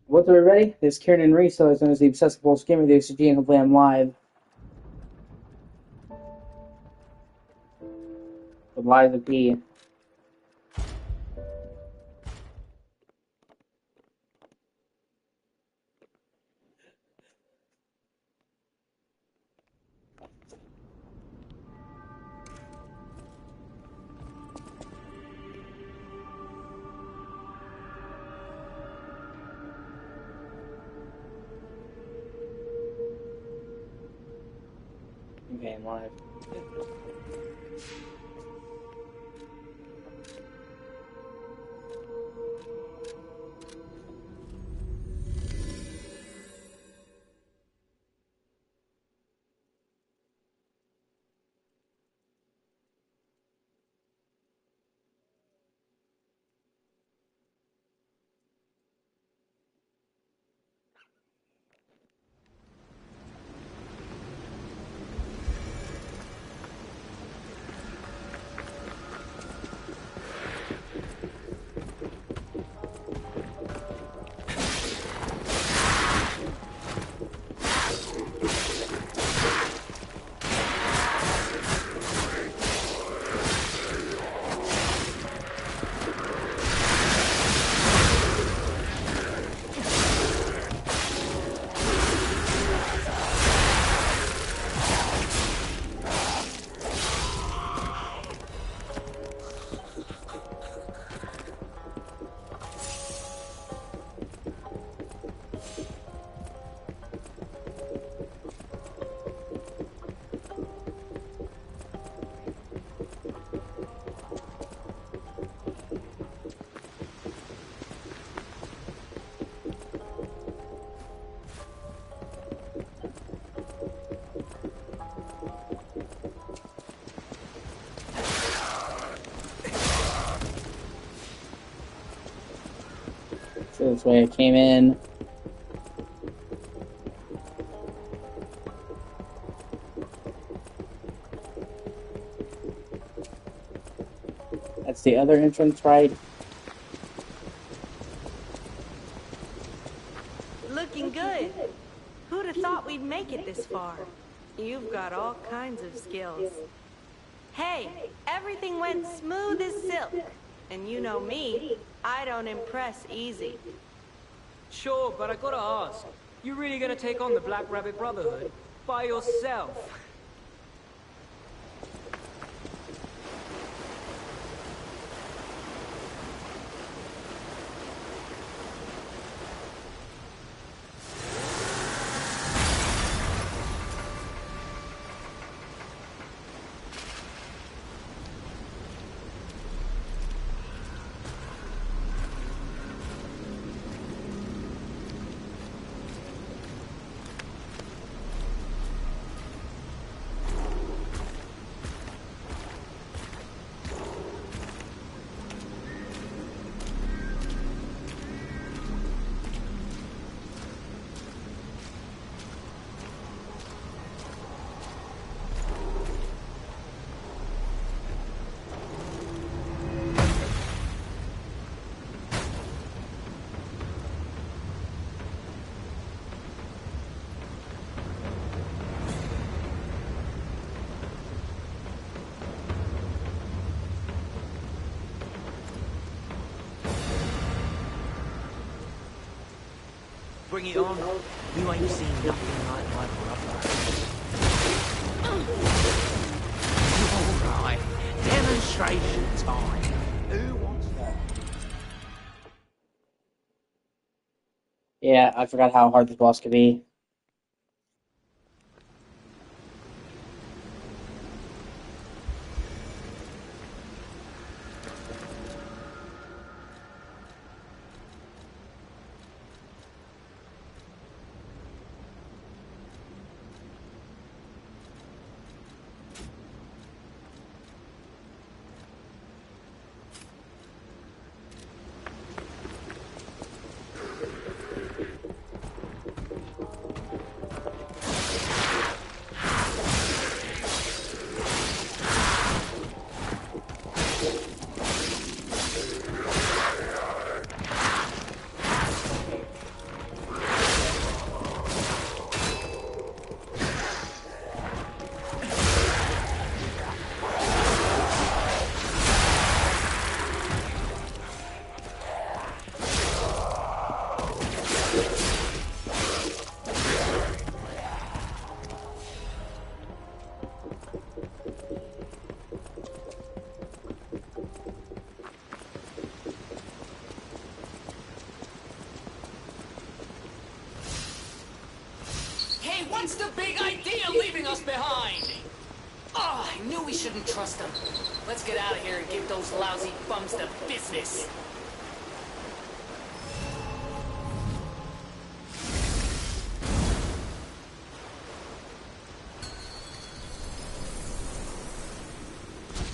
What's everybody? This is Kieran and Reese, known as the Obsessive Pulse Gamer of the O.C.G, and hopefully I'm live. With live with P. Okay, I'm live. So this way I came in. That's the other entrance, right? Looking good. Who'd have thought we'd make it this far? You've got all kinds of skills. Hey, everything went smooth as silk. And you know me, I don't impress easy. Sure, but I gotta ask, you really gonna take on the Black Rabbit Brotherhood by yourself? Bring it on. You ain't seen nothing like my brother. Alright, demonstration time. Who wants that? Yeah, I forgot how hard this boss could be. the big idea leaving us behind? Oh, I knew we shouldn't trust them. Let's get out of here and give those lousy bums the business.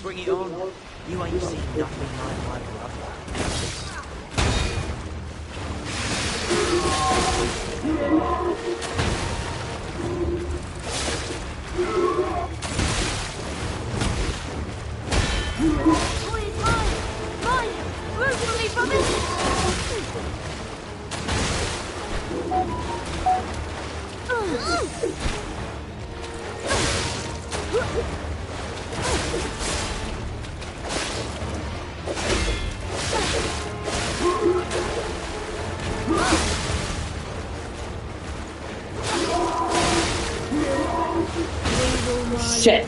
Bring it on. You ain't seen nothing like my brother. Shit!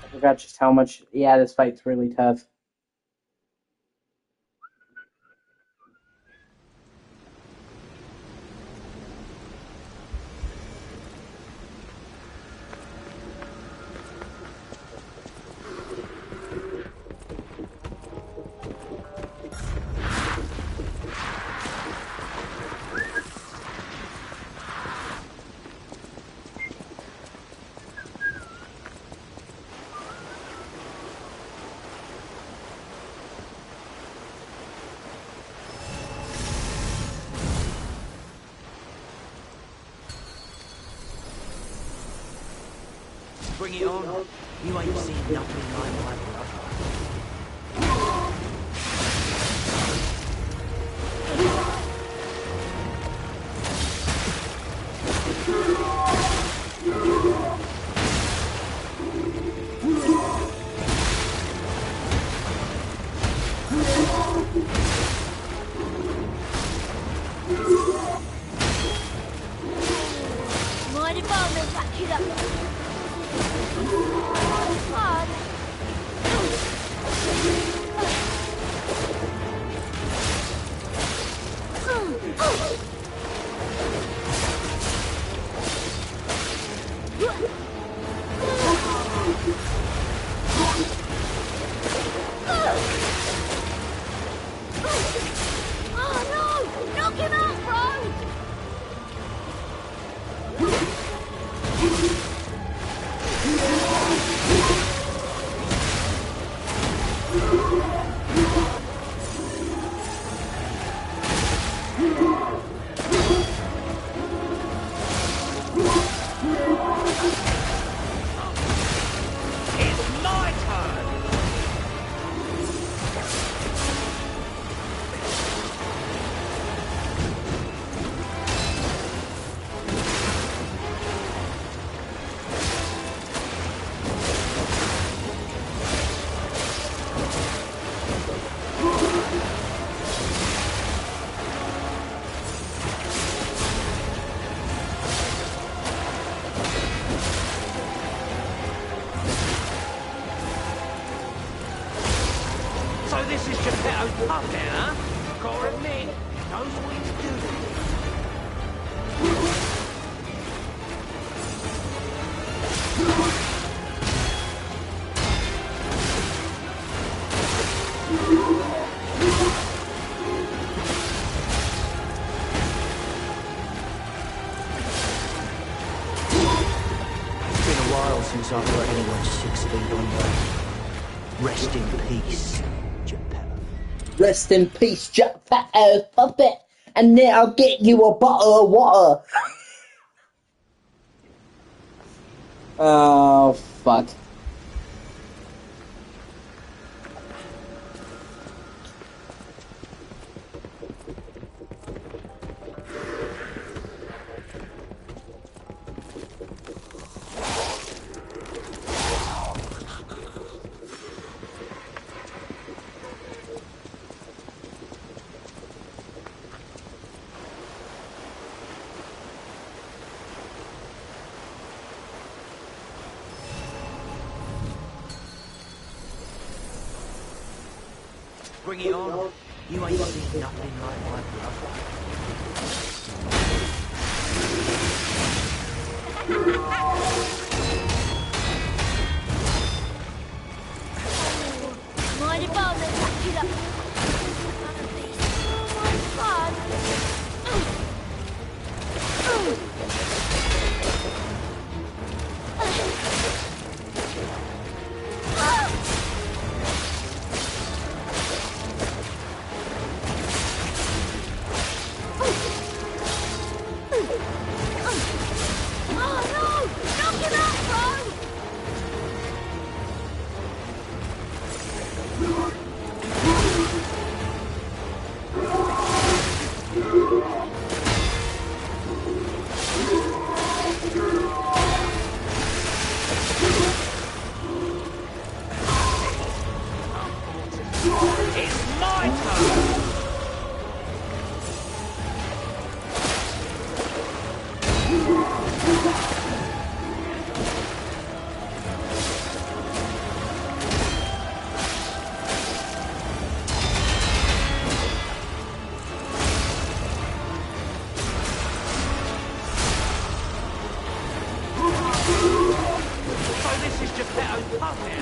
I forgot just how much. Yeah, this fight's really tough. Bring it on. You ain't seen nothing like my brother. Mind if I make that kid up? Oh no! Knock him out, bro! It's my turn! So this is Geppetto's puppet, huh? Gotta admit, knows what he's doing. It's been a while since I've heard anyone 6 feet under. Rest in peace, Geppetto. Rest in peace, Geppetto puppet. And then I'll get you a bottle of water. Oh, fuck. Bring it on. You ain't seen nothing like my brother. Mind if I'm gonna pack it up? Fun. Oh no! Knock him out, bro! It's my turn! So this is Geppetto's puppet.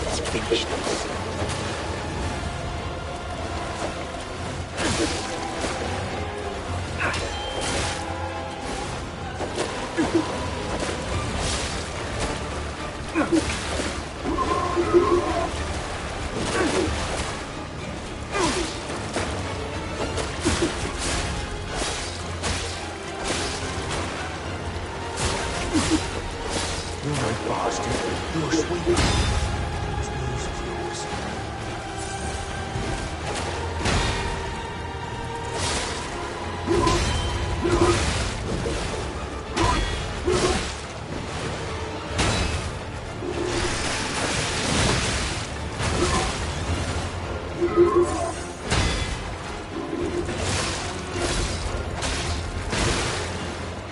Let's finish this. You're no bastard. You're sweet. This news is yours.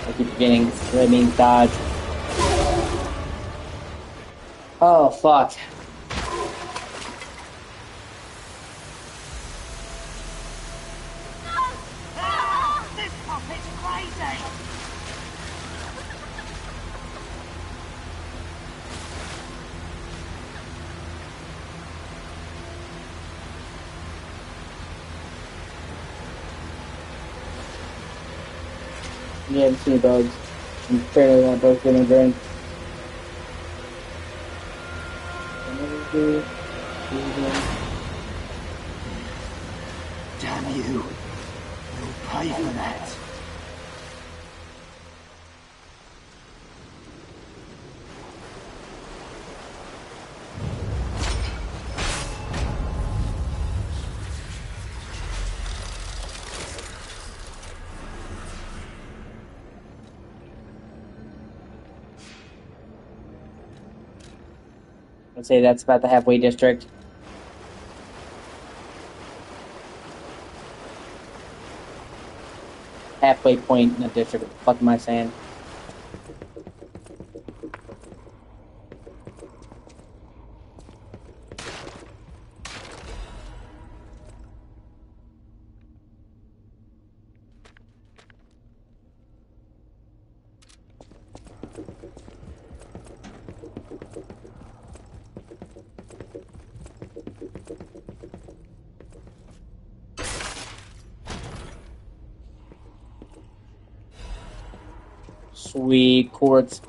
I keep forgetting. That means dodge. Oh, fuck. This puppet's crazy! You haven't seen bugs. I'm fairly want bugs getting a drink. Damn you. You'll pay for that. I'd say that's about the halfway district. Halfway point in the district. What the fuck am I saying? Sweet quartz.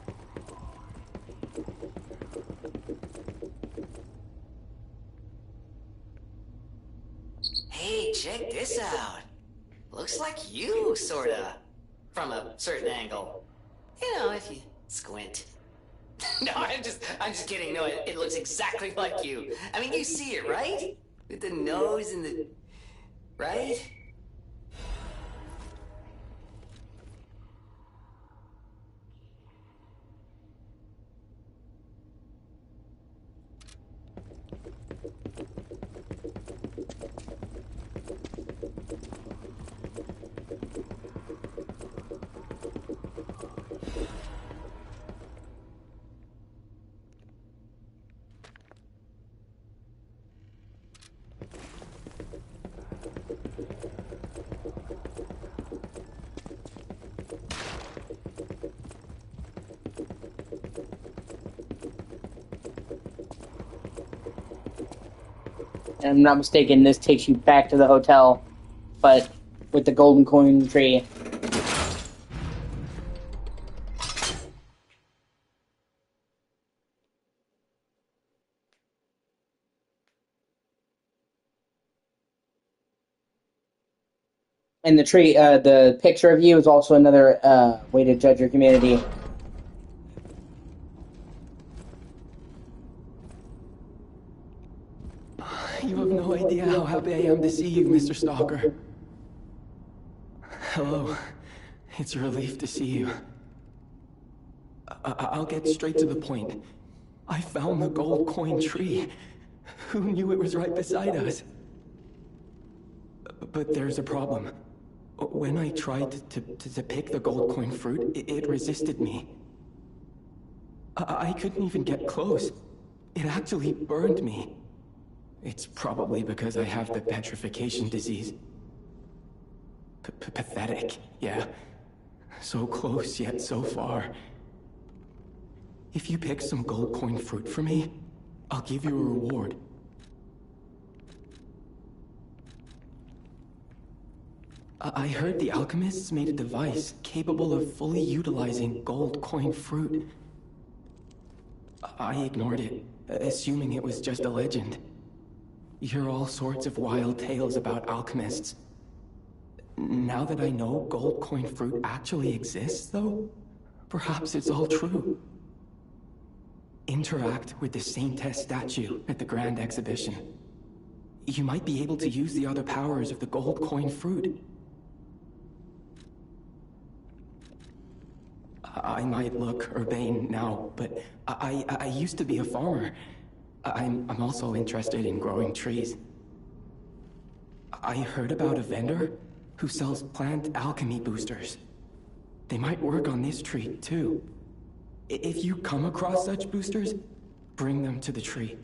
Hey, check this out. Looks like you, sorta. From a certain angle. You know, if you squint. No, I'm just kidding. No, it looks exactly like you. I mean, you see it, right? With the nose and the... Right? And I'm not mistaken, this takes you back to the hotel, but with the golden coin tree. And the tree, the picture of you is also another way to judge your humanity. You have no idea how happy I am to see you, Mr. Stalker. Hello. It's a relief to see you. I'll get straight to the point. I found the gold coin tree. Who knew it was right beside us? But there's a problem. When I tried to pick the gold coin fruit, it resisted me. I couldn't even get close. It actually burned me. It's probably because I have the petrification disease. Pathetic, yeah. So close, yet so far. If you pick some gold coin fruit for me, I'll give you a reward. I heard the alchemists made a device capable of fully utilizing gold coin fruit. I ignored it, assuming it was just a legend. You hear all sorts of wild tales about alchemists. Now that I know gold coin fruit actually exists, though, perhaps it's all true. Interact with the Saintess statue at the Grand Exhibition. You might be able to use the other powers of the gold coin fruit. I might look urbane now, but I used to be a farmer. I'm also interested in growing trees. I heard about a vendor who sells plant alchemy boosters. They might work on this tree, too. If you come across such boosters, bring them to the tree.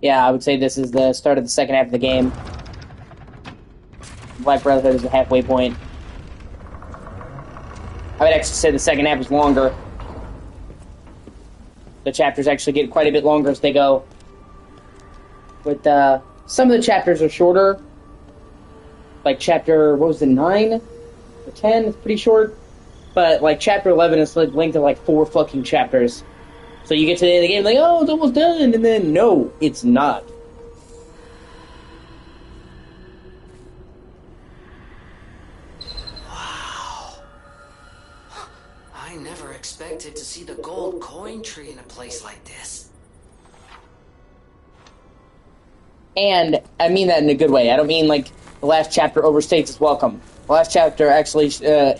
Yeah, I would say this is the start of the second half of the game. Black Brotherhood is the halfway point. I would actually say the second half is longer. The chapters actually get quite a bit longer as they go. With some of the chapters are shorter. Like chapter, what was it, 9? Or 10? It's pretty short. But like chapter 11 is like length of like 4 fucking chapters. So you get to the end of the game like, oh, it's almost done, and then no, it's not. Wow. I never expected to see the gold coin tree in a place like this. And I mean that in a good way. I don't mean like the last chapter overstates its welcome. The last chapter actually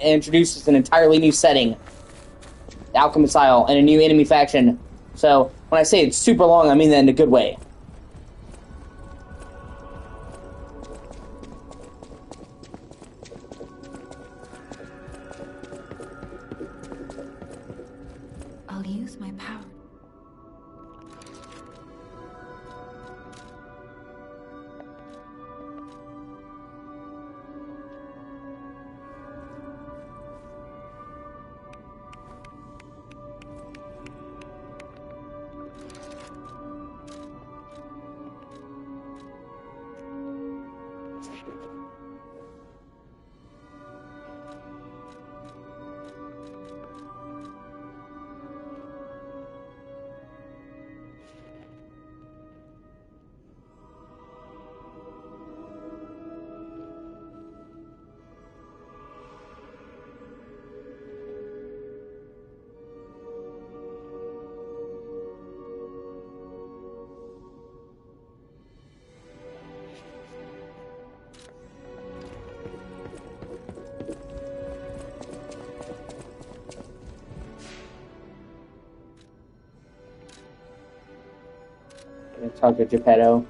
introduces an entirely new setting, the Alchemist Isle, and a new enemy faction. So when I say it's super long, I mean that in a good way. I'll use my power. talk to Geppetto.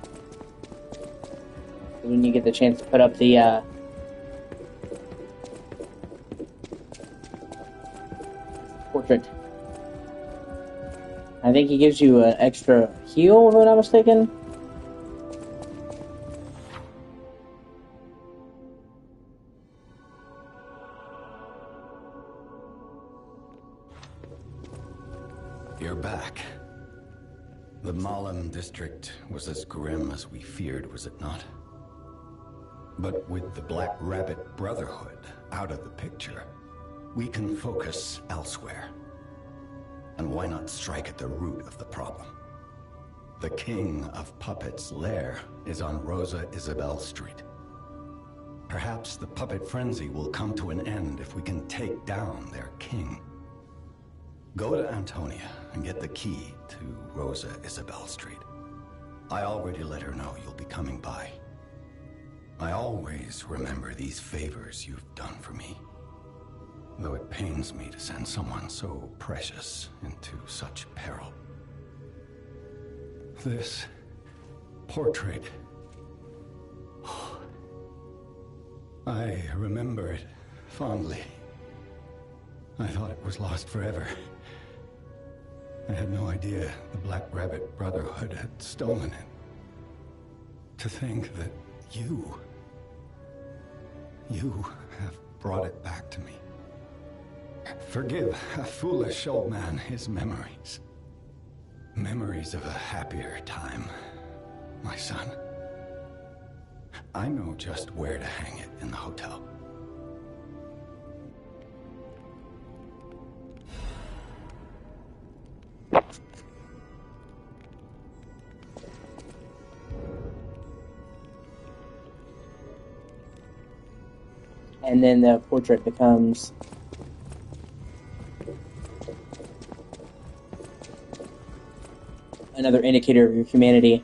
When you get the chance to put up the portrait. I think he gives you an extra heal, if I'm not mistaken. You're back. The Malum district was as grim as we feared, was it not? But with the Black Rabbit Brotherhood out of the picture, we can focus elsewhere. And why not strike at the root of the problem? The King of Puppets' lair is on Rosa Isabel Street. Perhaps the puppet frenzy will come to an end if we can take down their king. Go to Antonia and get the key to Rosa Isabel Street. I already let her know you'll be coming by. I always remember these favors you've done for me, though it pains me to send someone so precious into such peril. This portrait... I remember it fondly. I thought it was lost forever. I had no idea the Black Rabbit Brotherhood had stolen it. To think that you have brought it back to me. Forgive a foolish old man his memories. Memories of a happier time, my son. I know just where to hang it in the hotel. And then the portrait becomes another indicator of your humanity.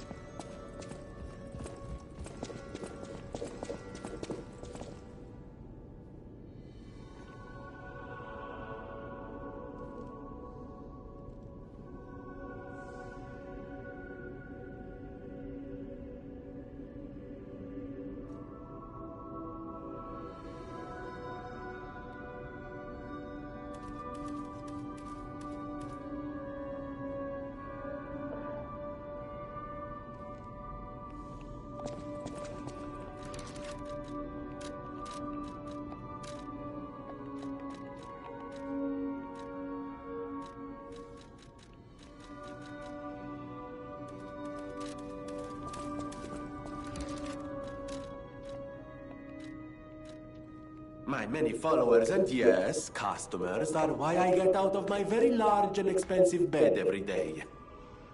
My many followers and yes, customers are why I get out of my very large and expensive bed every day.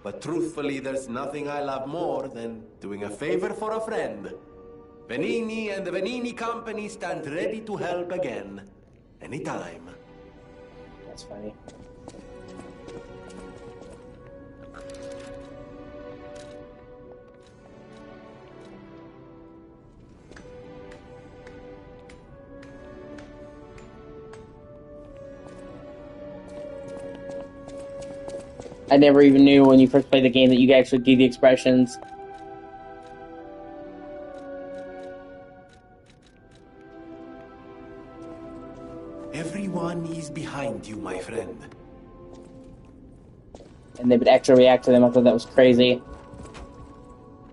But truthfully, there's nothing I love more than doing a favor for a friend. Venini and the Venini Company stand ready to help again. Anytime. That's funny. I never even knew when you first played the game that you could actually do the expressions. Everyone is behind you, my friend. And they would actually react to them. I thought that was crazy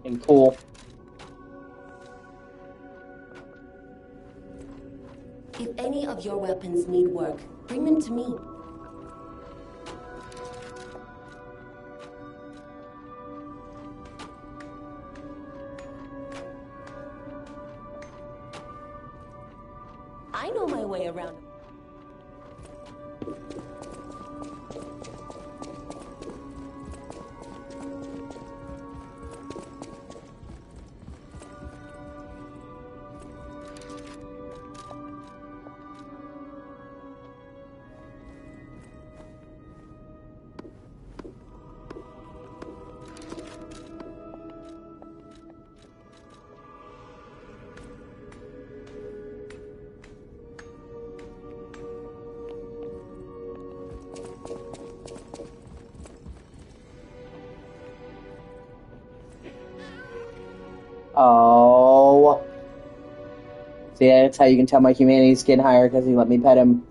and cool. If any of your weapons need work, bring them to me. I know my way around. Oh. See, that's how you can tell my humanity's getting higher, because he let me pet him.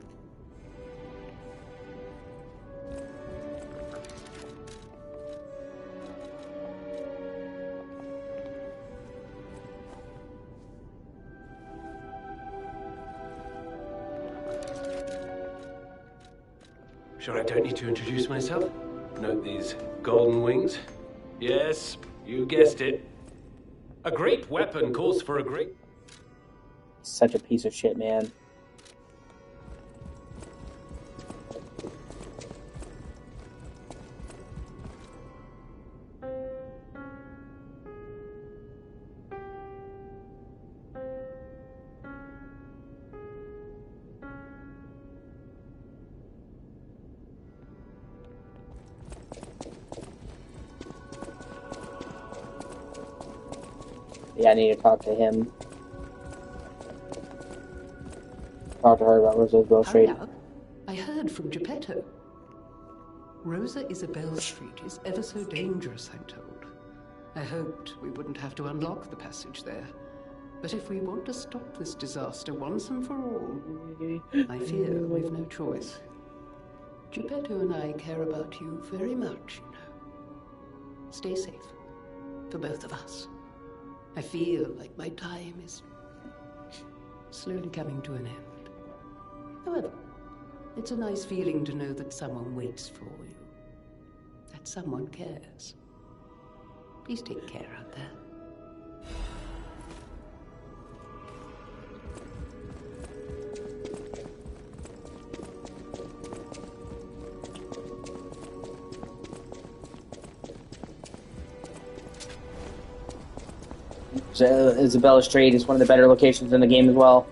Sure I don't need to introduce myself? Note these golden wings? Yes, you guessed it. A great weapon calls for a great... Such a piece of shit, man. Yeah, I need to talk to him. Talk to her about Rosabelle Street. Hurry up. I heard from Geppetto. Rosa Isabelle Street is ever so dangerous, I'm told. I hoped we wouldn't have to unlock the passage there. But if we want to stop this disaster once and for all, I fear we've no choice. Geppetto and I care about you very much, you know. Stay safe. For both of us. I feel like my time is slowly coming to an end. However, it's a nice feeling to know that someone waits for you. That someone cares. Please take care out there. Isabella Street is one of the better locations in the game as well.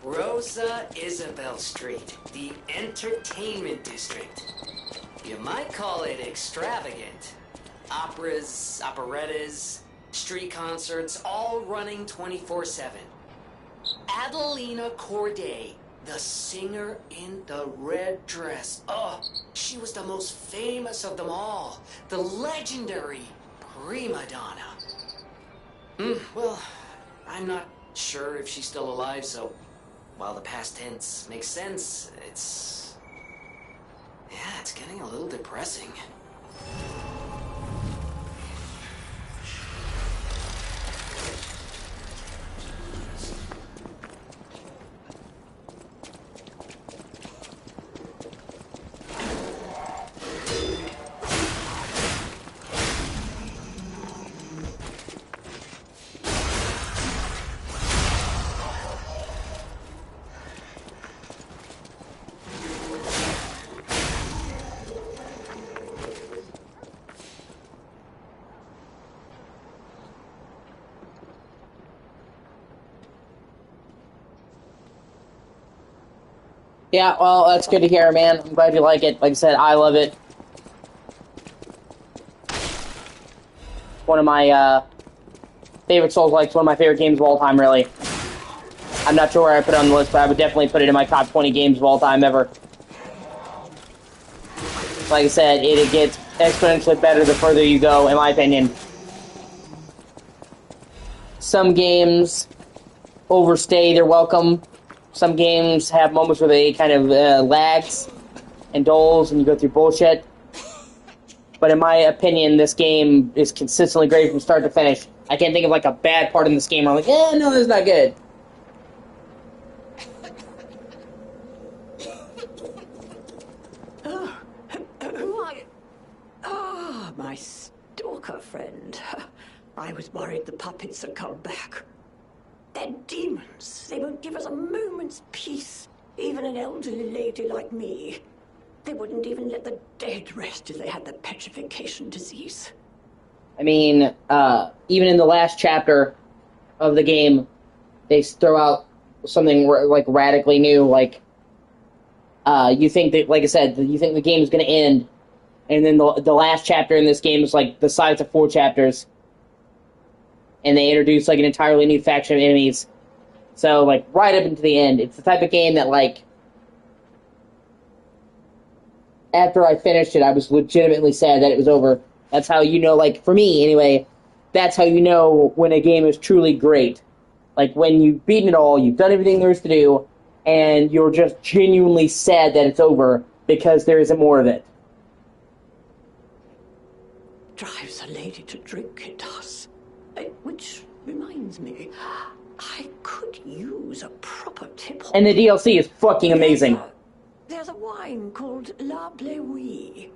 Rosa Isabelle Street, the entertainment district. You might call it extravagant. Operas, operettas, street concerts, all running 24/7. Adelina Corday, the singer in the red dress. Oh, she was the most famous of them all. The legendary prima donna. Well, I'm not sure if she's still alive, so while the past tense makes sense, it's getting a little depressing. Yeah, well, that's good to hear, man. I'm glad you like it. Like I said, I love it. One of my favorite Souls-likes, one of my favorite games of all time, really. I'm not sure where I put it on the list, but I would definitely put it in my top 20 games of all time ever. Like I said, it gets exponentially better the further you go, in my opinion. Some games overstay their welcome. Some games have moments where they kind of lags and dulls and you go through bullshit. but in my opinion, this game is consistently great from start to finish. I can't think of like a bad part in this game where I'm like, no, that's not good. My stalker friend. I was worried the puppets had come back. They're demons. They won't give us a moment's peace. Even an elderly lady like me. They wouldn't even let the dead rest if they had the petrification disease. I mean, even in the last chapter of the game, they throw out something like radically new. Like, you think that, like I said, you think the game is going to end, and then the last chapter in this game is like the size of 4 chapters, and they introduce like an entirely new faction of enemies. So, like, right up into the end, it's the type of game that, like, after I finished it, I was legitimately sad that it was over. That's how you know, like, for me, anyway, that's how you know when a game is truly great. Like, when you've beaten it all, you've done everything there is to do, and you're just genuinely sad that it's over because there isn't more of it. Drives a lady to drink, it does. Which reminds me, I could use a proper tip. And the DLC is fucking amazing. There's a wine called La Bleuie.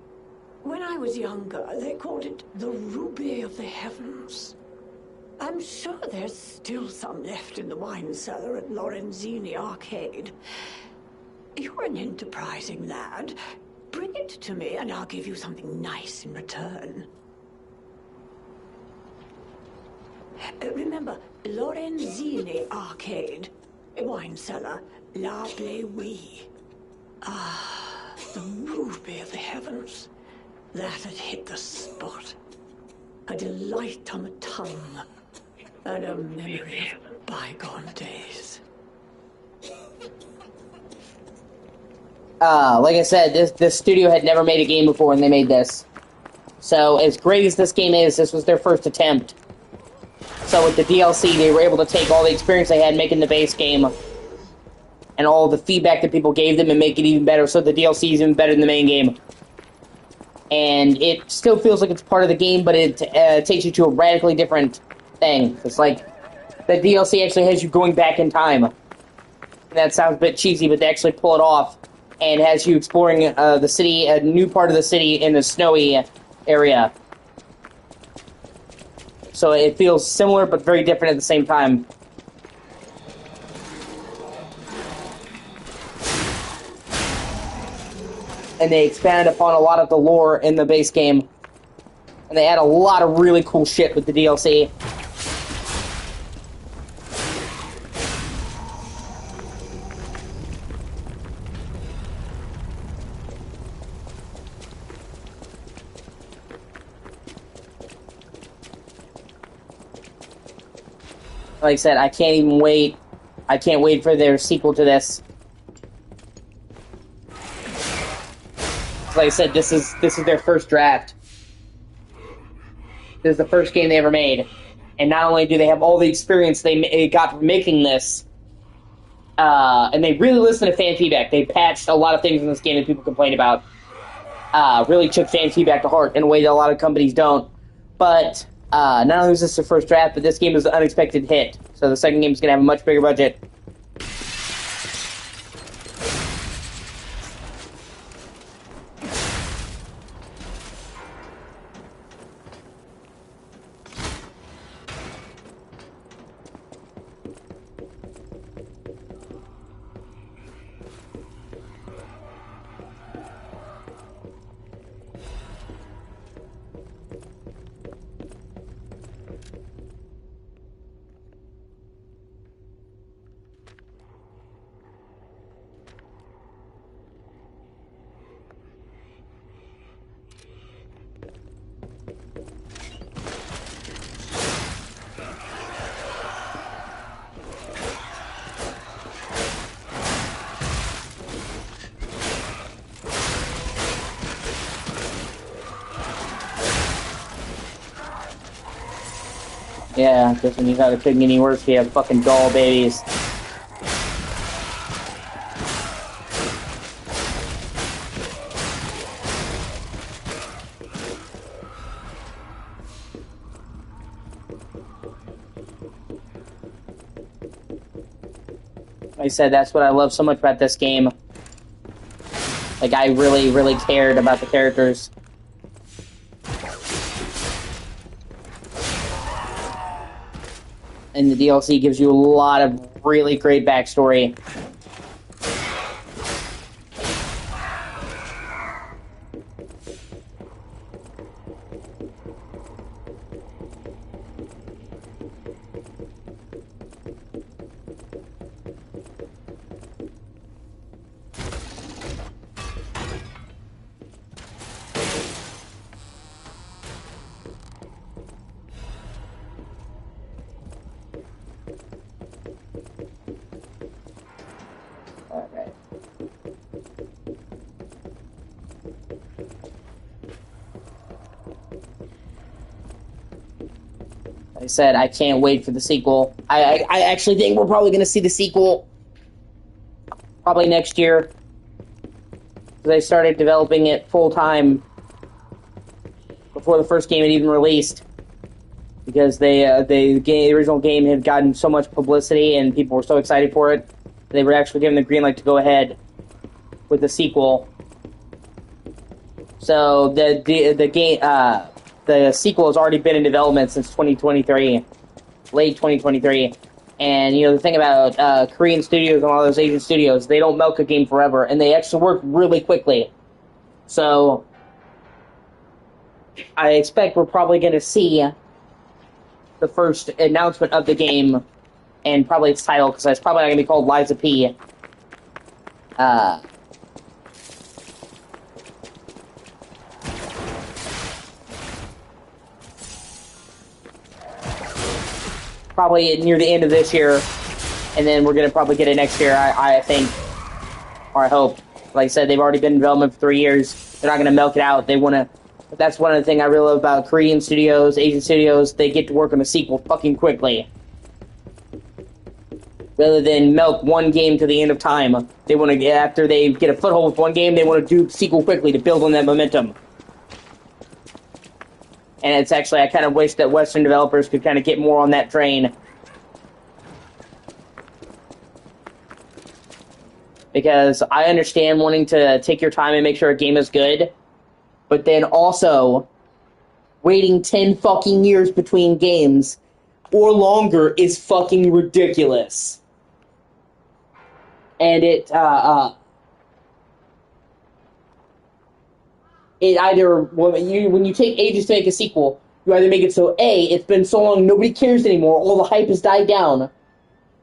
When I was younger, they called it the Ruby of the Heavens. I'm sure there's still some left in the wine cellar at Lorenzini Arcade. You're an enterprising lad. Bring it to me and I'll give you something nice in return. Remember, Lorenzini Arcade, wine cellar, La Bleuie. Ah, the Ruby of the Heavens. That had hit the spot. A delight on the tongue. And a memory of bygone days. Like I said, this studio had never made a game before and they made this. So, as great as this game is, this was their first attempt. So with the DLC, they were able to take all the experience they had making the base game and all the feedback that people gave them and make it even better, so the DLC is even better than the main game. And it still feels like it's part of the game, but it takes you to a radically different thing. It's like, the DLC actually has you going back in time. And that sounds a bit cheesy, but they actually pull it off, and has you exploring the city, a new part of the city in the snowy area. So it feels similar, but very different at the same time. And they expand upon a lot of the lore in the base game. And they add a lot of really cool shit with the DLC. Like I said, I can't even wait. I can't wait for their sequel to this. Like I said, this is their first draft. This is the first game they ever made. And not only do they have all the experience they got from making this, and they really listened to fan feedback. They patched a lot of things in this game that people complain about. Really took fan feedback to heart in a way that a lot of companies don't. But not only was this their first draft, but this game was an unexpected hit. So the second game is going to have a much bigger budget. Yeah, because when you got a couldn't get any worse, you have fucking doll babies. I said, that's what I love so much about this game. Like, I really, really cared about the characters. And the DLC gives you a lot of really great backstory. Like I said, I can't wait for the sequel. I actually think we're probably going to see the sequel probably next year. They started developing it full-time before the first game had even released. Because the original game had gotten so much publicity and people were so excited for it. They were actually given the green light to go ahead with the sequel. So the sequel has already been in development since 2023, late 2023. And the thing about Korean studios and all those Asian studios, they don't milk a game forever, and they actually work really quickly. So I expect we're probably going to see the first announcement of the game, and probably its title, because it's probably not going to be called Liza P. Probably near the end of this year, and then we're going to probably get it next year, I think, or I hope. Like I said, they've already been in development for 3 years. They're not going to milk it out. They want to. That's one of the things I really love about Korean studios, Asian studios. They get to work on a sequel fucking quickly. Rather than milk one game to the end of time, they want to, after they get a foothold with one game, they want to do sequel quickly to build on that momentum. And it's actually, I kind of wish that Western developers could kind of get more on that train. Because I understand wanting to take your time and make sure a game is good, but then also waiting 10 fucking years between games or longer is fucking ridiculous. And it either, when you take ages to make a sequel, you either make it so A, it's been so long nobody cares anymore, all the hype has died down,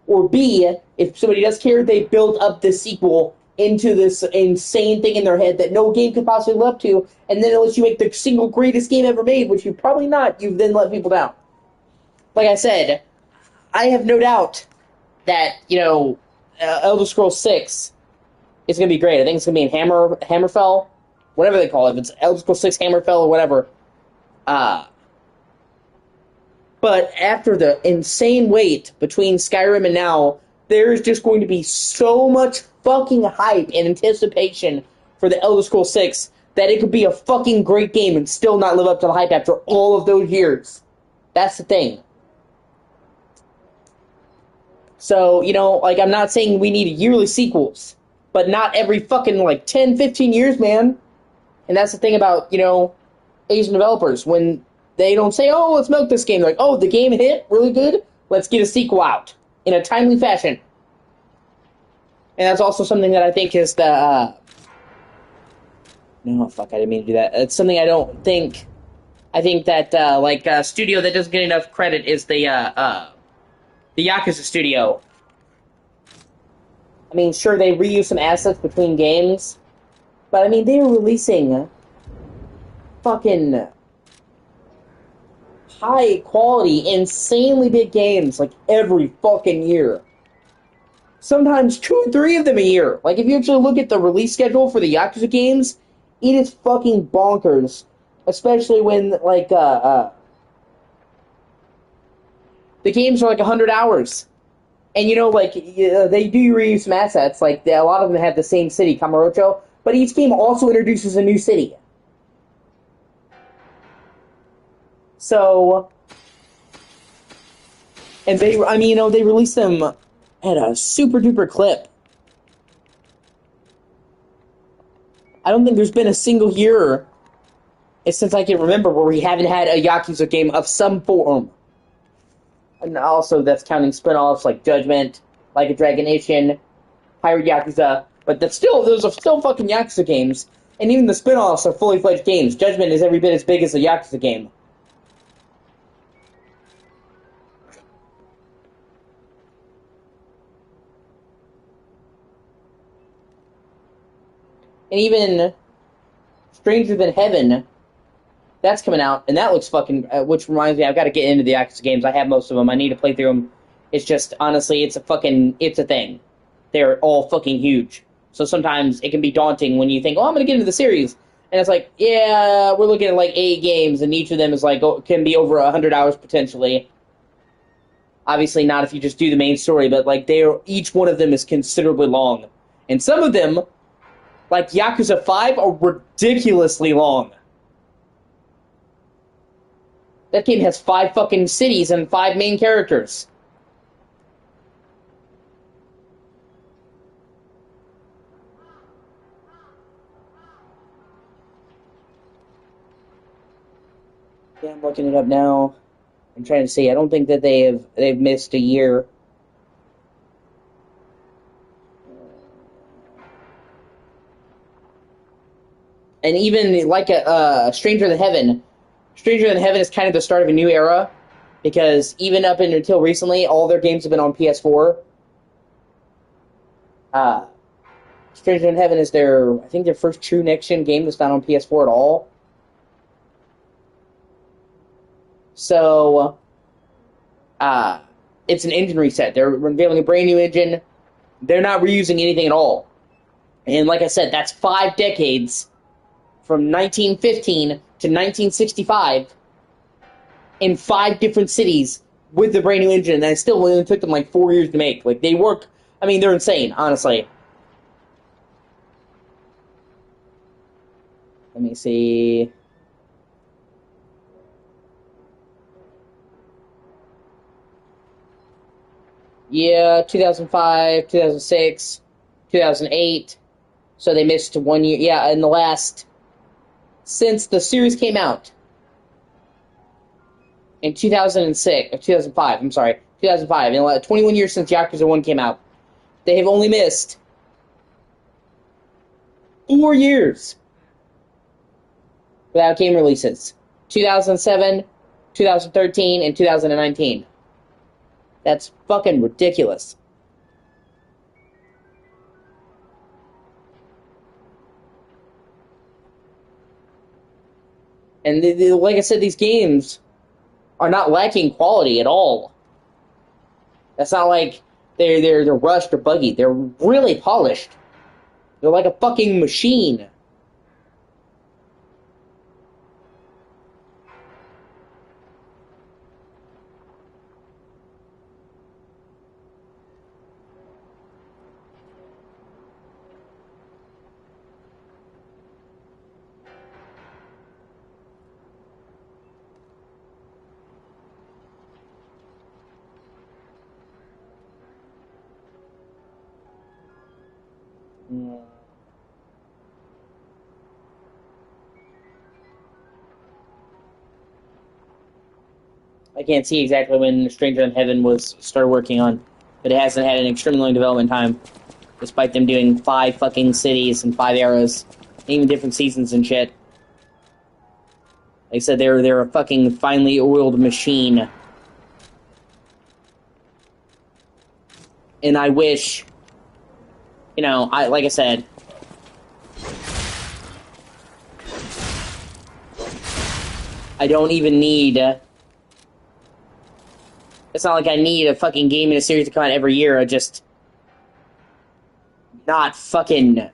or B, if somebody does care, they build up the sequel into this insane thing in their head that no game could possibly live up to, and then unless you make the single greatest game ever made, which you've probably not, you've then let people down. Like I said, I have no doubt that, Elder Scrolls 6 is going to be great. I think it's going to be in Hammerfell, whatever they call it. If it's Elder Scrolls 6 Hammerfell or whatever. But after the insane wait between Skyrim and now, there's just going to be so much fucking hype and anticipation for the Elder Scrolls 6 that it could be a fucking great game and still not live up to the hype after all of those years. That's the thing. So, I'm not saying we need yearly sequels, but not every fucking, 10, 15 years, man. And that's the thing about, Asian developers. When they don't say, oh, let's milk this game. They're like, oh, the game hit really good? Let's get a sequel out in a timely fashion. And that's also something that I think is the, no, fuck, I didn't mean to do that. It's something I don't think, I think that, a studio that doesn't get enough credit is the Yakuza studio. I mean, sure, they reuse some assets between games, but I mean, they were releasing fucking high-quality, insanely big games, every fucking year. Sometimes 2 or 3 of them a year. If you actually look at the release schedule for the Yakuza games, it is fucking bonkers. Especially when, the games are 100 hours. And, they do reuse some assets. A lot of them have the same city, Kamurocho, but each game also introduces a new city. So, and they release them at a super duper clip. I don't think there's been a single year since I can remember where we haven't had a Yakuza game of some form. And also, that's counting spin-offs like Judgment, Like a Dragon Ishin, Pirate Yakuza. But those are still fucking Yakuza games. And even the spin-offs are fully fledged games. Judgment is every bit as big as a Yakuza game. And even Stranger Than Heaven, that's coming out, and that looks fucking... which reminds me, I've got to get into the Yakuza games. I have most of them. I need to play through them. It's just, honestly, it's a thing. They're all fucking huge. So sometimes it can be daunting when you think, oh, I'm going to get into the series. And it's like, yeah, we're looking at like 8 games, and each of them is like, can be over 100 hours potentially. Obviously not if you just do the main story, but like each one of them is considerably long. And some of them, like Yakuza 5, are ridiculously long. That game has 5 fucking cities and 5 main characters. Yeah, I'm looking it up now. I'm trying to see. I don't think that they've missed a year. And even like a Stranger Than Heaven. Stranger Than Heaven is kind of the start of a new era, because even up until recently, all their games have been on PS4. Stranger Than Heaven is I think their first true next-gen game that's not on PS4 at all. So, it's an engine reset. They're revealing a brand new engine. They're not reusing anything at all. And like I said, that's 5 decades from 1915 to 1965 in 5 different cities with the brand new engine, and it still only took them like 4 years to make. Like, they work... I mean, they're insane, honestly. Let me see... Yeah, 2005, 2006, 2008. So they missed 1 year. Yeah, in the last... Since the series came out in 2006, or 2005, I'm sorry, 2005, in 21 years since Yakuza 1 came out, they have only missed 4 years without game releases. 2007, 2013, and 2019. That's fucking ridiculous. And like I said, these games are not lacking quality at all. That's not like they're rushed or buggy. They're really polished. They're like a fucking machine. I can't see exactly when Stranger Than Heaven was started working on, but it hasn't had an extremely long development time, despite them doing 5 fucking cities and 5 eras, even different seasons and shit. Like I said, they're a fucking finely oiled machine. And I wish, like I said, I don't even need... It's not like I need a fucking game in a series to come out every year. I just... Not fucking...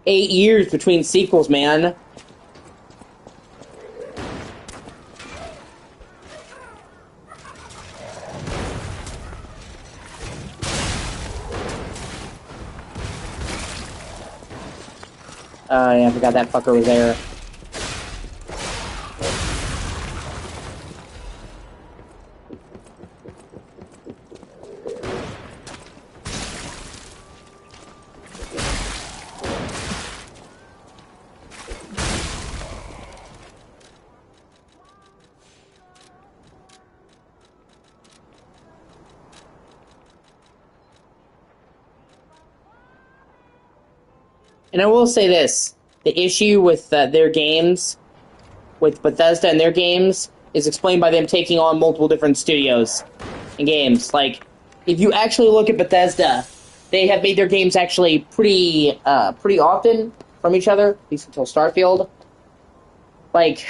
8 years between sequels, man. Yeah, I forgot that fucker was there. And I will say this. The issue with their games, with Bethesda and their games, is explained by them taking on multiple different studios and games. Like, if you actually look at Bethesda, they have made their games actually pretty often from each other, at least until Starfield. Like,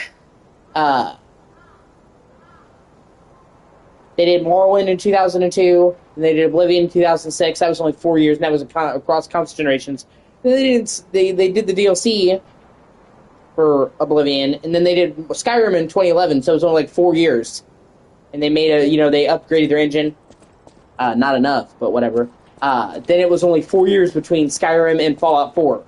they did Morrowind in 2002, and they did Oblivion in 2006. That was only 4 years, and that was across console generations. Then they did the DLC for Oblivion, and then they did Skyrim in 2011, so it was only like 4 years. And they made they upgraded their engine. Not enough, but whatever. Then it was only 4 years between Skyrim and Fallout 4.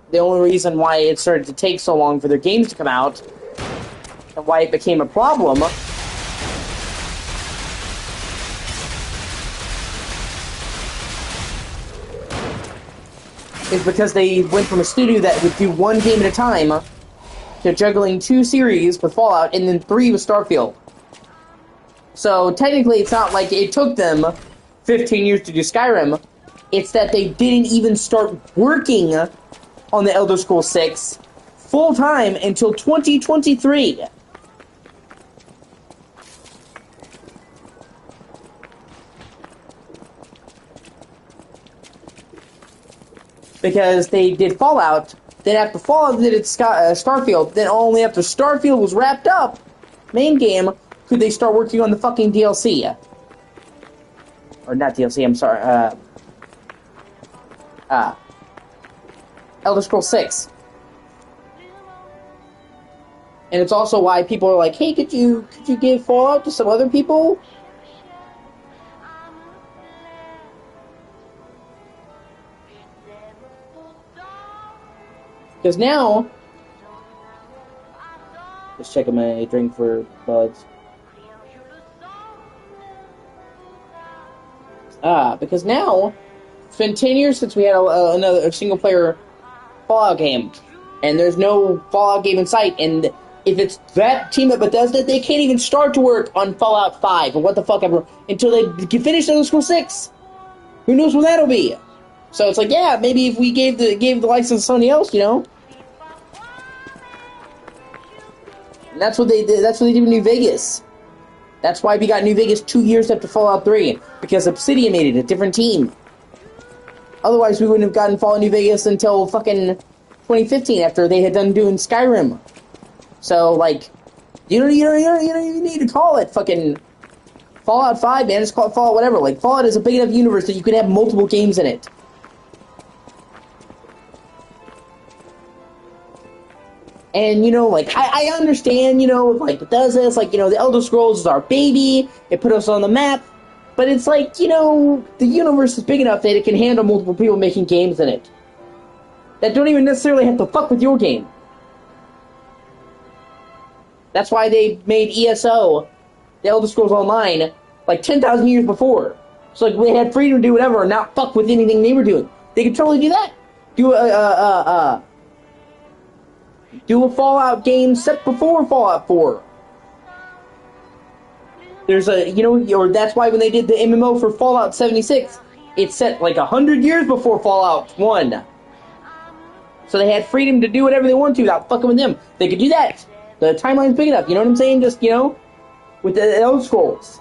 The only reason why it started to take so long for their games to come out, and why it became a problem, is because they went from a studio that would do one game at a time to juggling 2 series with Fallout and then 3 with Starfield. So technically it's not like it took them 15 years to do Skyrim, it's that they didn't even start working on the Elder Scrolls 6 full-time until 2023. Because they did Fallout, then after Fallout they did Starfield, then only after Starfield was wrapped up, main game, could they start working on the fucking DLC. Or not DLC, I'm sorry, Elder Scrolls 6. And it's also why people are like, hey, could you give Fallout to some other people? Because now, just checking my drink for buds. Because now, it's been 10 years since we had another single-player Fallout game. And there's no Fallout game in sight. And if it's that team at Bethesda, they can't even start to work on Fallout 5 or what the fuck ever until they finish Elder Scrolls 6. Who knows when that'll be? So it's like, yeah, maybe if we gave the license to somebody else, you know? And that's what they did. That's what they did with New Vegas. That's why we got New Vegas 2 years after Fallout 3, because Obsidian made it a different team. Otherwise, we wouldn't have gotten Fallout New Vegas until fucking 2015 after they had done doing Skyrim. So like, you don't even need to call it fucking Fallout 5, man. Just call it Fallout whatever. Like, Fallout is a big enough universe that you could have multiple games in it. And, you know, like, I understand, you know, like, Bethesda, it's like, you know, the Elder Scrolls is our baby, it put us on the map, but it's like, you know, the universe is big enough that it can handle multiple people making games in it. That don't even necessarily have to fuck with your game. That's why they made ESO, the Elder Scrolls Online, like 10,000 years before. So, like, they had freedom to do whatever and not fuck with anything they were doing. They could totally do that. Do a Fallout game set before Fallout 4. There's a, you know, or that's why when they did the MMO for Fallout 76, it's set like 100 years before Fallout 1. So they had freedom to do whatever they want to without fucking with them. They could do that. The timeline's big enough, you know what I'm saying? Just, you know, with the Elder Scrolls.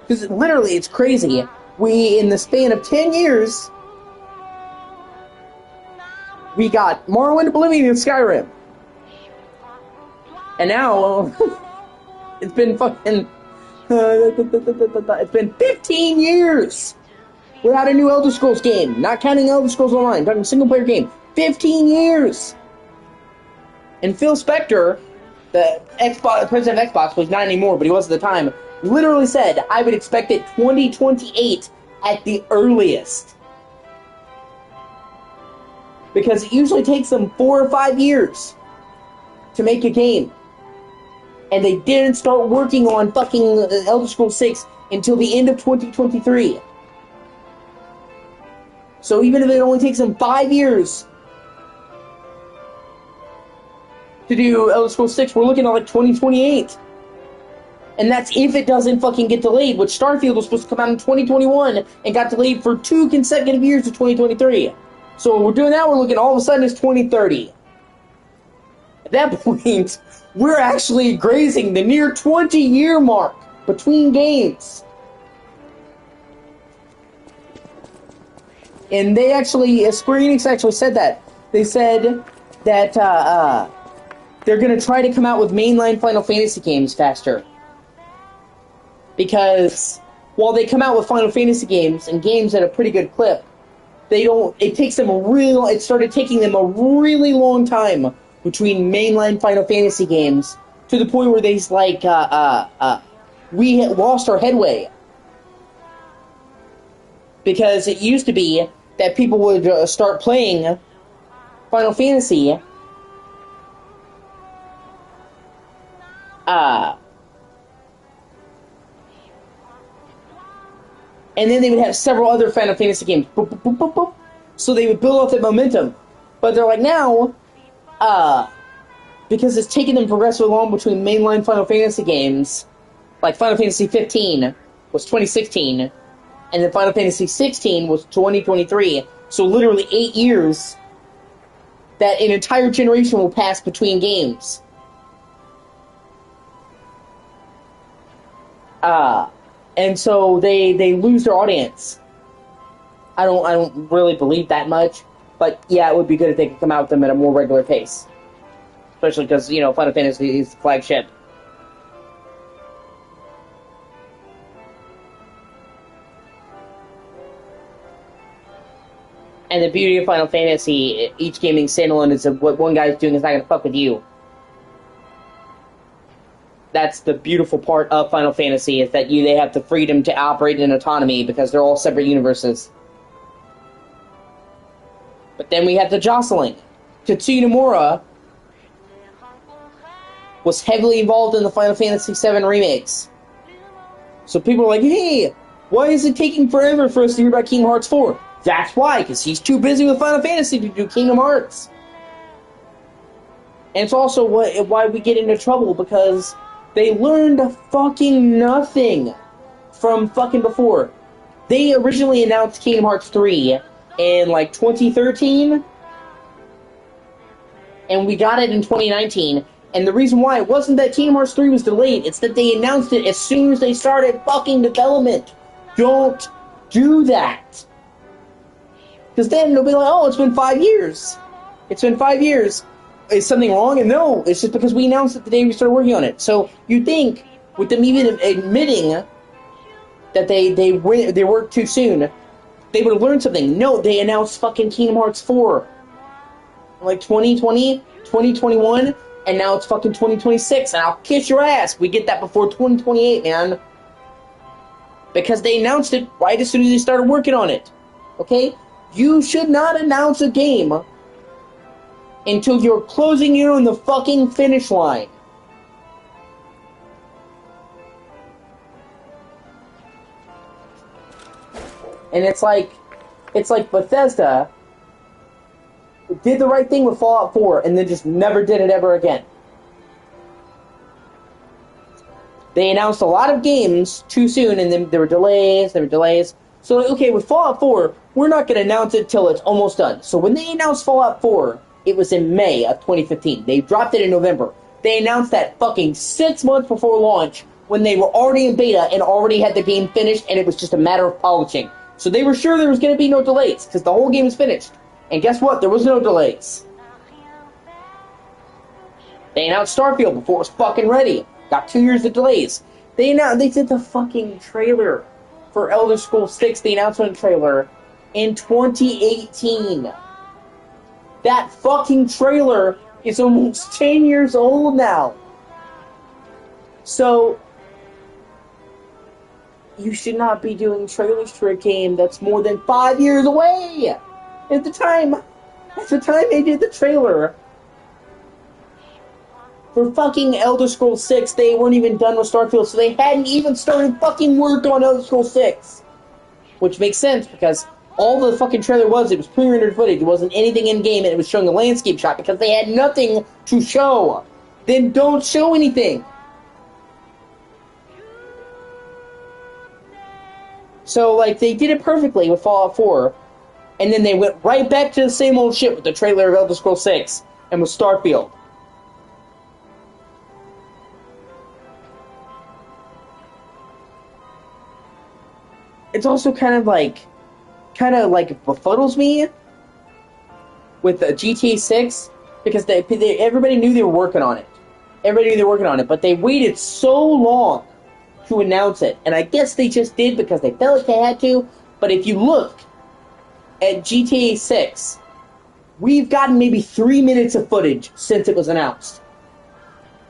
Because literally, it's crazy. We, in the span of 10 years, we got Morrowind, Oblivion, and Skyrim. And now, it's been fucking... it's been 15 years without a new Elder Scrolls game. Not counting Elder Scrolls Online. I'm talking a single-player game. 15 years! And Phil Spector, the president of Xbox, was not anymore, but he was at the time, literally said, I would expect it 2028 at the earliest. Because it usually takes them 4 or 5 years to make a game. And they didn't start working on fucking Elder Scrolls 6 until the end of 2023. So even if it only takes them 5 years to do Elder Scrolls 6, we're looking at like 2028. And that's if it doesn't fucking get delayed, which Starfield was supposed to come out in 2021 and got delayed for 2 consecutive years to 2023. So we're doing that, we're looking all of a sudden it's 2030. At that point, we're actually grazing the near 20-year mark between games. And they actually, Square Enix actually said that. They said that they're going to try to come out with mainline Final Fantasy games faster. Because while they come out with Final Fantasy games and games at a pretty good clip, it started taking them a really long time between mainline Final Fantasy games to the point where we had lost our headway. Because it used to be that people would start playing Final Fantasy and then they would have several other Final Fantasy games. Boop, boop, boop, boop, boop. So they would build up that momentum. But they're like, now, because it's taking them progressively long between mainline Final Fantasy games, like Final Fantasy 15 was 2016, and then Final Fantasy 16 was 2023. So literally 8 years that an entire generation will pass between games. And so they lose their audience. I don't really believe that much, but yeah, it would be good if they could come out with them at a more regular pace. Especially because, Final Fantasy is the flagship. And the beauty of Final Fantasy, each game being standalone, is that what one guy's doing is not going to fuck with you. That's the beautiful part of Final Fantasy, is that they have the freedom to operate in autonomy because they're all separate universes. But then we have the jostling. Tetsuya Nomura was heavily involved in the Final Fantasy VII remakes. So people are like, hey, why is it taking forever for us to hear about Kingdom Hearts 4? That's why, because he's too busy with Final Fantasy to do Kingdom Hearts. And it's also why we get into trouble, because they learned fucking nothing from fucking before. They originally announced Kingdom Hearts 3 in, 2013, and we got it in 2019, and the reason why it wasn't that Kingdom Hearts 3 was delayed, it's that they announced it as soon as they started fucking development. Don't do that. Because then they'll be like, oh, it's been 5 years. It's been 5 years. Is something wrong? And no, it's just because we announced it the day we started working on it. So you'd think, with them even admitting that they worked too soon, they would have learned something. No, they announced fucking Kingdom Hearts 4. 2020, 2021, and now it's fucking 2026, and I'll kiss your ass. We get that before 2028, man. Because they announced it right as soon as they started working on it. Okay? You should not announce a game until you're closing in on the fucking finish line. And it's like Bethesda did the right thing with Fallout 4 and then just never did it ever again. They announced a lot of games too soon, and then there were delays. So, okay, with Fallout 4, we're not going to announce it till it's almost done. So when they announced Fallout 4, it was in May of 2015. They dropped it in November. They announced that fucking 6 months before launch, when they were already in beta and already had the game finished, and it was just a matter of polishing. So they were sure there was going to be no delays, because the whole game is finished. And guess what? There was no delays. They announced Starfield before it was fucking ready. Got 2 years of delays. They did the fucking trailer for Elder Scrolls 6, the announcement trailer, in 2018. That fucking trailer is almost 10 years old now. So, you should not be doing trailers for a game that's more than 5 years away. At the time they did the trailer for fucking Elder Scrolls 6, they weren't even done with Starfield, so they hadn't even started fucking work on Elder Scrolls 6. Which makes sense, because all the fucking trailer was, it was pre-rendered footage. It wasn't anything in-game, and it was showing a landscape shot because they had nothing to show. Then don't show anything. So, like, they did it perfectly with Fallout 4, and then they went right back to the same old shit with the trailer of Elder Scrolls 6 and with Starfield. It's also kind of like befuddles me with the GTA 6 because everybody knew they were working on it. Everybody knew they were working on it, but they waited so long to announce it. And I guess they just did because they felt like they had to. But if you look at GTA 6, we've gotten maybe 3 minutes of footage since it was announced.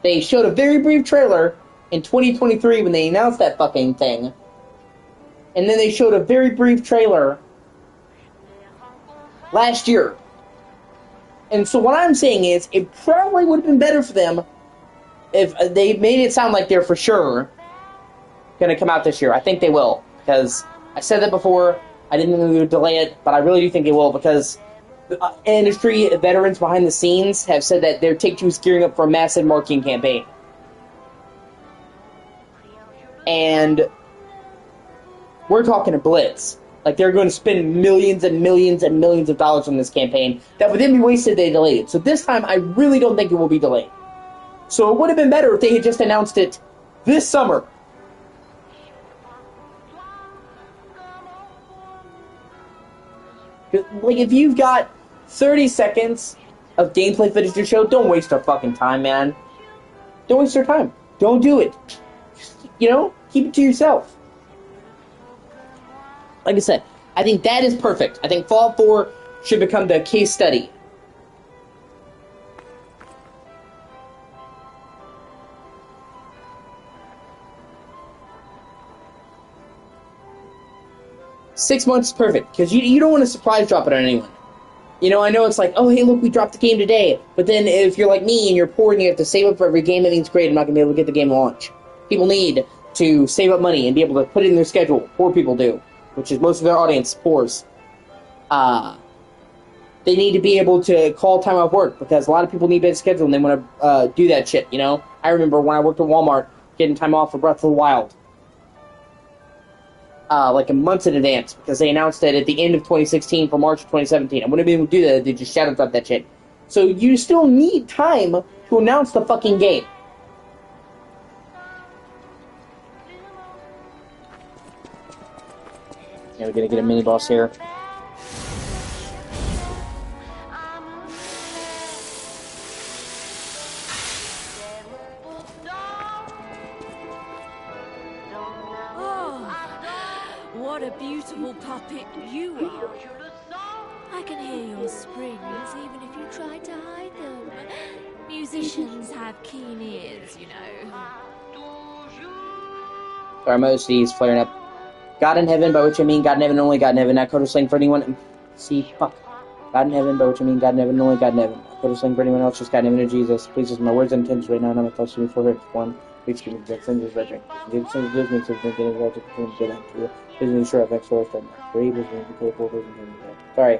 They showed a very brief trailer in 2023 when they announced that fucking thing. And then they showed a very brief trailer last year. And so what I'm saying is, it probably would have been better for them if they made it sound like they're for sure going to come out this year. I think they will, because I said that before. I didn't think they would delay it, but I really do think they will, because industry veterans behind the scenes have said that their Take-Two is gearing up for a massive marketing campaign. And we're talking a blitz. Like, they're going to spend millions and millions and millions of dollars on this campaign that would then be wasted if they delayed it. So this time, I really don't think it will be delayed. So it would have been better if they had just announced it this summer. Like, if you've got 30 seconds of gameplay footage to show, don't waste our fucking time, man. Don't waste your time. Don't do it. Just, keep it to yourself. Like I said, I think that is perfect. I think Fallout 4 should become the case study. Six months is perfect, because you don't want to surprise drop it on anyone. I know it's like, oh, hey, look, we dropped the game today. But then if you're like me and you're poor and you have to save up for every game, that means, great, I'm not going to be able to get the game launch. People need to save up money and be able to put it in their schedule. Poor people do, which is most of their audience, poors. They need to be able to call time off work, because a lot of people need a schedule and they want to do that shit, I remember when I worked at Walmart, getting time off for Breath of the Wild. Like a month in advance, because they announced it at the end of 2016 for March of 2017. I wouldn't be able to do that if they just shadow dropped that shit. So you still need time to announce the fucking game. Yeah, we're gonna get a mini boss here. What a beautiful puppet you are. I can hear your springs even if you try to hide them. Musicians have keen ears, Sorry, my OCD is flaring up. God in heaven, by which I mean God in heaven, only God in heaven. Not code slang for anyone. See, fuck. God in heaven, by which I mean God in heaven, only God in heaven. Not code slang for anyone else, just God in heaven and Jesus. Please, just my words and intentions right now, not my thoughts to me for one. Please give me the sins of judgment. Give sins of judgment, so that getting right to get into you. Please ensure I've extra from my brave is going to be careful. Sorry.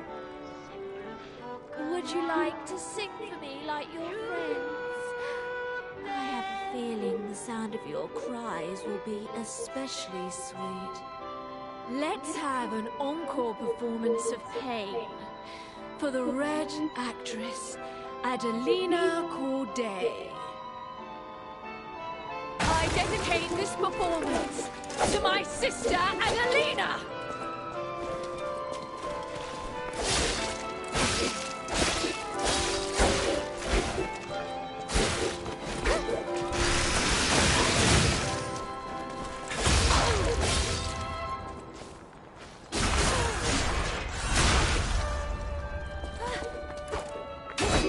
Would you like to sing for me like your friends? I have a feeling the sound of your cries will be especially sweet. Let's have an encore performance of Pain for the Red actress, Adelina Corday. I dedicate this performance to my sister, Adelina!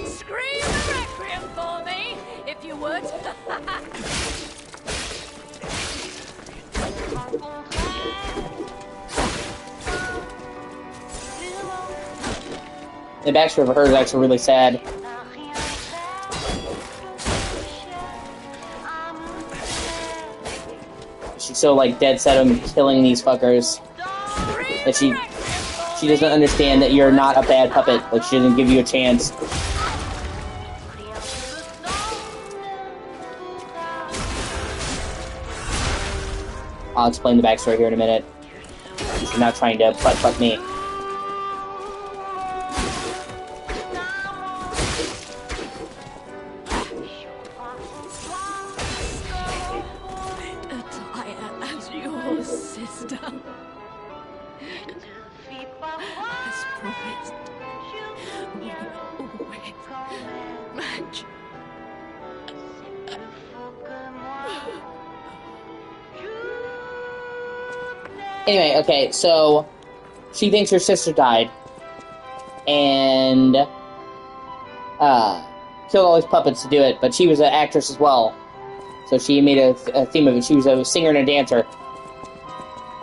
Scream the Requiem for me, if you would! The backstory of her is actually really sad. She's so dead set on killing these fuckers that she she doesn't understand that you're not a bad puppet. Like, she doesn't give you a chance. I'll explain the backstory here in a minute. She's not trying to butt-fuck me. As your sister has promised, we always match. Anyway, okay, so she thinks her sister died and killed all these puppets to do it, but she was an actress as well. So she made a theme of it. She was a singer and a dancer.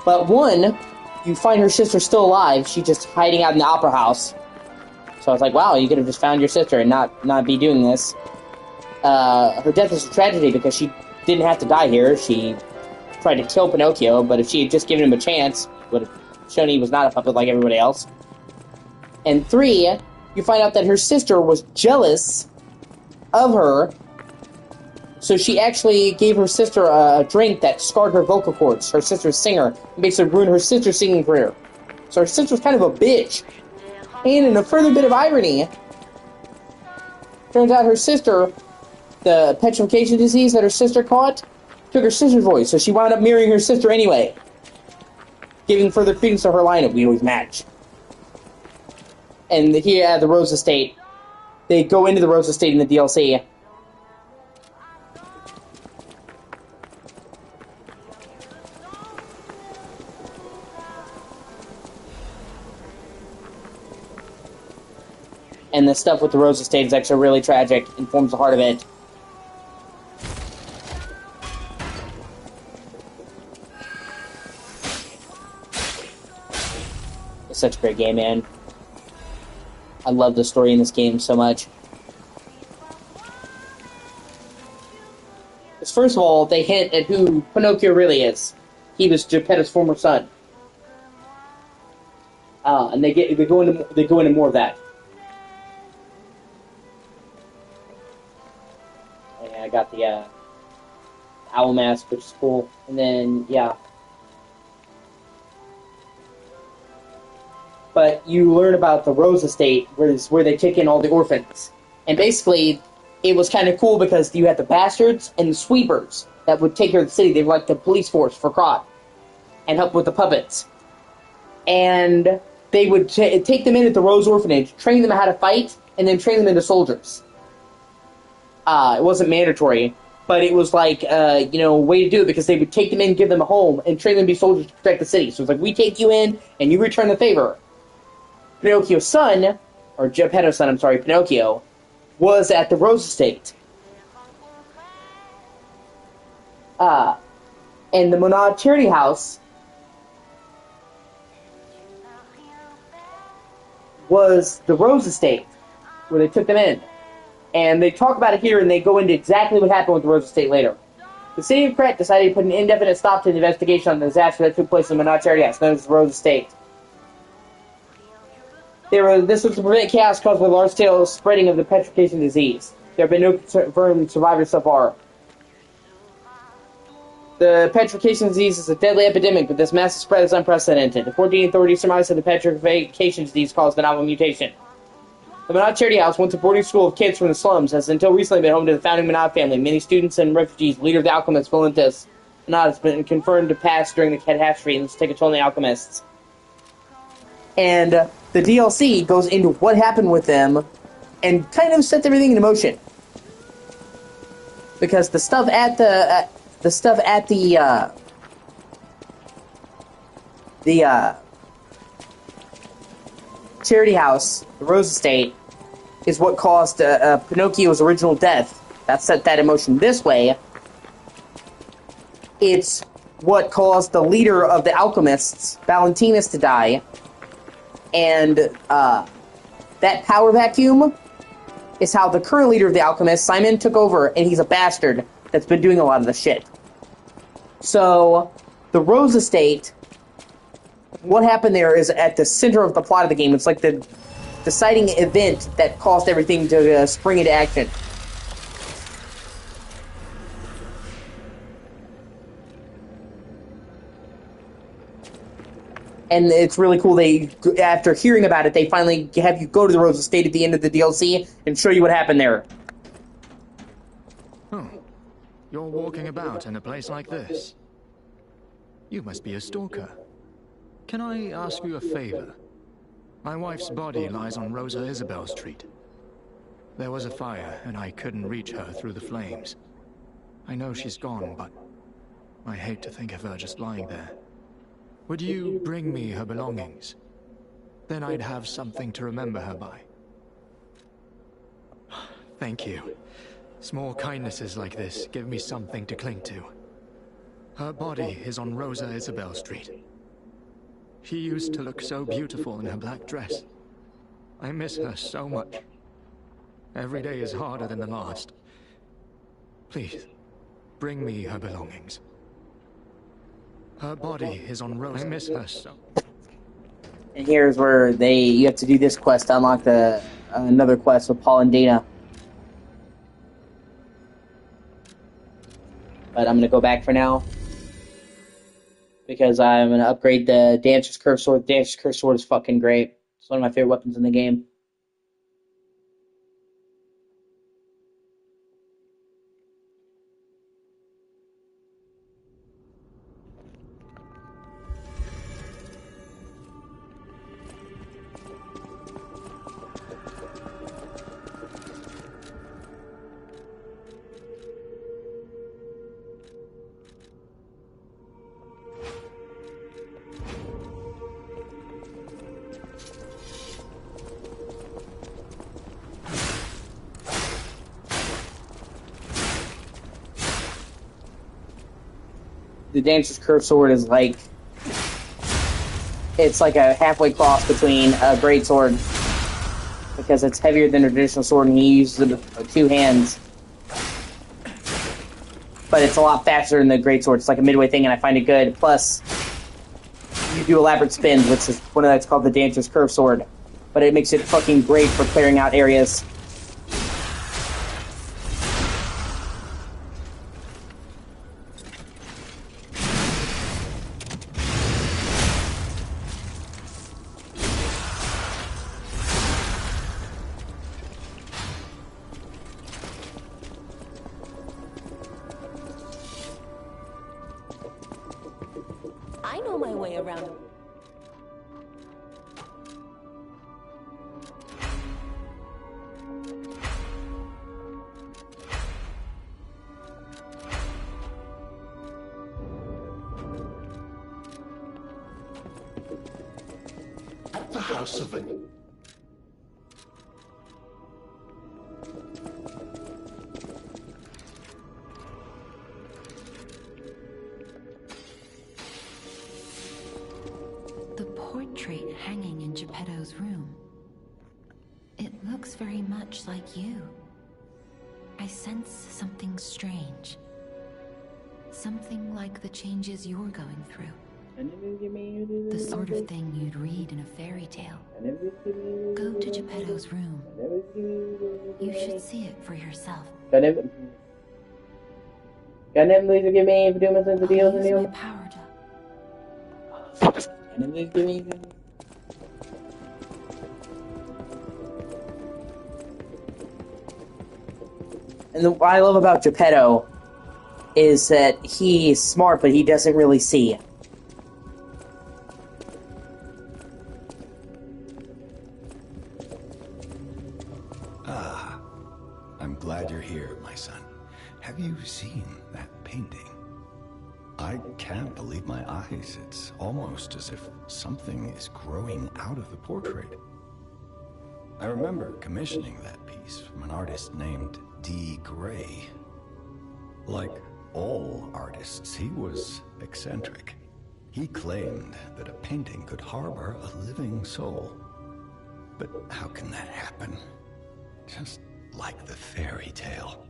But one, you find her sister still alive. She's just hiding out in the opera house. So I was like, wow, you could have just found your sister and not be doing this. Her death is a tragedy because she didn't have to die here. She tried to kill Pinocchio, but if she had just given him a chance, would have shown he was not a puppet like everybody else. And three, you find out that her sister was jealous of her, so she actually gave her sister a drink that scarred her vocal cords. Her sister's singer, and basically ruined her sister's singing career. So her sister's kind of a bitch. And in a further bit of irony, turns out her sister, the petrification disease that her sister caught, took her sister's voice, so she wound up mirroring her sister anyway, giving further credence to her line of "We always match." And here at the Rose Estate, they go into the Rose Estate in the DLC. And the stuff with the Rose Estate is actually really tragic and forms the heart of it. It's such a great game, man. I love the story in this game so much. Because first of all, they hint at who Pinocchio really is. He was Geppetto's former son. And they go into more of that. I got the owl mask, which is cool. And then, yeah. But you learn about the Rose Estate, where they kick in all the orphans. And basically, it was kind of cool because you had the bastards and the sweepers that would take care of the city. They were like the police force for Krot and help with the puppets. And they would take them in at the Rose Orphanage, train them how to fight, and then train them into soldiers. It wasn't mandatory, but it was like, a way to do it because they would take them in, give them a home, and train them to be soldiers to protect the city. So it's like, we take you in, and you return the favor. Pinocchio's son, or Geppetto's son, Pinocchio, was at the Rose Estate. And the Monad Charity House was the Rose Estate, where they took them in. And they talk about it here, and they go into exactly what happened with the Rose Estate later. The city of Kret decided to put an indefinite stop to the investigation on the disaster that took place in the Monad Charity House, known as the Rose Estate. This was to prevent chaos caused by large-scale spreading of the petrification disease. There have been no confirmed survivors so far. The petrification disease is a deadly epidemic, but this massive spread is unprecedented. The 14 authorities surmise that the petrification disease caused the novel mutation. The Monad Charity House, once a boarding school of kids from the slums, has until recently been home to the founding Monad family. Many students and refugees, leader of the alchemists, Valentis Monad, has been confirmed to pass during the catastrophe and to take control of the alchemists. And the DLC goes into what happened with them and kind of sets everything into motion. Because the stuff at the charity house, the Rose Estate, is what caused Pinocchio's original death. That set that in motion. This way, it's what caused the leader of the alchemists, Valentinus, to die. And that power vacuum is how the current leader of the alchemists, Simon, took over, and he's a bastard that's been doing a lot of the shit. So, the Rose Estate what happened there is at the center of the plot of the game. It's like the deciding event that caused everything to spring into action. And it's really cool. They, after hearing about it, they finally have you go to the Rose Estate at the end of the DLC and show you what happened there. Oh, you're walking about in a place like this. You must be a stalker. Can I ask you a favor? My wife's body lies on Rosa Isabel Street. There was a fire, and I couldn't reach her through the flames. I know she's gone, but I hate to think of her just lying there. Would you bring me her belongings? Then I'd have something to remember her by. Thank you. Small kindnesses like this give me something to cling to. Her body is on Rosa Isabel Street. She used to look so beautiful in her black dress. I miss her so much. Every day is harder than the last. Please, bring me her belongings. Her body is on Rosa. I miss her so. And here's where you have to do this quest to unlock another quest with Paul and Dana. But I'm gonna go back for now because I'm gonna upgrade the Dancer's Curse Sword. The Dancer's Curse Sword is fucking great. It's one of my favorite weapons in the game. The Dancer's Curse Sword is like... It's like a halfway cross between a great sword. Because it's heavier than a traditional sword and he uses it with 2 hands. But it's a lot faster than the great sword. It's like a midway thing and I find it good. Plus, you do elaborate spins, which is one of that's called the Dancer's Curve Sword. But it makes it fucking great for clearing out areas. I know my way around. At the house of a... The portrait hanging in Geppetto's room. It looks very much like you. I sense something strange. Something like the changes you're going through. The sort of thing you'd read in a fairy tale. Go to Geppetto's room. You should see it for yourself. Got him, please forgive me for doing my sins of deals and deals. Power Can him, please give me... And what I love about Geppetto is that he's smart, but he doesn't really see. Ah, I'm glad you're here, my son. Have you seen that painting? I can't believe my eyes. It's almost as if something is growing out of the portrait. I remember commissioning that piece from an artist named D. Gray. Like all artists, he was eccentric. He claimed that a painting could harbor a living soul. But how can that happen? Just like the fairy tale.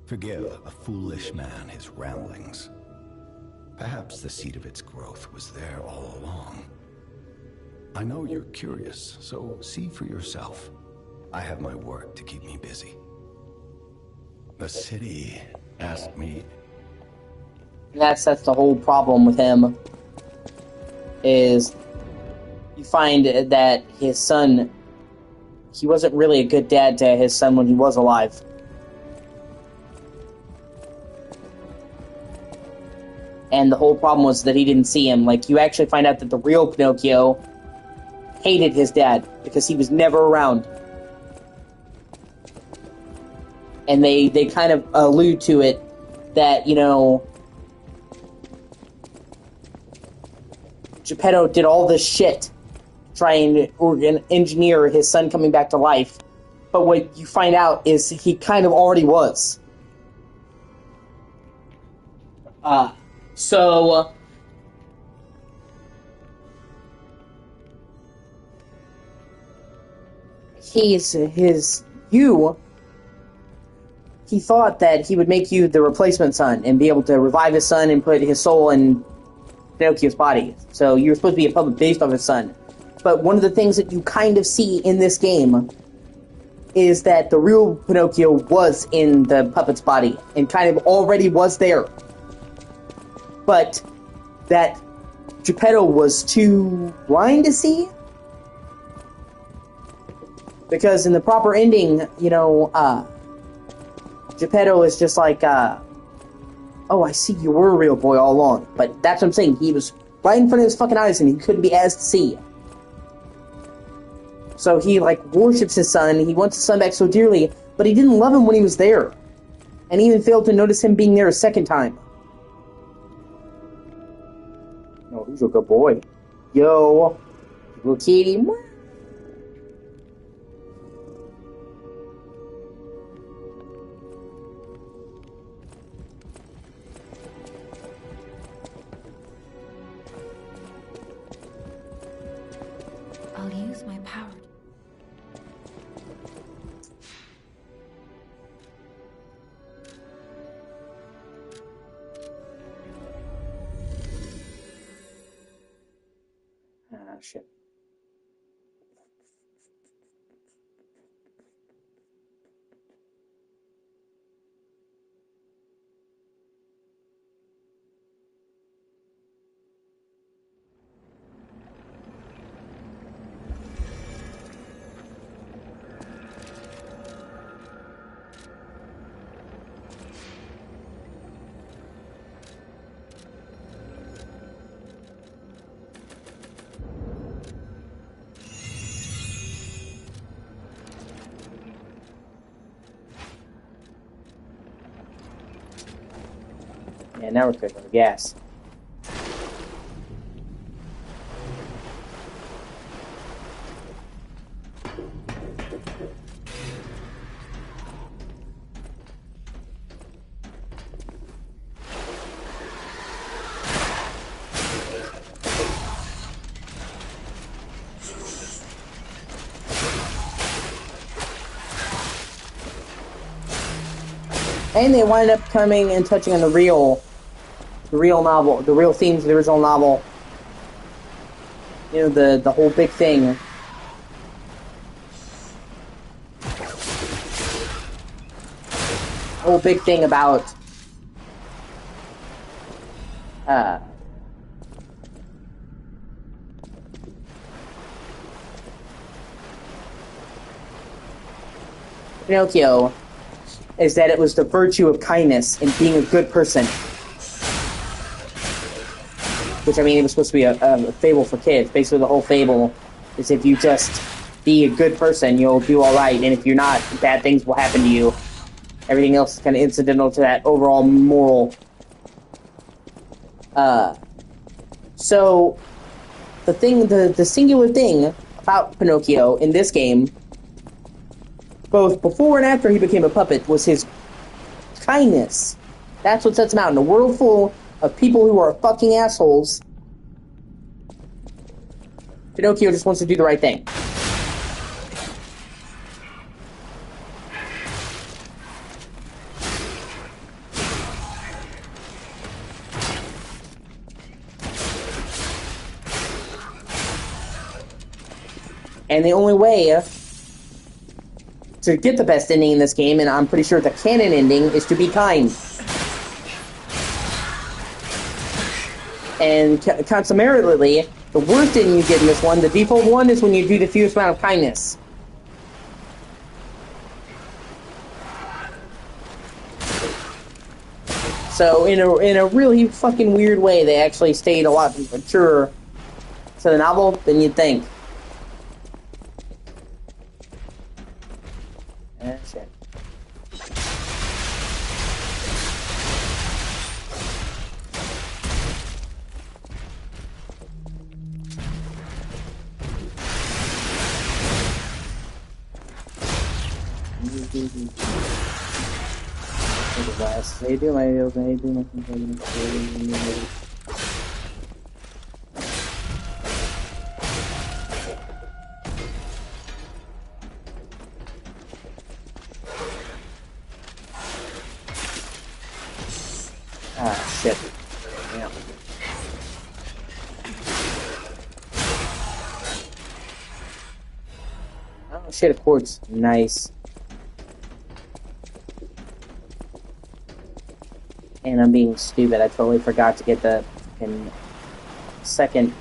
Forgive a foolish man his ramblings. Perhaps the seed of its growth was there all along. I know you're curious, so see for yourself. I have my work to keep me busy. The city asked me... That's the whole problem with him, is you find that his son, he wasn't really a good dad to his son when he was alive. And the whole problem was that he didn't see him. Like, you actually find out that the real Pinocchio hated his dad because he was never around. And they kind of allude to it that, you know, Geppetto did all this shit trying to engineer his son coming back to life. But what you find out is he kind of already was. So he thought that he would make you the replacement son and be able to revive his son and put his soul in Pinocchio's body. So you're supposed to be a puppet based on his son. But one of the things that you kind of see in this game is that the real Pinocchio was in the puppet's body and kind of already was there. But that Geppetto was too blind to see. Because in the proper ending, you know, Geppetto is just like, oh, I see, you were a real boy all along. But that's what I'm saying, he was right in front of his fucking eyes and he couldn't be asked to see. So he, like, worships his son, he wants his son back so dearly, but he didn't love him when he was there. And he even failed to notice him being there a second time. Oh, he's a good boy. Yo, little kitty. I'll use my power. Ah, shit. Yeah, now we're cooking with gas. And they wind up coming and touching on the real novel, the real themes of the original novel. You know, the whole big thing. Whole big thing about Pinocchio is that it was the virtue of kindness and being a good person. Which, I mean, it was supposed to be a fable for kids. Basically, the whole fable is if you just be a good person, you'll do alright, and if you're not, bad things will happen to you. Everything else is kind of incidental to that overall moral. So, the singular thing about Pinocchio in this game, both before and after he became a puppet, was his kindness. That's what sets him out. In a world full of people who are fucking assholes, Pinocchio just wants to do the right thing. And the only way to get the best ending in this game, and I'm pretty sure it's a canon ending, is to be kind. And consummatively, the worst ending you get in this one, the default one, is when you do the fewest amount of kindness. So in a really fucking weird way, they actually stayed a lot truer to the novel than you'd think. Shit. They do my videos, they do my things. Ah, shit. Yeah. Oh, shit, of course. Nice. And I'm being stupid. I totally forgot to get the second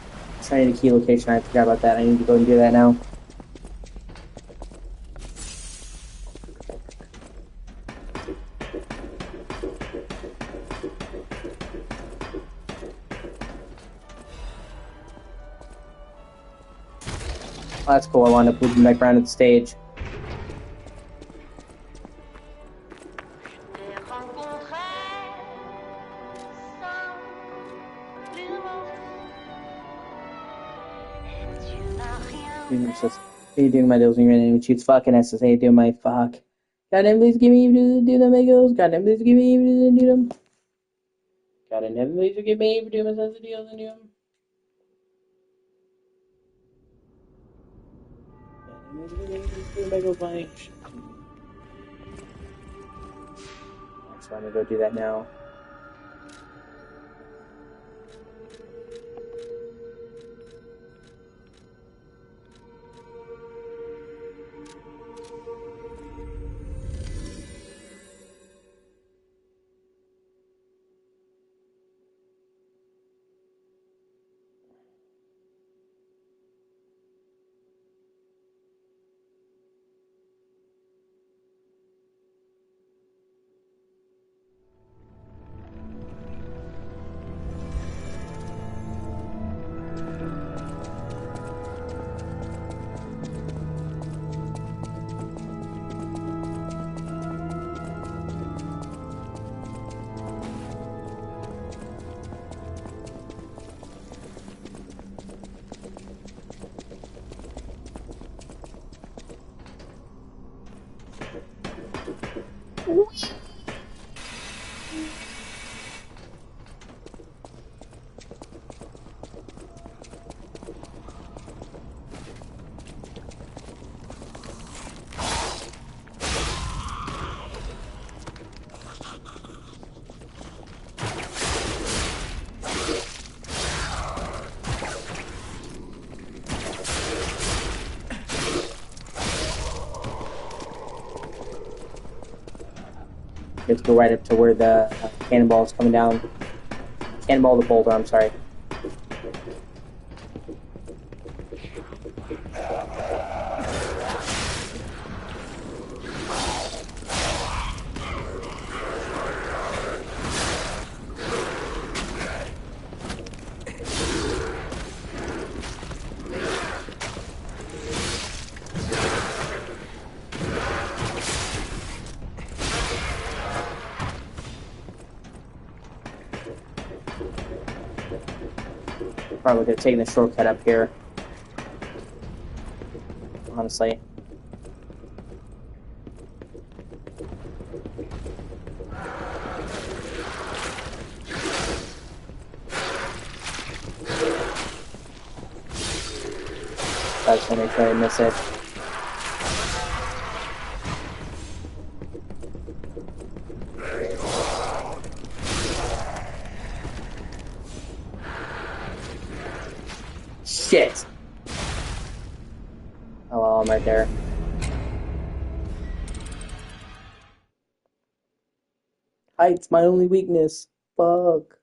Trinity key location. I forgot about that. I need to go and do that now. Oh, that's cool. I wound up moving back around at the stage. Says, hey, doing my deals when you're in shoots fucking says, hey, doing my fuck. Goddamn, please give me do them amigos. Goddamn, please give me do them. Goddamn, please give me do my sense of deals and do them. So I'm gonna go do that now. You have to go right up to where the cannonball is coming down. Cannonball the boulder, I'm sorry. Probably could have taken the shortcut up here. Honestly. I just want to make sure I miss it. Shit. arm right there. Height's my only weakness. Fuck.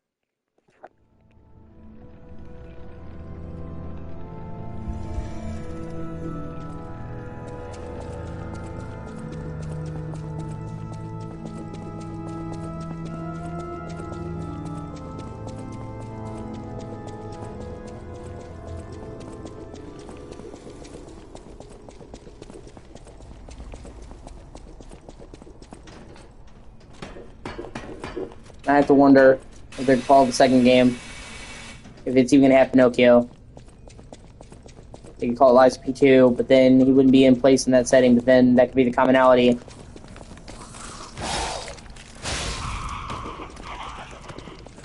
I have to wonder if they're called the second game. If it's even gonna have Pinocchio. They could call it Lies of P2, but then he wouldn't be in place in that setting, but then that could be the commonality.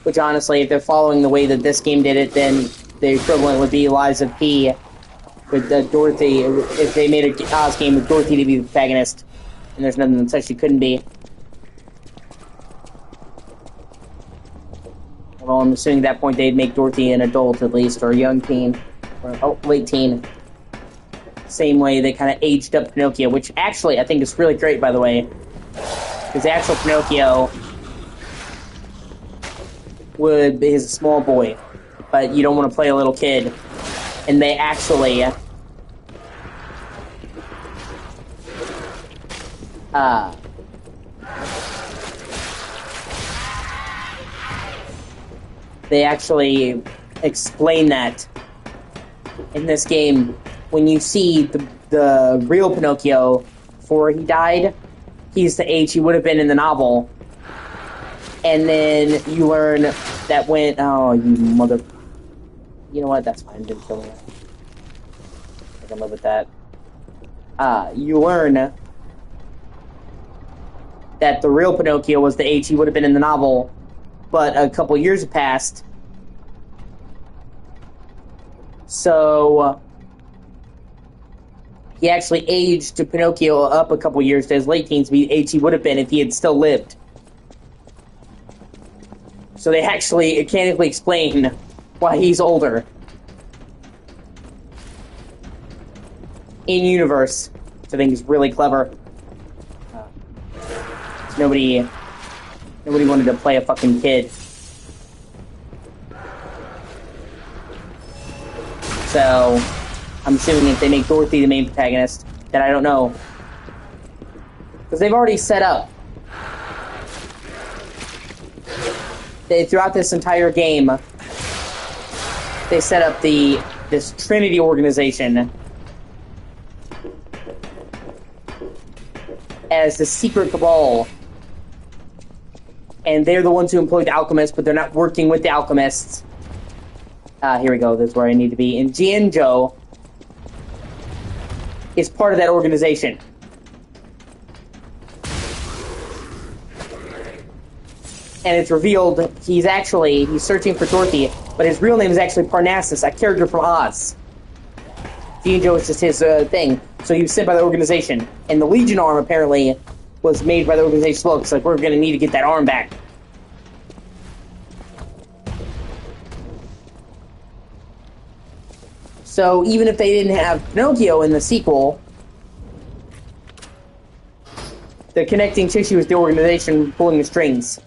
Which honestly, if they're following the way that this game did it, then the equivalent would be Lies of P with Dorothy, if they made a Oz game with Dorothy to be the protagonist. And there's nothing that says she couldn't be. Well, I'm assuming at that point they'd make Dorothy an adult at least, or a young teen, or late teen. Same way they kind of aged up Pinocchio, which actually I think is really great, by the way. Because the actual Pinocchio is a small boy, but you don't want to play a little kid. And they actually explain that in this game. When you see the real Pinocchio before he died, he's the age he would have been in the novel. And then you learn that when... Oh, you mother... You know what? That's fine. Didn't kill me. I can live with that. You learn that the real Pinocchio was the age he would have been in the novel, but a couple years have passed. So he actually aged to Pinocchio up a couple years to his late teens to be the age he would have been if he had still lived. So they actually mechanically explain why he's older in universe, which I think is really clever. Nobody wanted to play a fucking kid. So I'm assuming if they make Dorothy the main protagonist, then I don't know. Because they've already set up. Throughout this entire game, they set up this Trinity organization as the secret cabal. And they're the ones who employ the alchemists, but they're not working with the alchemists. Here we go. That's where I need to be. And Jianzhou is part of that organization. And it's revealed he's searching for Dorothy, but his real name is actually Parnassus, a character from Oz. Jianzhou is just his thing. So he was sent by the organization. And the Legion arm, apparently, was made by the organization as well. It's like, we're going to need to get that arm back. So even if they didn't have Pinocchio in the sequel, the connecting tissue is the organization pulling the strings.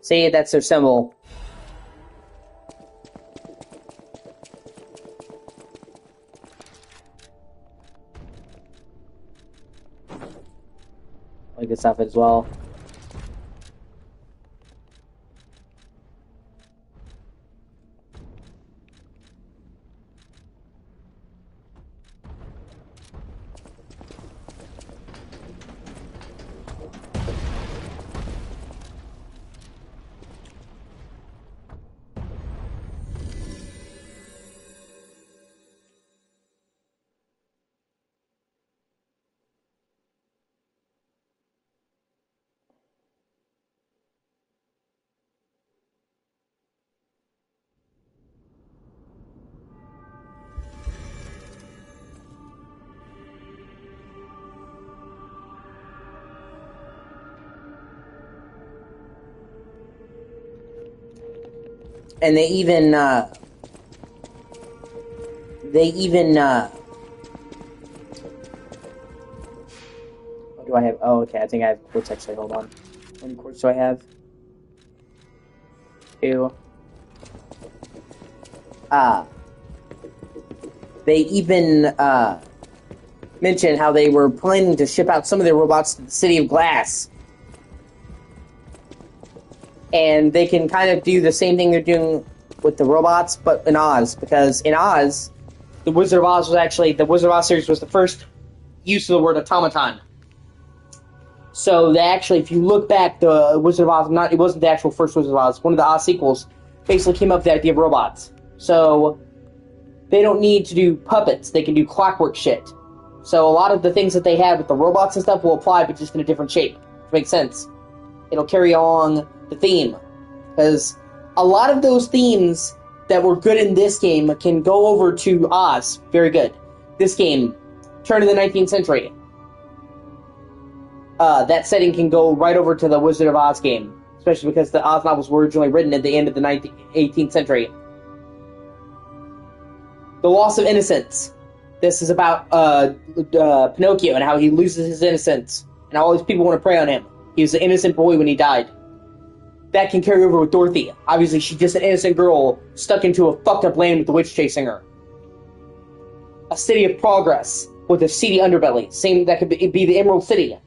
See, that's their symbol. Like this stuff as well. And they even, what do I have? Oh, okay, I think I have quartz, actually, hold on. How many quartz do I have? 2. They even, mentioned how they were planning to ship out some of their robots to the City of Glass. And they can kind of do the same thing they're doing with the robots, but in Oz. Because in Oz, the Wizard of Oz series was the first use of the word automaton. So they actually, if you look back, the Wizard of Oz, it wasn't the actual first Wizard of Oz, one of the Oz sequels basically came up with the idea of robots. So they don't need to do puppets, they can do clockwork shit. So a lot of the things that they have with the robots and stuff will apply, but just in a different shape, which makes sense. It'll carry along the theme. Because a lot of those themes that were good in this game can go over to Oz. Very good. This game, turn of the 19th century. That setting can go right over to the Wizard of Oz game. Especially because the Oz novels were originally written at the end of the 18th century. The Loss of Innocence. This is about Pinocchio and how he loses his innocence. And how all these people want to prey on him. He was an innocent boy when he died. That can carry over with Dorothy. Obviously, she's just an innocent girl stuck into a fucked up land with the witch chasing her. A City of Progress with a seedy underbelly. Same, that could be the Emerald City.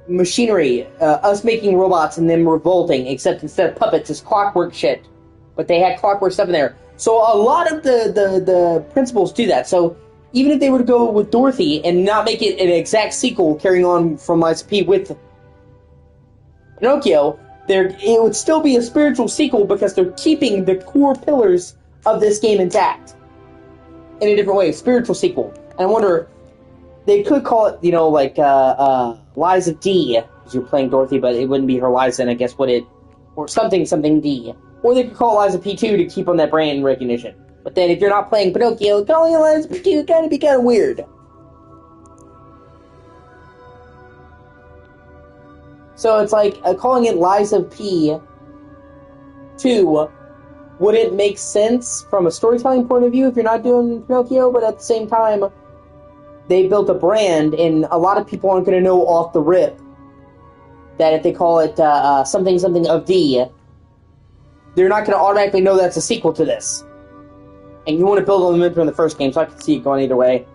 Machinery. Us making robots and them revolting, except instead of puppets, it's clockwork shit. But they had clockwork stuff in there. So a lot of the principles do that. So even if they were to go with Dorothy and not make it an exact sequel carrying on from Lies of P with Pinocchio, it would still be a spiritual sequel because they're keeping the core pillars of this game intact. In a different way, spiritual sequel. And I wonder, they could call it, like Lies of D, because you're playing Dorothy, but it wouldn't be her Lies then, I guess, would it? Or something D. Or they could call it Lies of P2 to keep on that brand recognition. But then if you're not playing Pinocchio, calling it Lies of P2 would be kind of weird. So it's like, calling it Lies of P2 wouldn't make sense from a storytelling point of view if you're not doing Pinocchio, but at the same time, they built a brand, and a lot of people aren't going to know off the rip that if they call it something of D, they're not going to automatically know that's a sequel to this. And you want to build on the momentum in the first game, so I can see it going either way.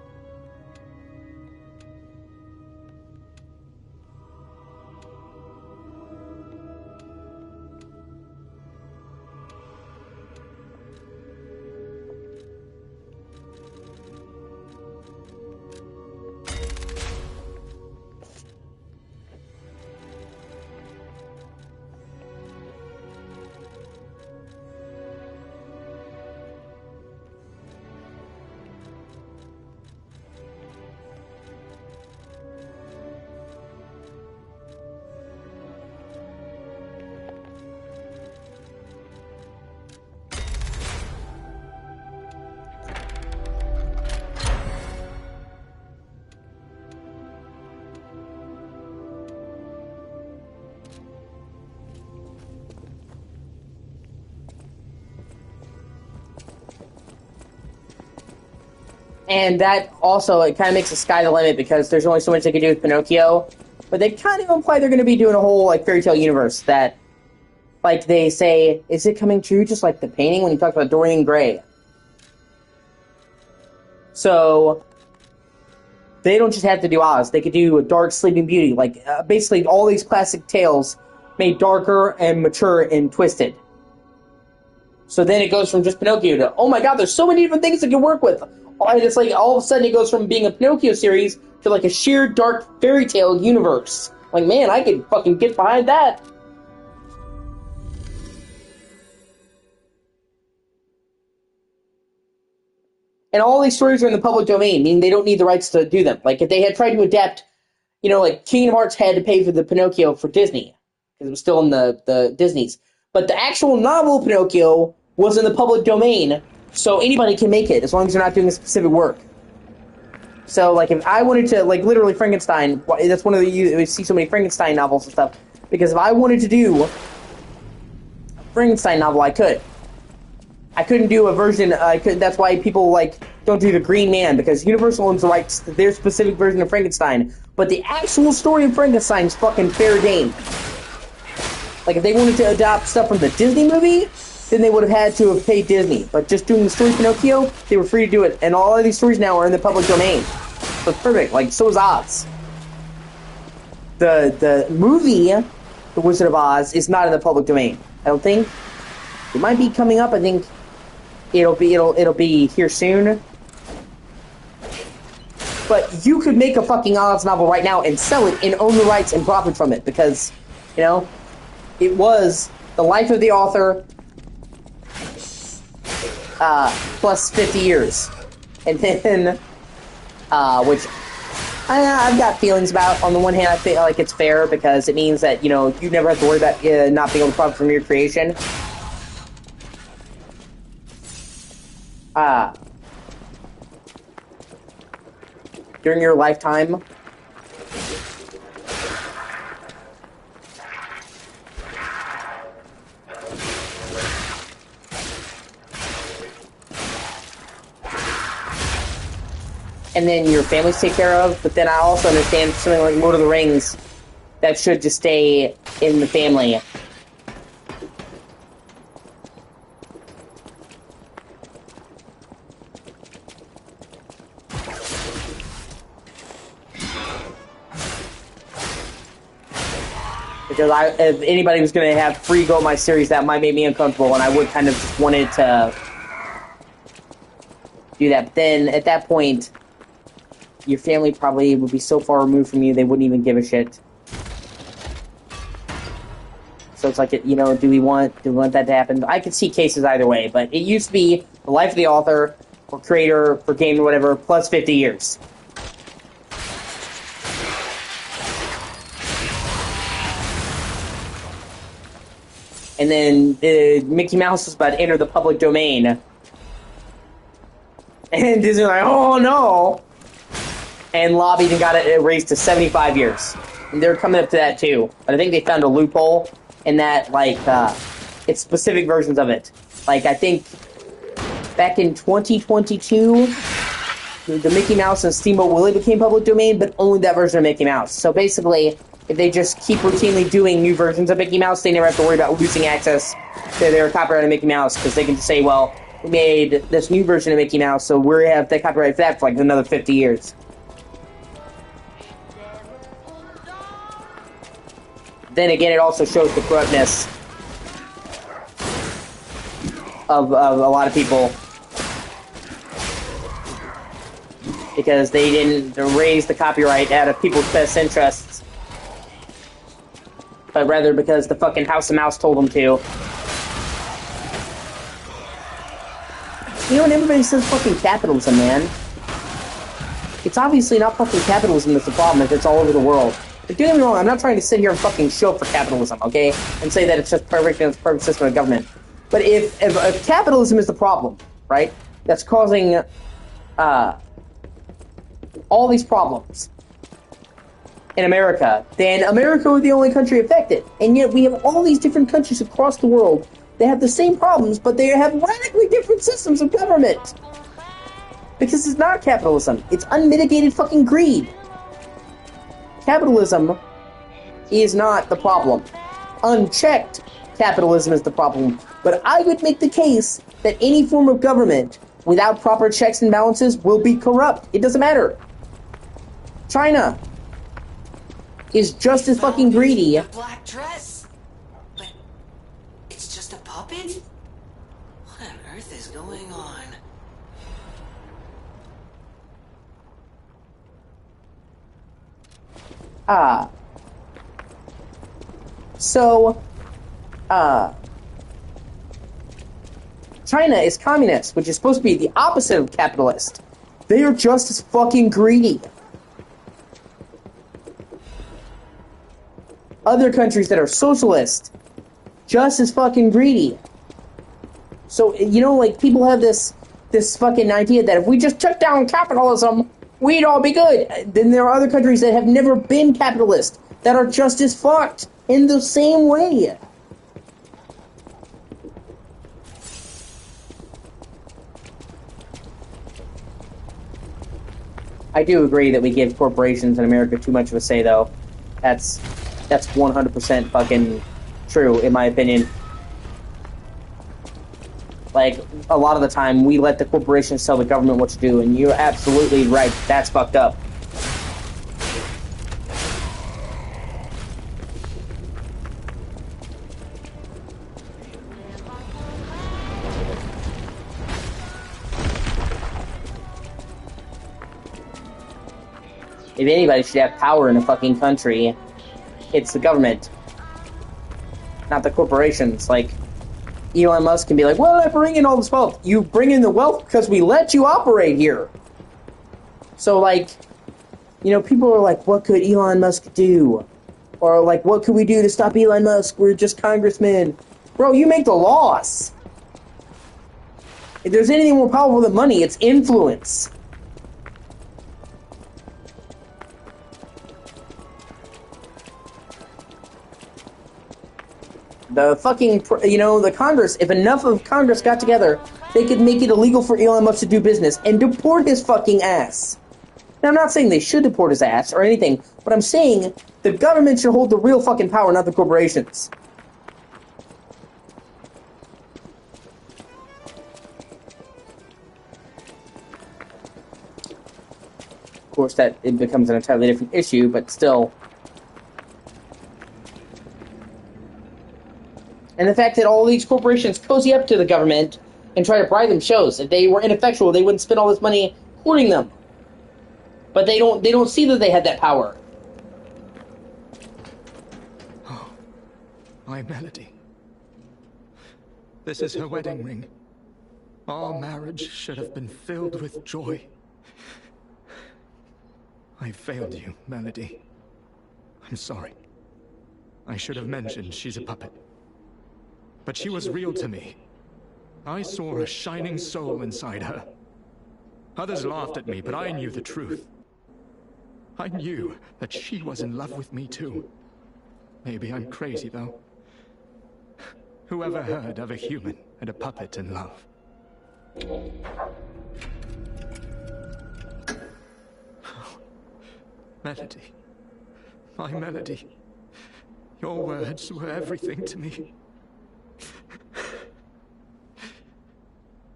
And that also, it kind of makes the sky the limit because there's only so much they can do with Pinocchio. But they kind of imply they're going to be doing a whole, fairy tale universe that, they say, is it coming true? Just like the painting when you talk about Dorian Gray. So, they don't just have to do Oz. They could do a Dark Sleeping Beauty. Basically all these classic tales made darker and mature and twisted. So then it goes from just Pinocchio to, oh my god, there's so many different things they can work with. And it's all of a sudden it goes from being a Pinocchio series to a sheer dark fairy tale universe. Man, I could fucking get behind that. And all these stories are in the public domain, meaning they don't need the rights to do them. If they had tried to adapt, Kingdom Hearts had to pay for the Pinocchio for Disney, because it was still in the Disney's. But the actual novel Pinocchio was in the public domain, so anybody can make it, as long as they're not doing a specific work. So, if I wanted to, literally Frankenstein, that's one of the, you see so many Frankenstein novels and stuff. Because if I wanted to do a Frankenstein novel, I could. I couldn't do a version. That's why people like don't do the Green Man, because Universal owns the rights to their specific version of Frankenstein. But the actual story of Frankenstein is fucking fair game. Like if they wanted to adopt stuff from the Disney movie, then they would have had to have paid Disney. But just doing the story Pinocchio, they were free to do it, and all of these stories now are in the public domain. So it's perfect. Like so is Oz. The movie, The Wizard of Oz, is not in the public domain. I don't think. It might be coming up. I think it'll be here soon. But you could make a fucking Oz novel right now and sell it and own the rights and profit from it because, you know, it was the life of the author plus 50 years. And then, which I've got feelings about. On the one hand, I feel like it's fair because it means that, you know, you never have to worry about not being able to profit from your creation. During your lifetime, and then your families take care of, but then I also understand something like Lord of the Rings, that should just stay in the family. Because if anybody was going to have free go at my series, that might make me uncomfortable, and I would kind of just wanted to do that. But then, at that point, your family probably would be so far removed from you, they wouldn't even give a shit. So it's like, you know, do we want that to happen? I could see cases either way, but it used to be the life of the author, or creator, for game or whatever, plus 50 years. And then Mickey Mouse was about to enter the public domain. And Disney was like, oh no! And lobbied and got it raised to 75 years. And they're coming up to that too. But I think they found a loophole in that, like, it's specific versions of it. Like, I think back in 2022, the Mickey Mouse and Steamboat Willie became public domain, but only that version of Mickey Mouse. So basically, if they just keep routinely doing new versions of Mickey Mouse, they never have to worry about losing access to their copyright on Mickey Mouse, because they can just say, well, we made this new version of Mickey Mouse, so we have the copyright for that for like another 50 years. Then again, it also shows the corruptness of a lot of people, because they didn't raise the copyright out of people's best interests, but rather because the fucking House of Mouse told them to. You know, and everybody says fucking capitalism, man. It's obviously not fucking capitalism that's the problem, if it's all over the world. But don't get me wrong, I'm not trying to sit here and fucking show for capitalism, okay? And say that it's just perfect and it's a perfect system of government. But if capitalism is the problem, right, that's causing all these problems in America, then America was the only country affected. And yet we have all these different countries across the world that have the same problems, but they have radically different systems of government. Because it's not capitalism. It's unmitigated fucking greed. Capitalism is not the problem. Unchecked capitalism is the problem. But I would make the case that any form of government without proper checks and balances will be corrupt. It doesn't matter. China is just as fucking greedy. A black dress? But it's just a puppet? What on earth is going on? China is communist, which is supposed to be the opposite of capitalist. They are just as fucking greedy. Other countries that are socialist, just as fucking greedy. So, you know, like, people have this fucking idea that if we just took down capitalism, we'd all be good. Then there are other countries that have never been capitalist that are just as fucked in the same way. I do agree that we give corporations in America too much of a say, though. That's 100% fucking true, in my opinion. Like, a lot of the time, we let the corporations tell the government what to do, and you're absolutely right. That's fucked up. If anybody should have power in a fucking country, it's the government, not the corporations. Like, Elon Musk can be like, well, I bring in all this wealth. You bring in the wealth because we let you operate here. So, like, you know, people are like, what could Elon Musk do? Or, like, what could we do to stop Elon Musk? We're just congressmen. Bro, you make the laws. If there's anything more powerful than money, it's influence. The fucking, you know, the Congress, if enough of Congress got together, they could make it illegal for Elon Musk to do business and deport his fucking ass. Now, I'm not saying they should deport his ass or anything, but I'm saying the government should hold the real fucking power, not the corporations. Of course, that it becomes an entirely different issue, but still. And the fact that all these corporations cozy up to the government and try to bribe them shows if they were ineffectual, they wouldn't spend all this money courting them. But they don't see that they had that power. Oh, my Melody. This is her wedding ring. Our marriage should have been filled with joy. I failed you, Melody. I'm sorry. I should have mentioned she's a puppet. But she was real to me. I saw a shining soul inside her. Others laughed at me, but I knew the truth. I knew that she was in love with me too. Maybe I'm crazy, though. Whoever heard of a human and a puppet in love? Oh, Melody. My Melody. Your words were everything to me.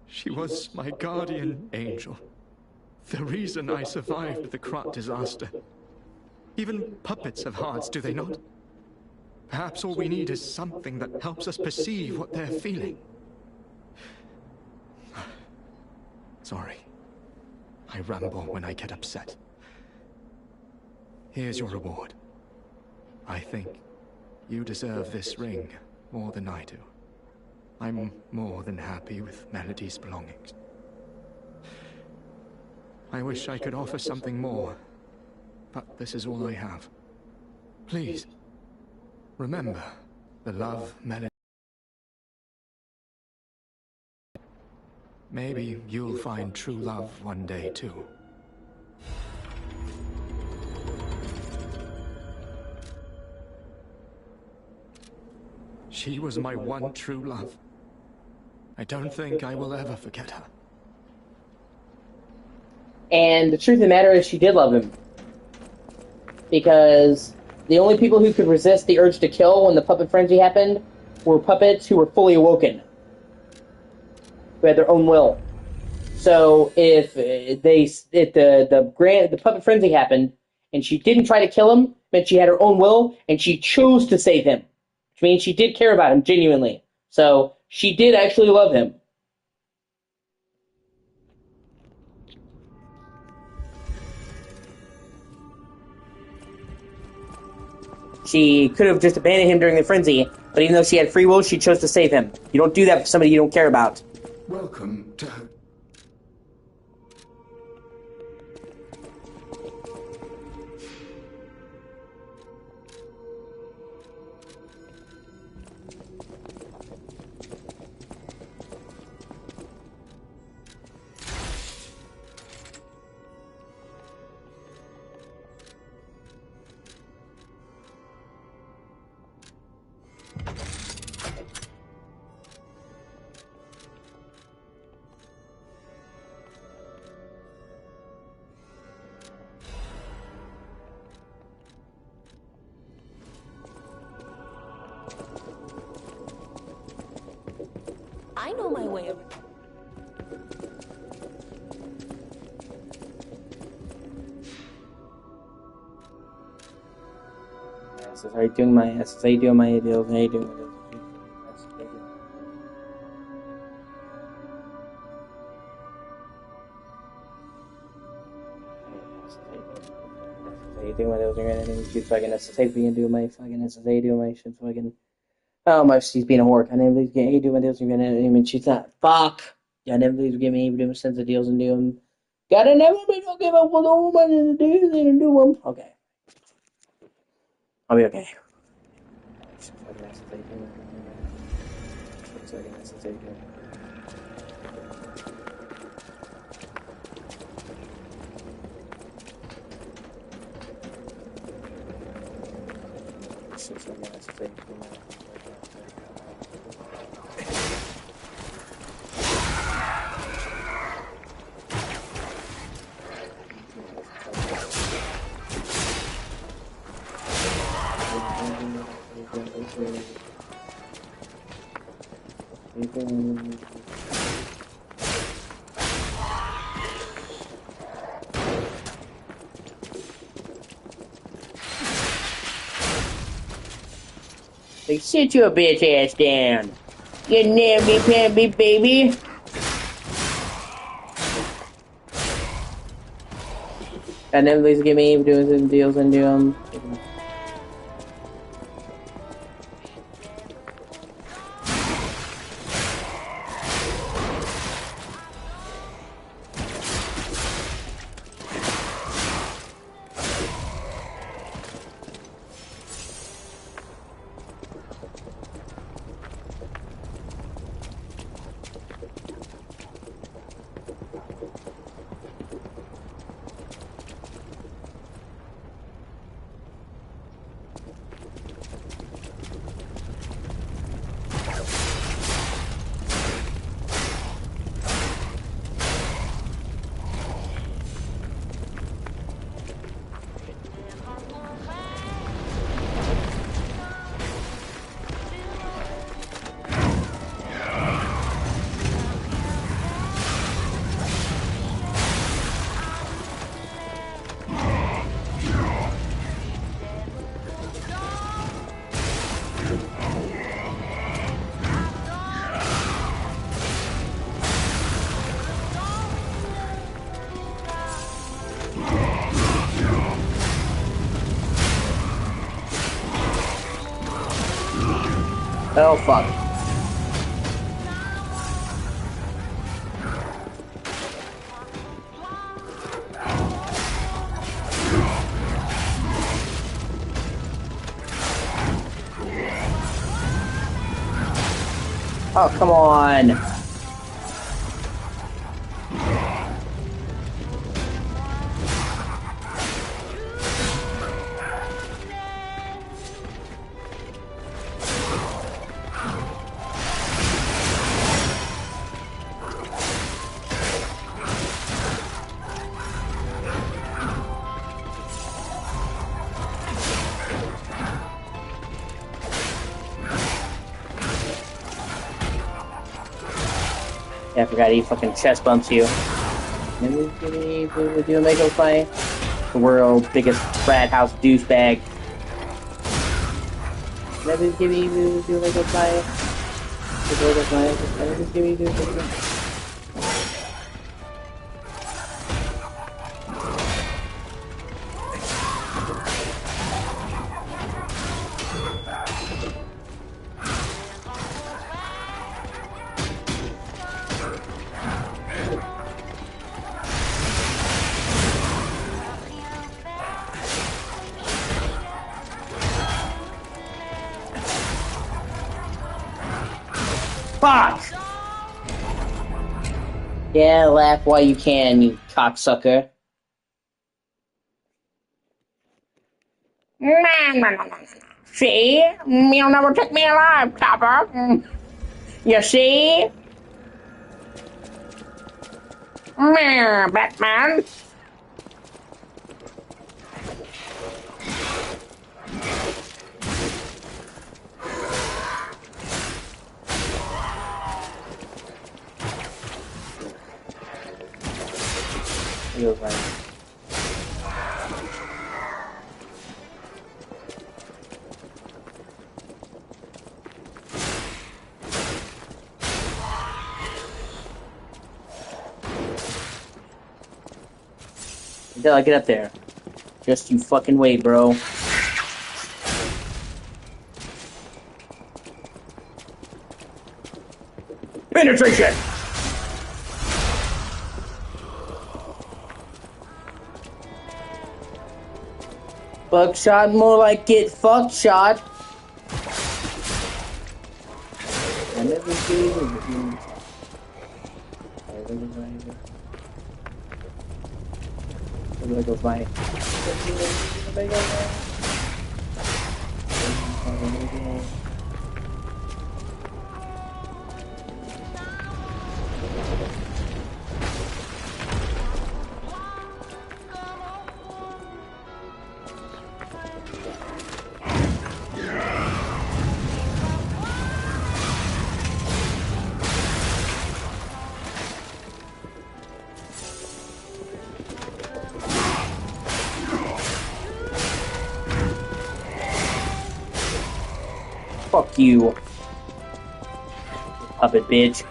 She was my guardian angel. The reason I survived the Krat disaster. Even puppets have hearts, do they not? Perhaps all we need is something that helps us perceive what they're feeling. Sorry. I ramble when I get upset. Here's your reward. I think you deserve this ring more than I do. I'm more than happy with Melody's belongings. I wish I could offer something more, but this is all I have. Please, remember the love Melody. Maybe you'll find true love one day, too. She was my one true love. I don't think I will ever forget her. And the truth of the matter is she did love him. Because the only people who could resist the urge to kill when the puppet frenzy happened were puppets who were fully awoken. Who had their own will. So if the puppet frenzy happened and she didn't try to kill him, it meant she had her own will and she chose to save him. Which means she did care about him genuinely. So she did actually love him. She could have just abandoned him during the frenzy, but even though she had free will, she chose to save him. You don't do that for somebody you don't care about. Welcome to... I know my way around. How you doing my asses? How you doing my deals? How you doing my deals? How you doing my deals? You're gonna shoot fucking SSA being do my fucking SSA do my shit fucking. Oh my, she's being a whore. I never believe you get do my deals. You're gonna even she's not. Fuck. I never believe you give me even do sense of deals and do them. Gotta never be don't give up for the woman and do and do them. Okay. I'll be okay. Like, sit your bitch ass down. You namby-pamby baby. And then please give me doing some deals and do them. Oh fuck. Oh, come on. Yeah, I forgot he fucking chest bumps you. Would you make a fight? The world's biggest frat house douchebag. Never give me do make a fight. Never give me do. Fuck! Yeah, laugh while you can, you cocksucker. See? You'll never take me alive, Topper. You see? Batman. You're right. Until I get up there. Just you fucking wait, bro. Penetration! Buckshot, more like get fucked shot. I never see you. There goes my. Fuck you, puppet bitch.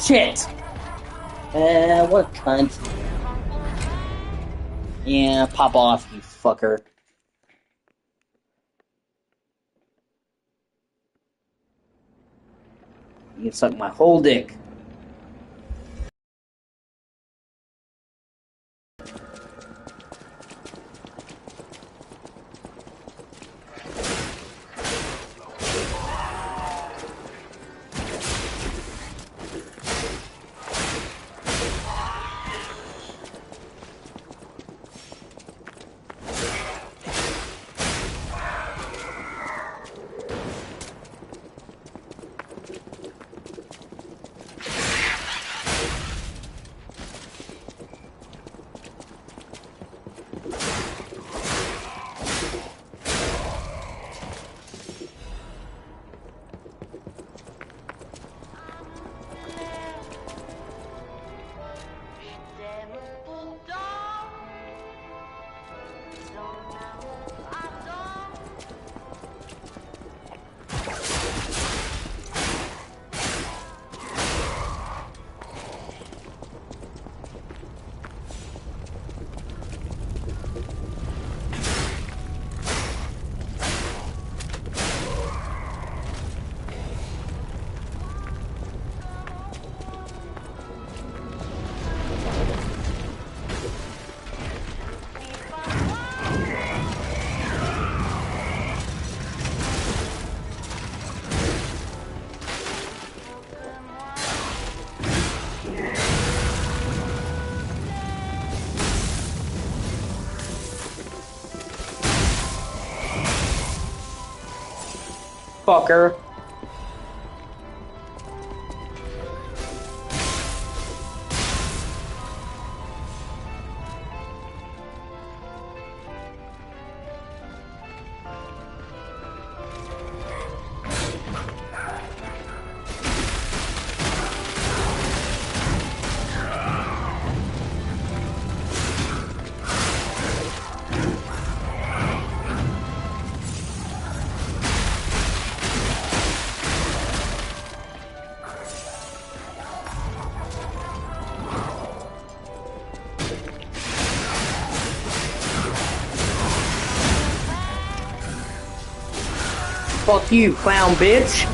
Shit! What a cunt. Yeah, pop off, you fucker. You can suck my whole dick. Fucker. Fuck you, clown bitch.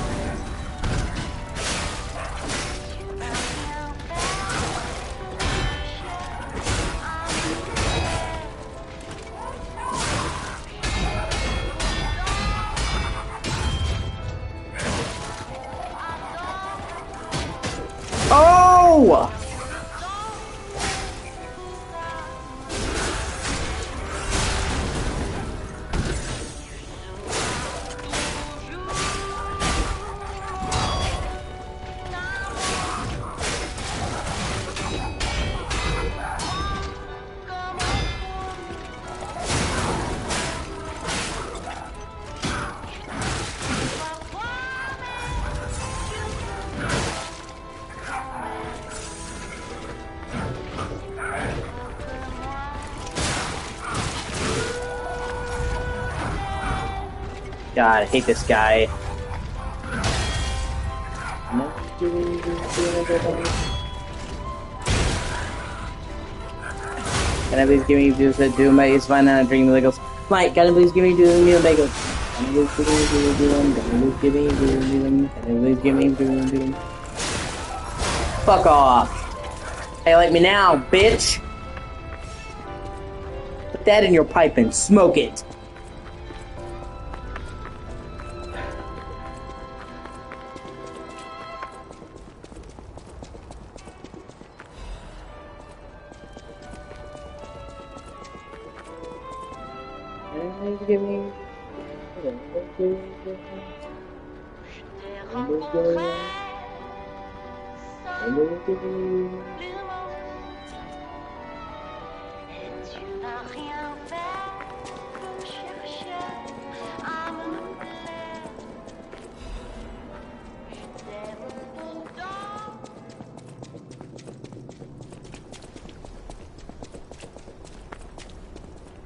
God, I hate this guy. Can I please give me do my is fine and drink the bagels? Mike, can I please give me do the bagels? Can I please give me do them? Fuck off. Hey, like me now, bitch. Put that in your pipe and smoke it. Give me.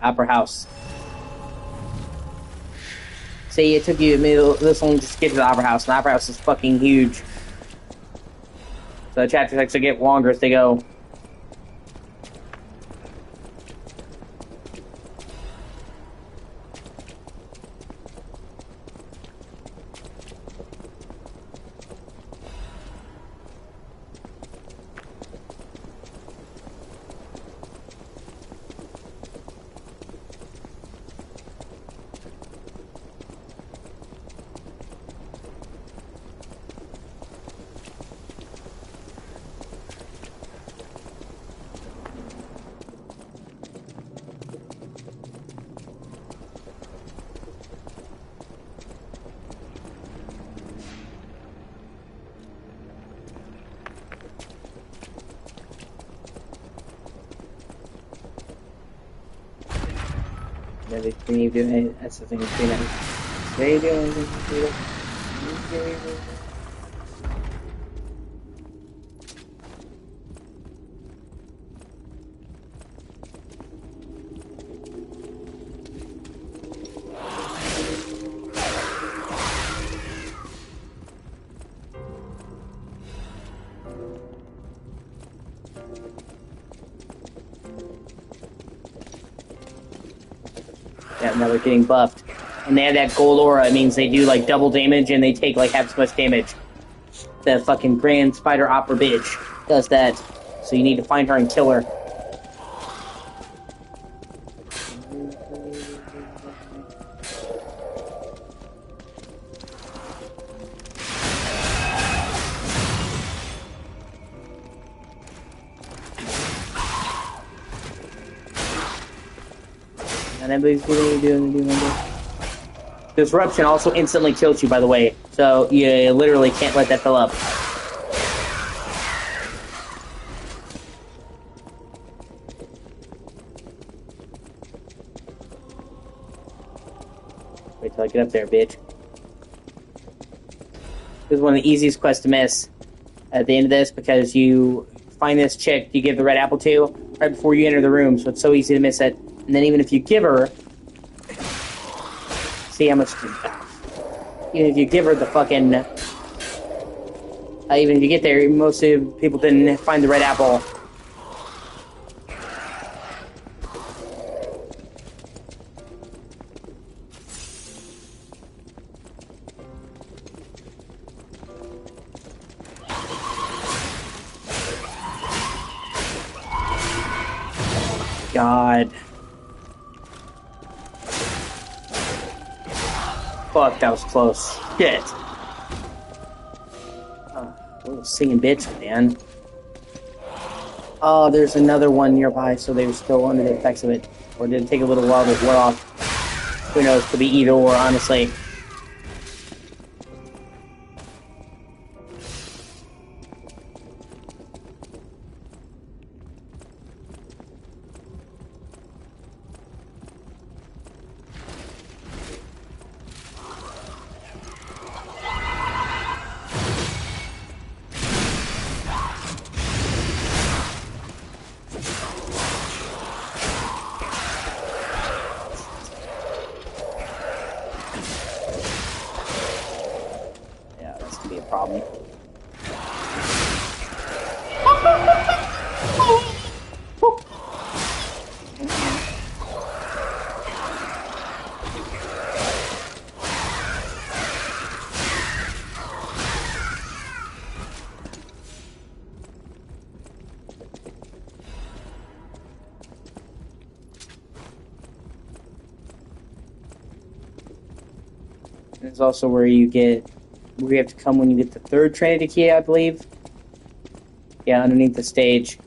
Opera House. See, it took you this long just to get to the Opera House, and the Opera House is fucking huge. So the chapters actually get longer as they go. That's the thing. Yeah, now they're getting buffed. And they have that gold aura, it means they do like double damage and they take like half as much damage. The fucking Grand Spider Opera bitch does that. So you need to find her and kill her. And everybody's doing Disruption also instantly kills you, by the way. So you literally can't let that fill up. Wait till I get up there, bitch. This is one of the easiest quests to miss at the end of this, because you find this chick you give the red apple to right before you enter the room, so it's so easy to miss it. And then even if you give her... See how much... Even if you give her the fucking... even if you get there, most people didn't find the red apple. God. Fuck, that was close. Shit. Little singing bitch, man. Oh, there's another one nearby, so they were still under the effects of it. Or did it take a little while to wear off? Who knows? Could be either or, honestly. It's also where you have to come when you get the third Trinity key, I believe. Yeah, underneath the stage.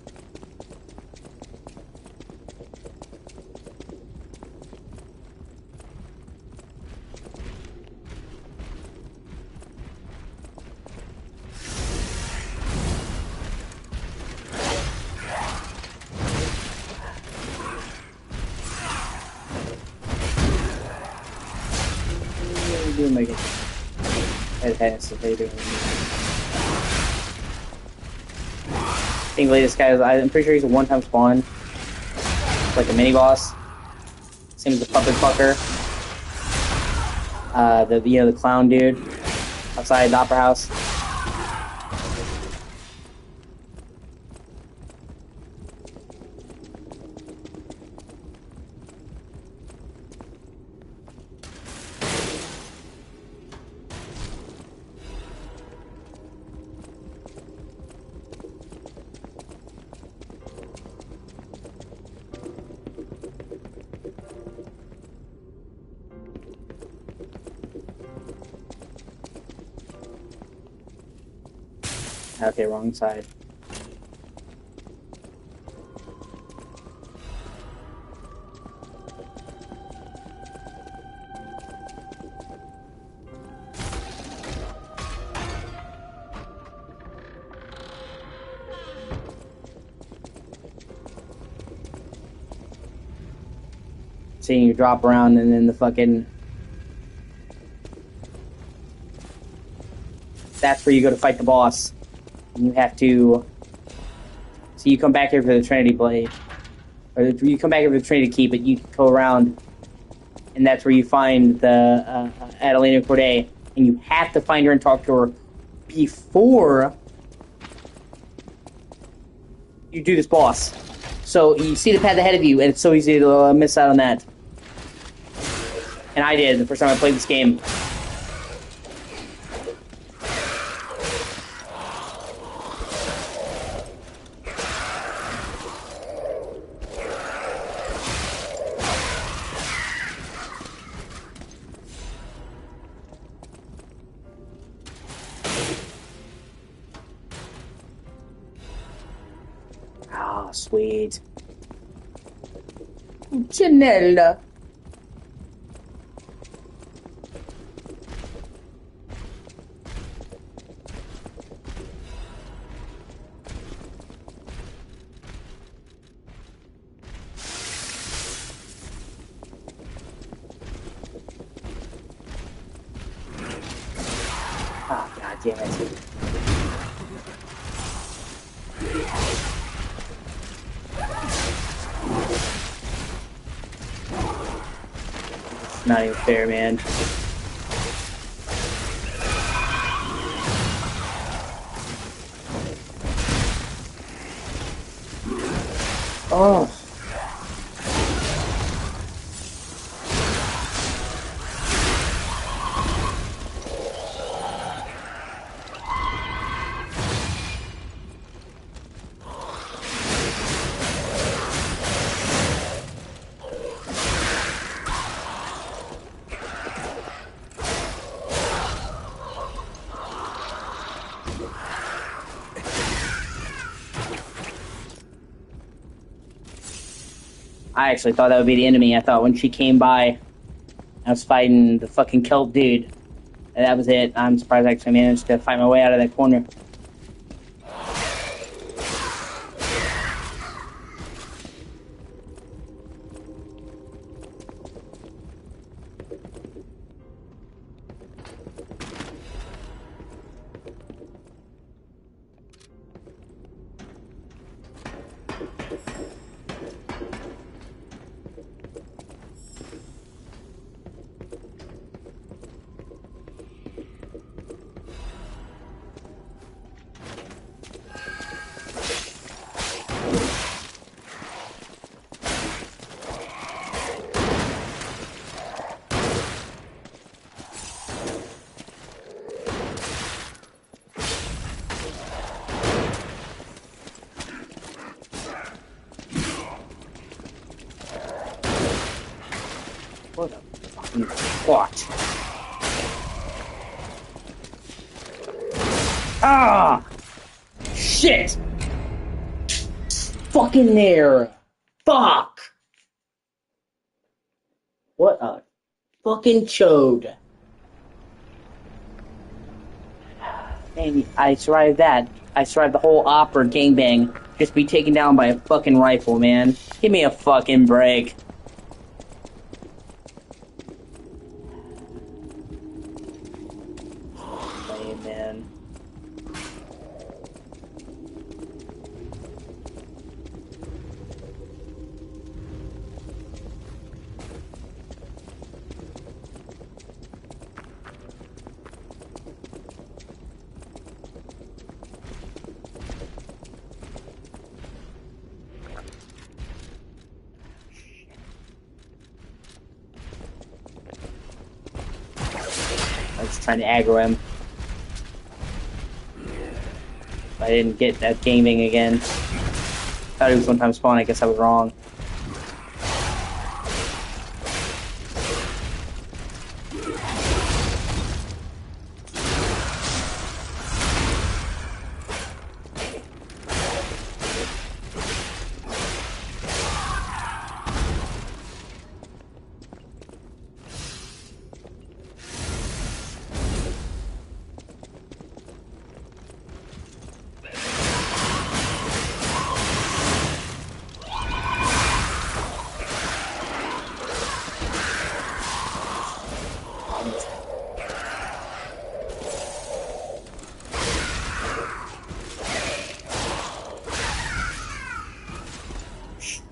I think this guy is, I'm pretty sure he's a one-time spawn. Like a mini-boss. Same as the puppet fucker. The clown dude. Outside the opera house. Okay, wrong side. Seeing you drop around and then the fucking... That's where you go to fight the boss. You have to... So you come back here for the Trinity Blade. Or you come back here for the Trinity Key, but you go around, and that's where you find the Adelina Corday, and you have to find her and talk to her before you do this boss. So you see the path ahead of you, and it's so easy to miss out on that. And I did the first time I played this game. Ah, sweet. Janella. Ah, god damn it. Not even fair, man. Oh. I actually thought that would be the enemy. I thought when she came by, I was fighting the fucking kelp dude. And that was it. I'm surprised I actually managed to find my way out of that corner. What a fucking fuck. Ah! Shit! Fucking there! Fuck! What a fucking chode. And I survived that. I survived the whole opera gangbang. Just be taken down by a fucking rifle, man. Give me a fucking break. Lame, man. I was trying to aggro him. I didn't get that gaming again. Thought he was one time spawn, I guess I was wrong.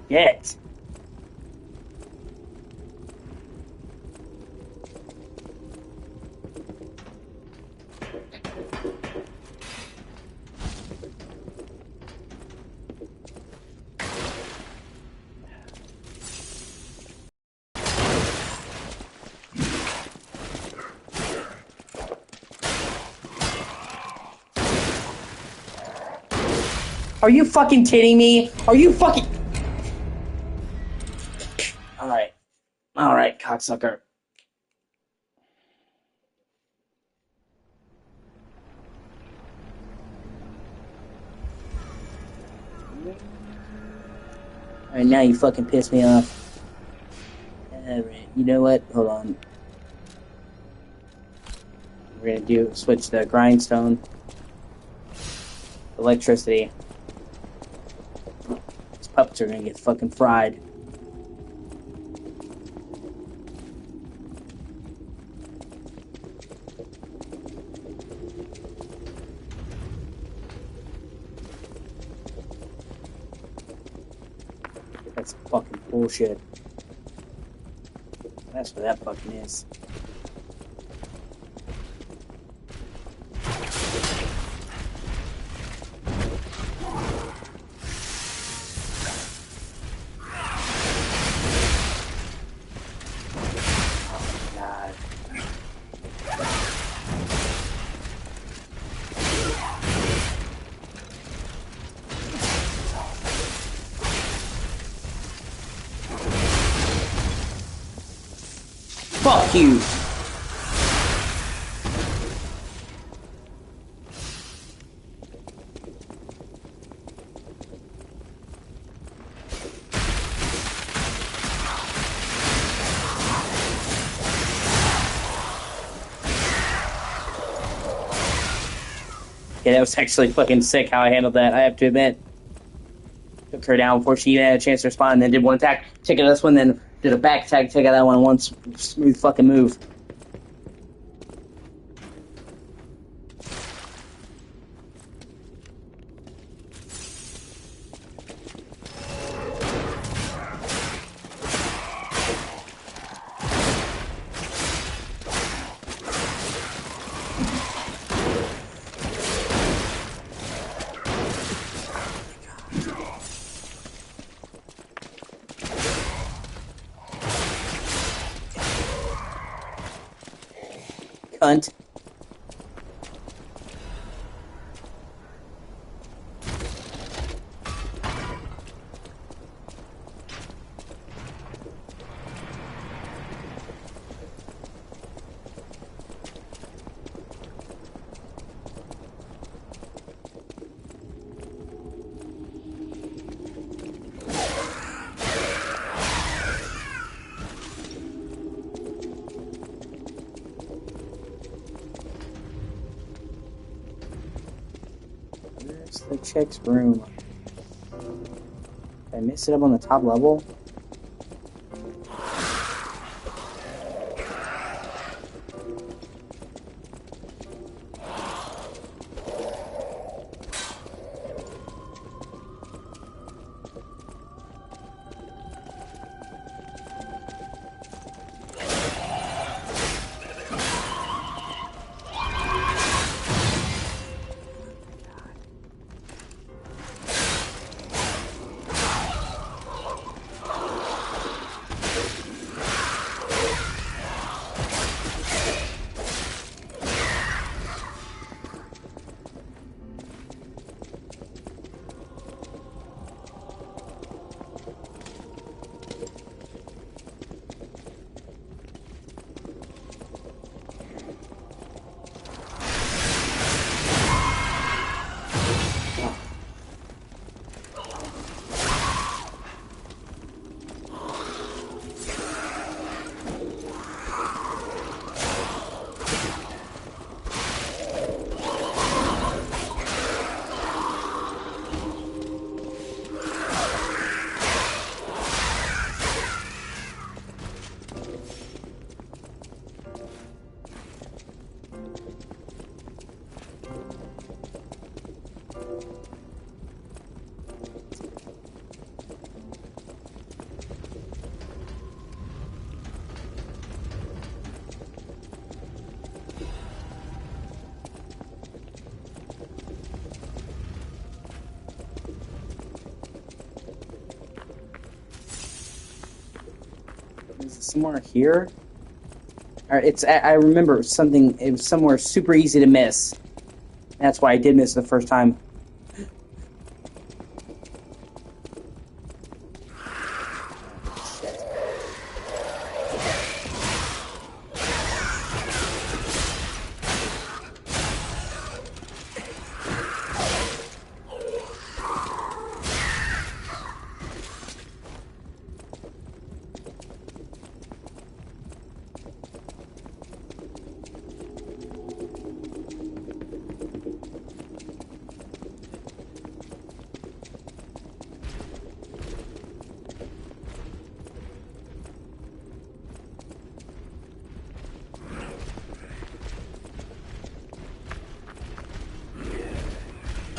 Shit. Are you fucking kidding me? Are you fucking... Alright. Alright, cocksucker. Alright, now you fucking piss me off. Alright, you know what? Hold on. We're gonna switch the grindstone. Electricity. These puppets are gonna get fucking fried. That's fucking bullshit. That's what that fucking is. Fuck you! Yeah, that was actually fucking sick how I handled that, I have to admit. Took her down before she even had a chance to respond, and then did one attack, take out this one, then did a back attack, take out that one in one smooth fucking move. Cunt. The chick's room. Did I miss it up on the top level? Is it somewhere here? Or I remember something. It was somewhere super easy to miss. That's why I did miss it the first time.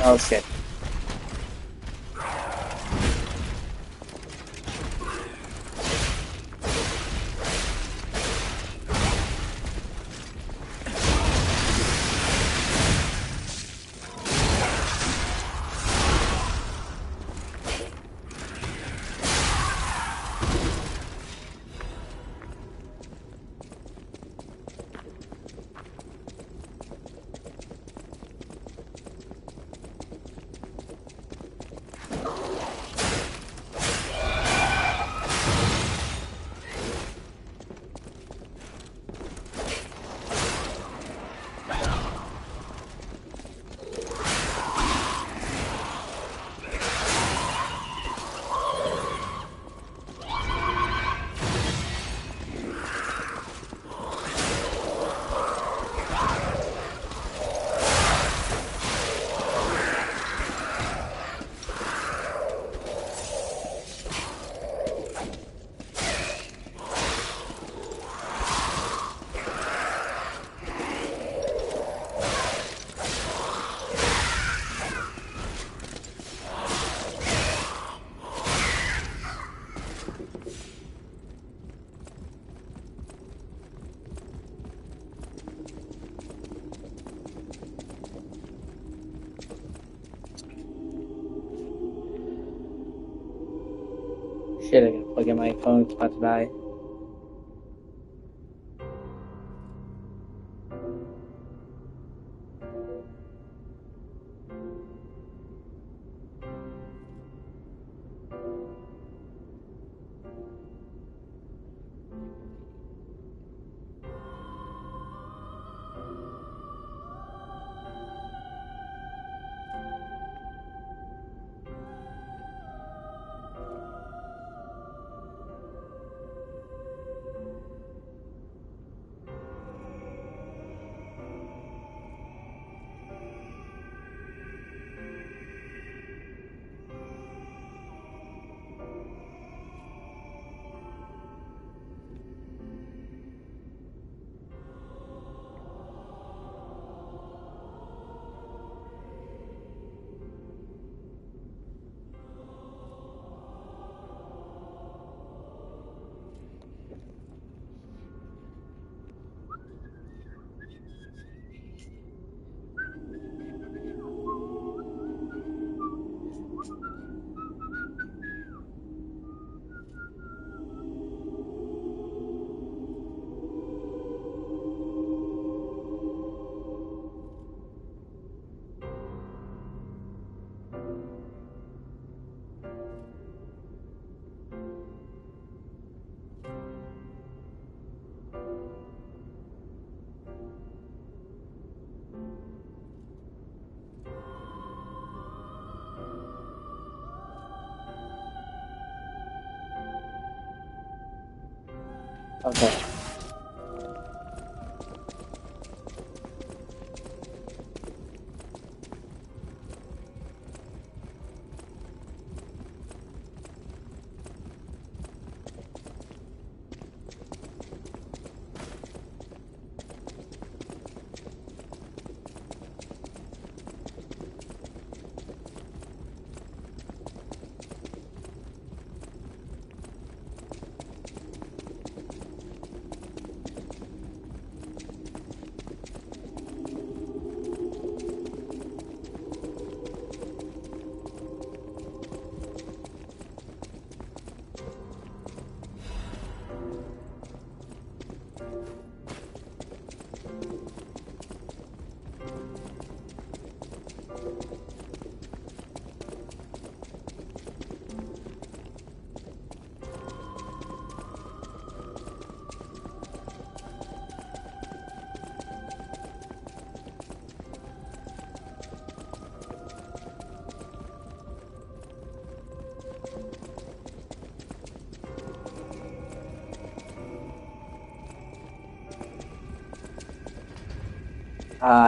Oh shit. Shit, I gotta plug in my phone. It's about to die. Okay.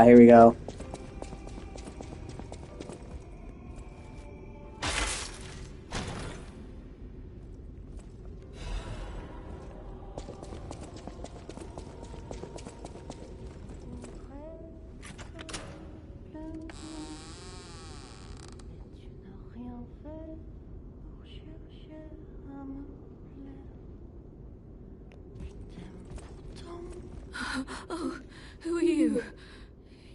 Here we go. Oh, who are you?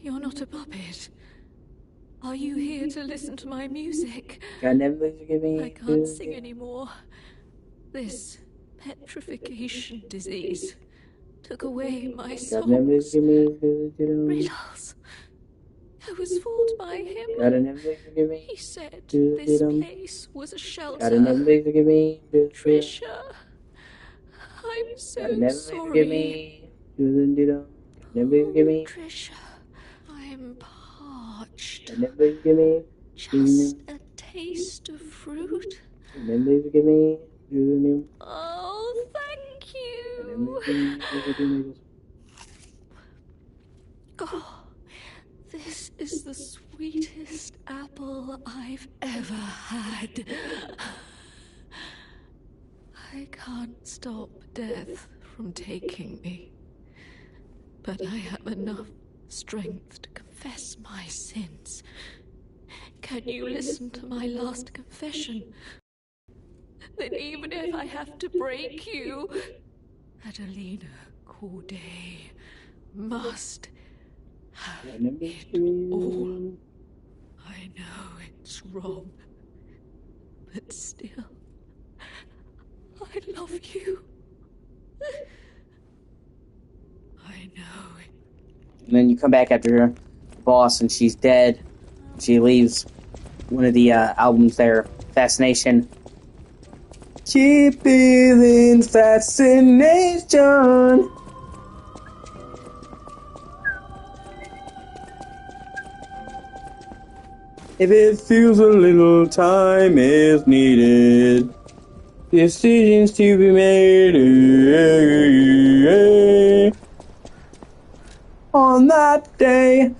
You're not a puppet. Are you here to listen to my music? I can't sing anymore. This petrification disease took away my songs. Riddles. I was fooled by him. He said this place was a shelter. Trisha, I'm so sorry. Trisha, I'm parched. Just a taste of fruit. Oh, thank you. Oh, this is the sweetest apple I've ever had. I can't stop death from taking me, but I have enough strength to confess my sins. Can you listen to my last confession? Then even if I have to break you, Adelina Corday must have it all. I know it's wrong, but still, I love you. I know it. And then you come back after her boss, and she's dead. She leaves one of the albums there, Fascination. Keep feeling fascination. If it feels a little time is needed, decisions to be made on that day.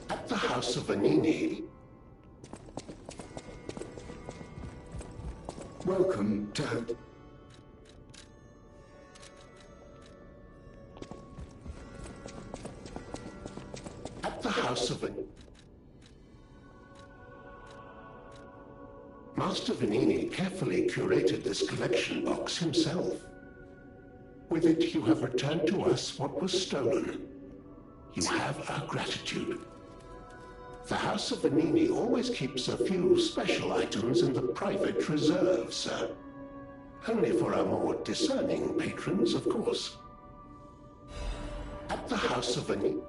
At the house of Vanini. Welcome to... At the house of... Master Vanini carefully curated this collection box himself. With it, you have returned to us what was stolen. You have our gratitude. The House of Vanini always keeps a few special items in the private reserve, sir. Only for our more discerning patrons, of course. At the House of Vanini...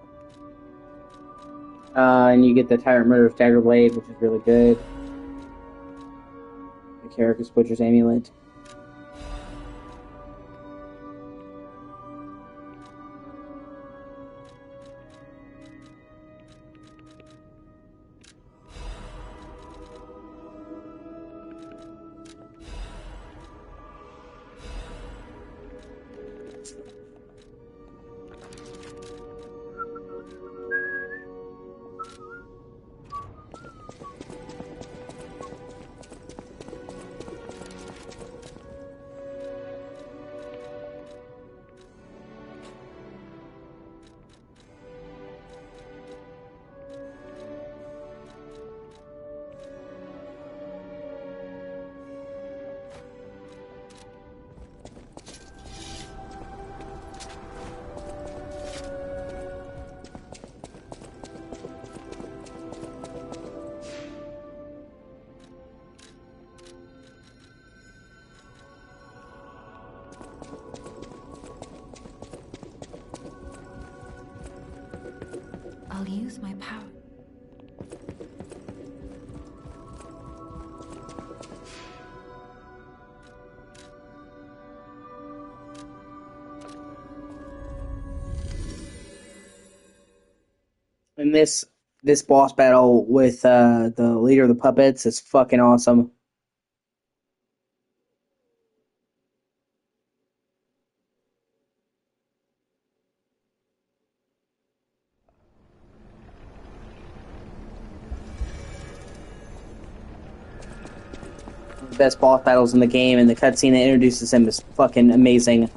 And you get the Tyrant Murder's Dagger Blade, which is really good. The Caracus Butcher's Amulet. I'll use my power. And this boss battle with the leader of the puppets is fucking awesome. The best boss battles in the game, and the cutscene that introduces him is fucking amazing.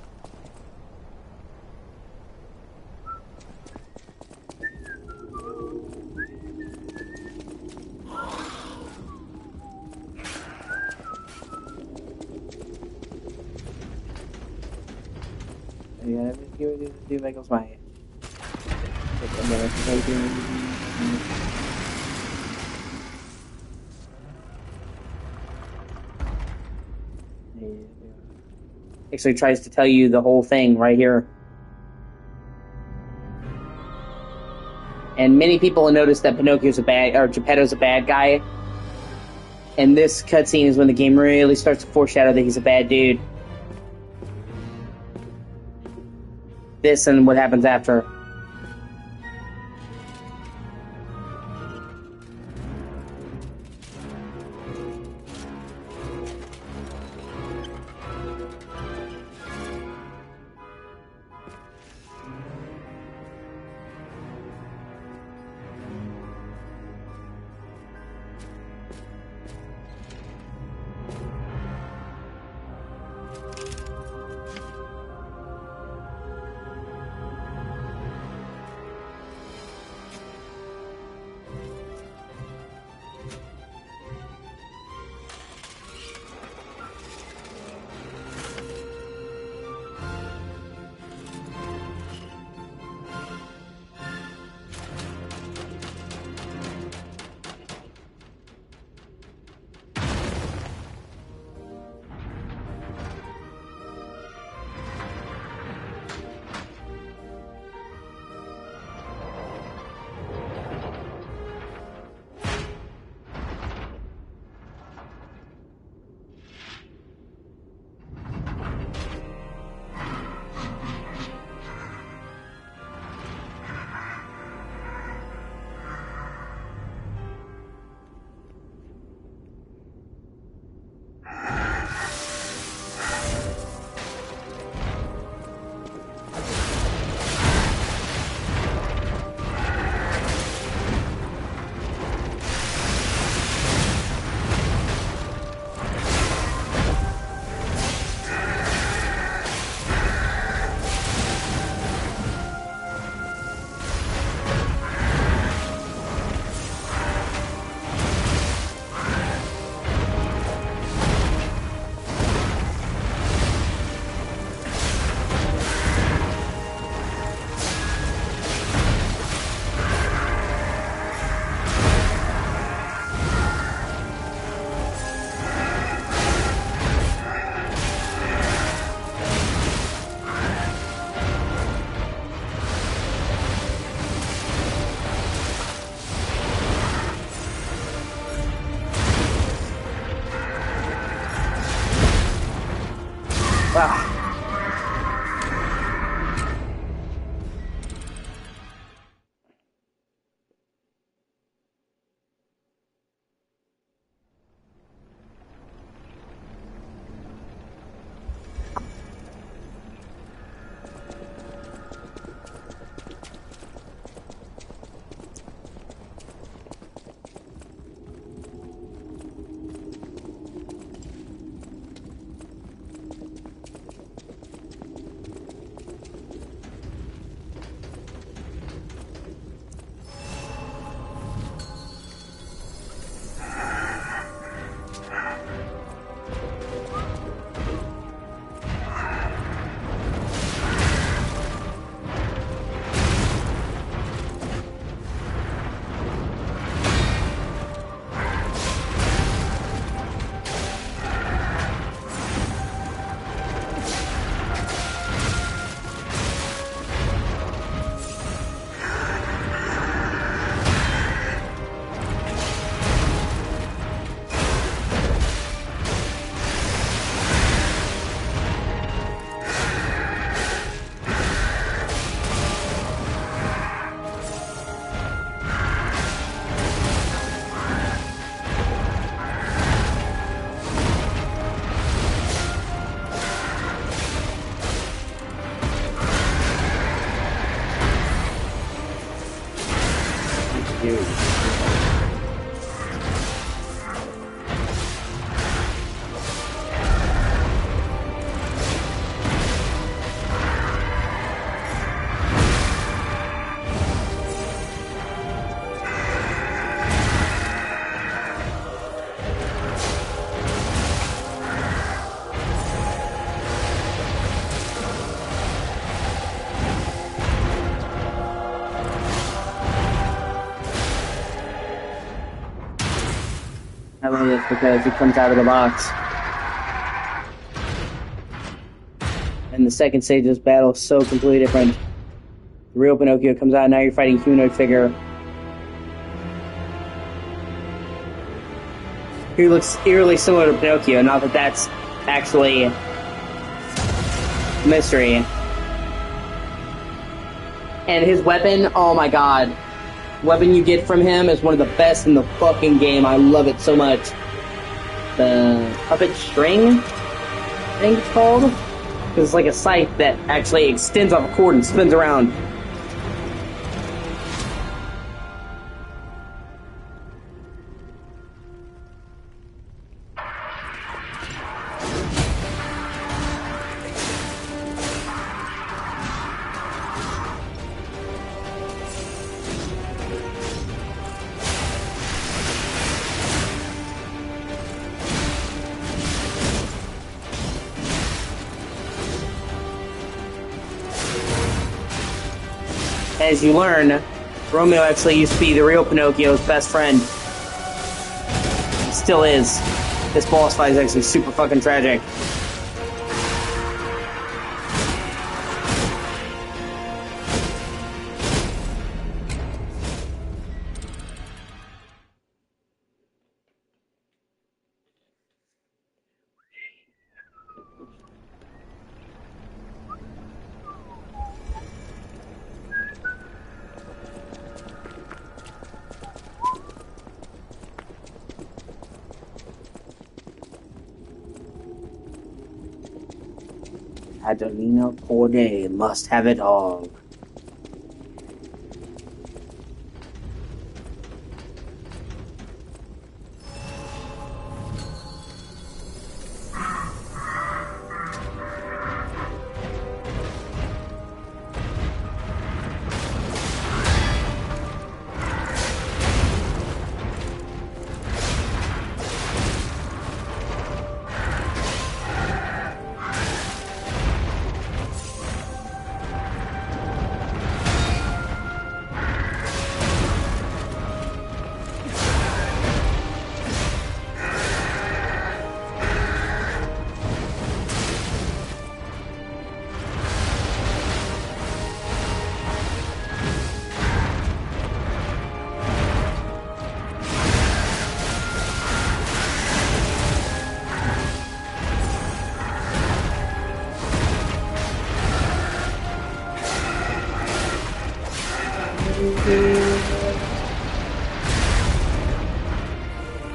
Do Michael's my actually tries to tell you the whole thing right here. And many people have noticed that Pinocchio's a bad, or Geppetto's a bad guy. And this cutscene is when the game really starts to foreshadow that he's a bad dude. This and what happens after. Ah. I love this because he comes out of the box. And the second stage of this battle is so completely different. The real Pinocchio comes out, now you're fighting a humanoid figure. He looks eerily similar to Pinocchio, not that that's actually a mystery. And his weapon, oh my god. The weapon you get from him is one of the best in the fucking game. I love it so much. The puppet string, I think it's called. It's like a scythe that actually extends off a cord and spins around. As you learn, Romeo actually used to be the real Pinocchio's best friend. He still is. This boss fight is actually super fucking tragic. Adelina Corday must have it all.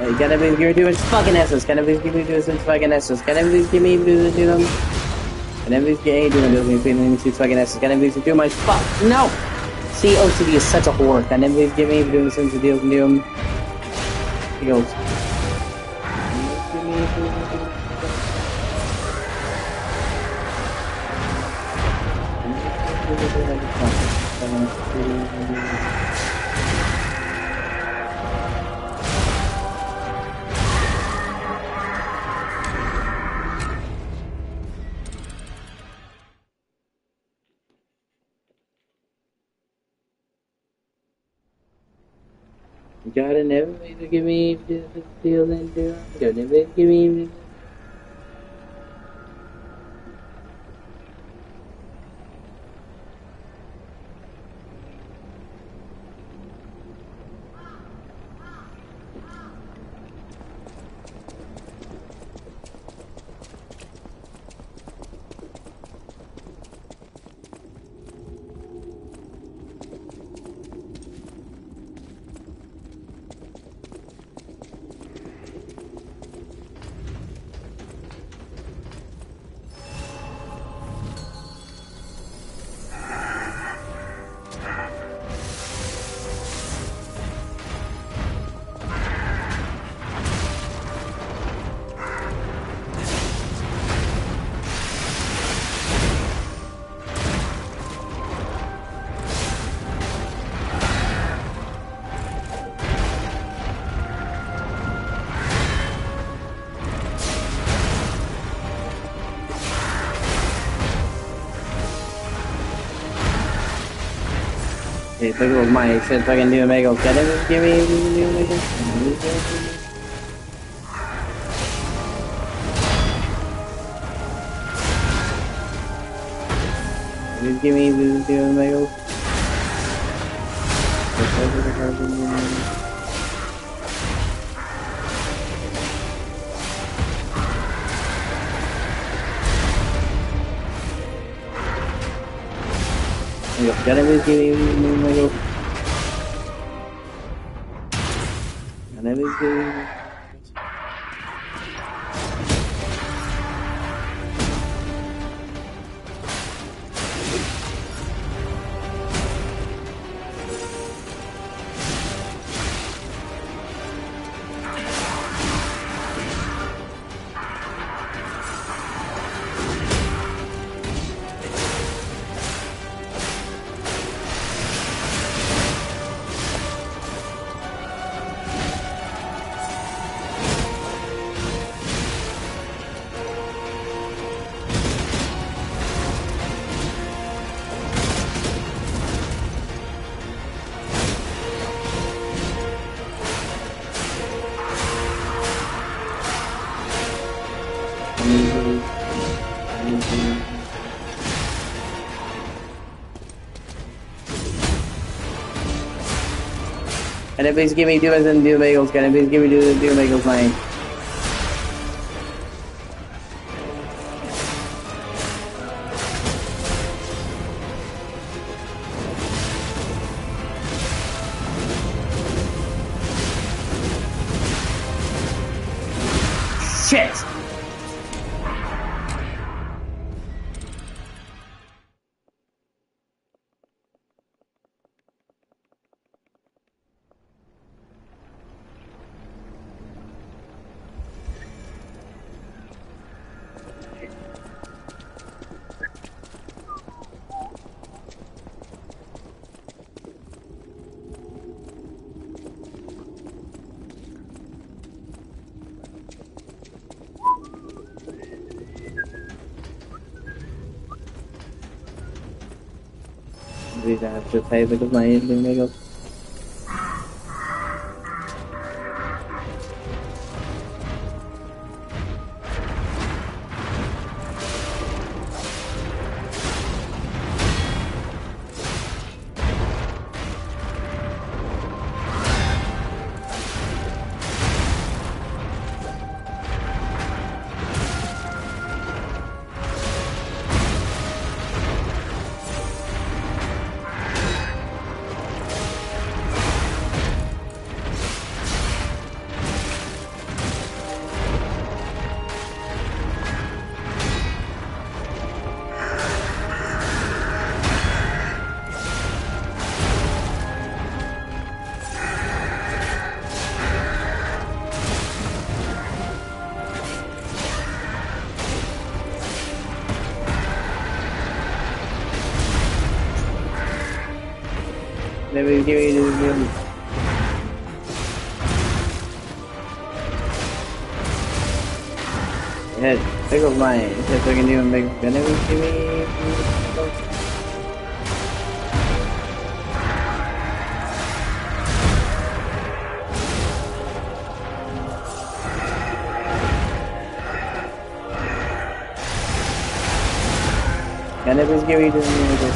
Hey, can I please give me 2 minutes fucking S's? Can I please give me 2 minutes fucking S's? Can I please give me 2 minutes? Can I please give me 2 minutes fucking S's? Can I please do my fuck? No! See, O.C.G is such a whore. Can I please give me 2 minutes to deal with him? He goes. Gotta never give me the deal and do. Gotta never give me. Hey, look at my shit fucking new Omega. Can I give me new Omega? Please give me the new Omega. Can I please give me new Omega? Can I please give me? Can I please give me 2 and do bagels? Can I please give me 2 bagels, mine? Shit! These I have to pay because my ending bagels. Enemies give me the new. Yeah, pick up mine. If I can do make enemies give me. Enemies give me the new.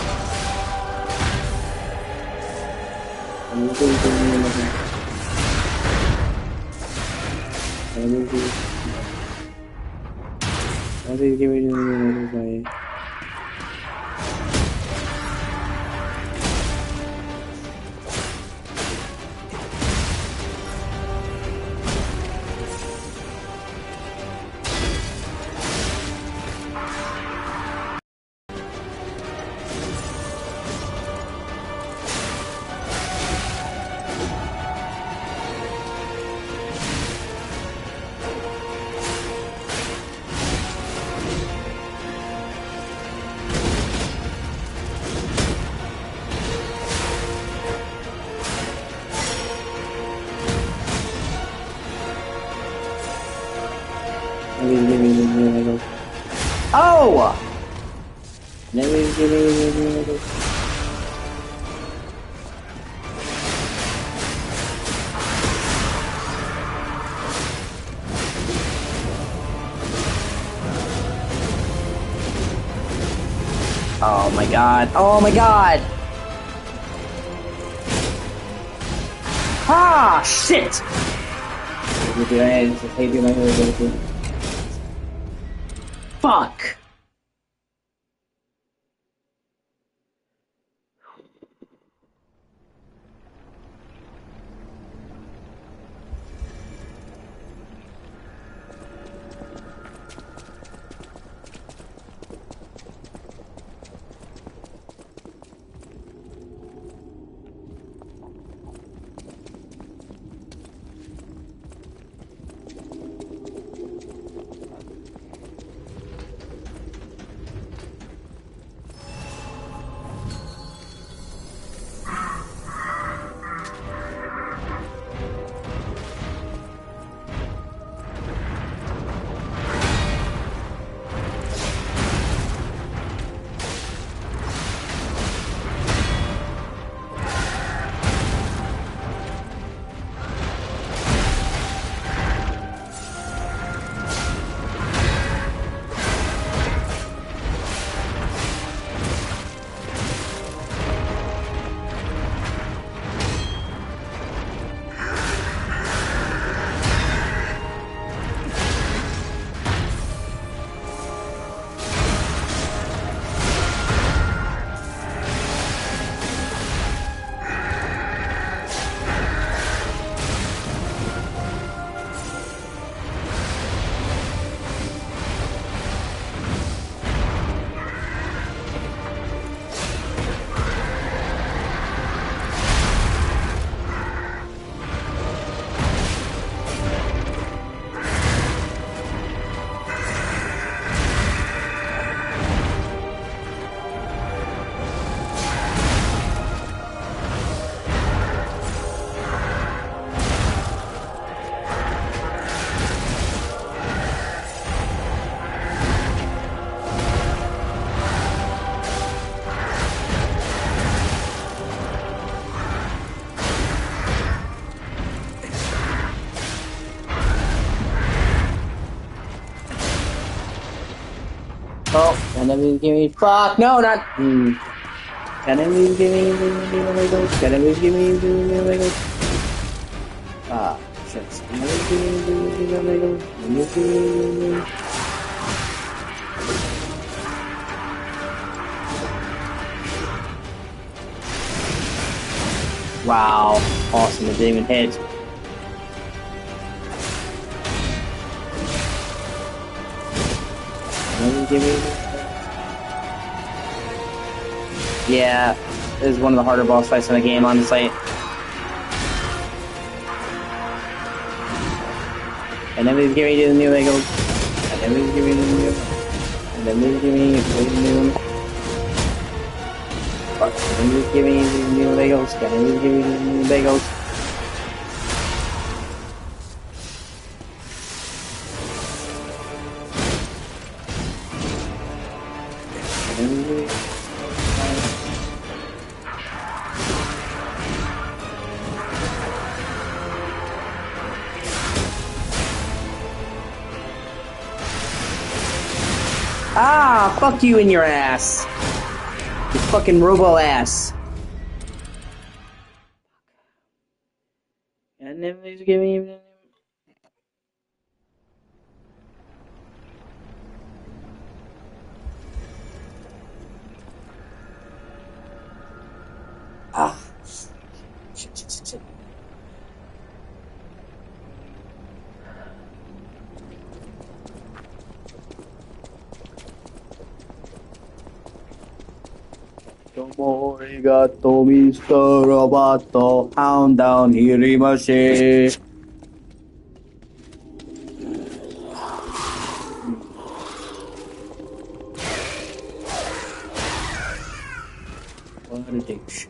Give me the Oh! Enemies give me the new. Oh my god. Oh my god! Ah, shit! Fuck! Oh, enemies give me. Fuck, no, not. Enemies give me. Enemies give me. Ah, shit. Enemies give me. Wow, awesome, it didn't even hit. Give me. Yeah, this is one of the harder boss fights in the game, honestly. And then we give me the new Lego. And then we give me the new. And then we give me the new. Fuck, can you give me these new Legos? Can you give me these new Legos? Ah, fuck you in your ass. You fucking robo ass. And then please give me. Ah. Shit. Domo arigato, Mr. Roboto. Hound down, hirimashi. What a douche.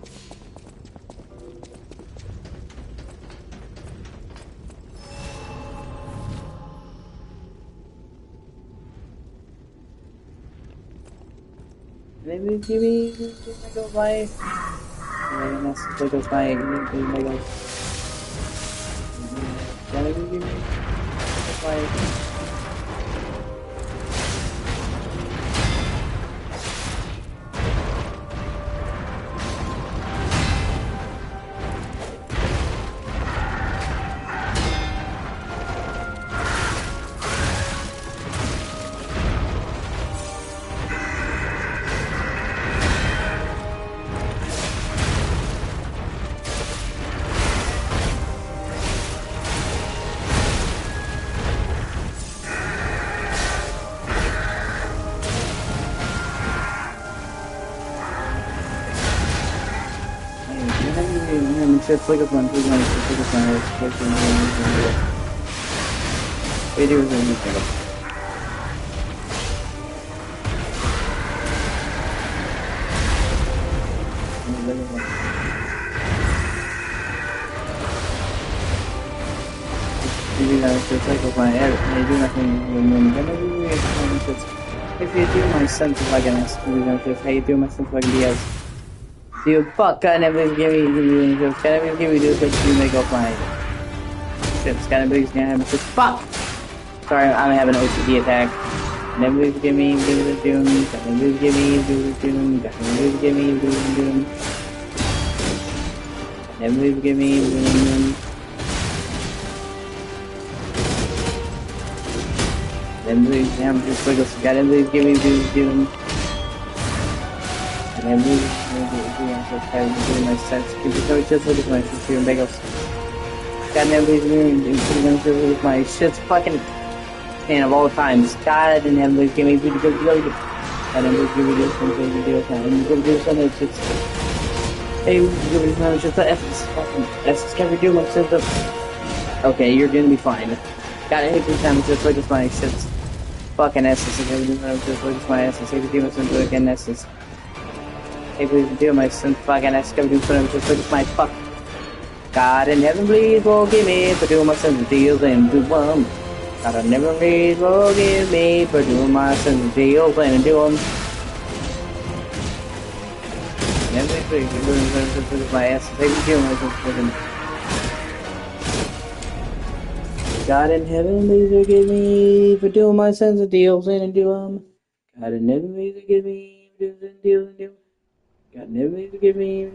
Maybe give me Lego by. Let's Lego by. Lego. Can you give me by? It's like a bunch of money, it's like a bunch of money. It is anything. It's like a my I do nothing. If you do my sense of like an S, how you do my sense of like DS. Dude, fuck, can I please give me this like you make up my ships? Can I please have this? Fuck! Sorry, I'm having an O.C.G attack. Can I please give me the doom? Can I please give me the doom? Can I please give me the doom? Can I please give me the doom? Can I please have this wiggle? Can I please give me the doom? And I really doing my sense. Just look at my shit and bagels. God damn, please just look at my shit's fucking man of all times. God and heaven, please give me good. God and please give me this one thing to deal with. And go do something that's just. Hey, give me something just the S can we do my sense of. Okay, you're gonna be fine. God, every time it's just look at my shit's fucking S's. Just look at my S's. Every time it's into again S's. Hey, please do my son fucking ass come do something just like my fuck. God in heaven, please forgive me for doing my sins and deals and do them. God in heaven, please forgive me for doing my sins and deals and do them. Never please do my ass. Hey, please do my sins. God in heaven, please forgive me for doing my sins and deals and do them. God in heaven, please forgive me for doing my deals and do them. God never please forgive me.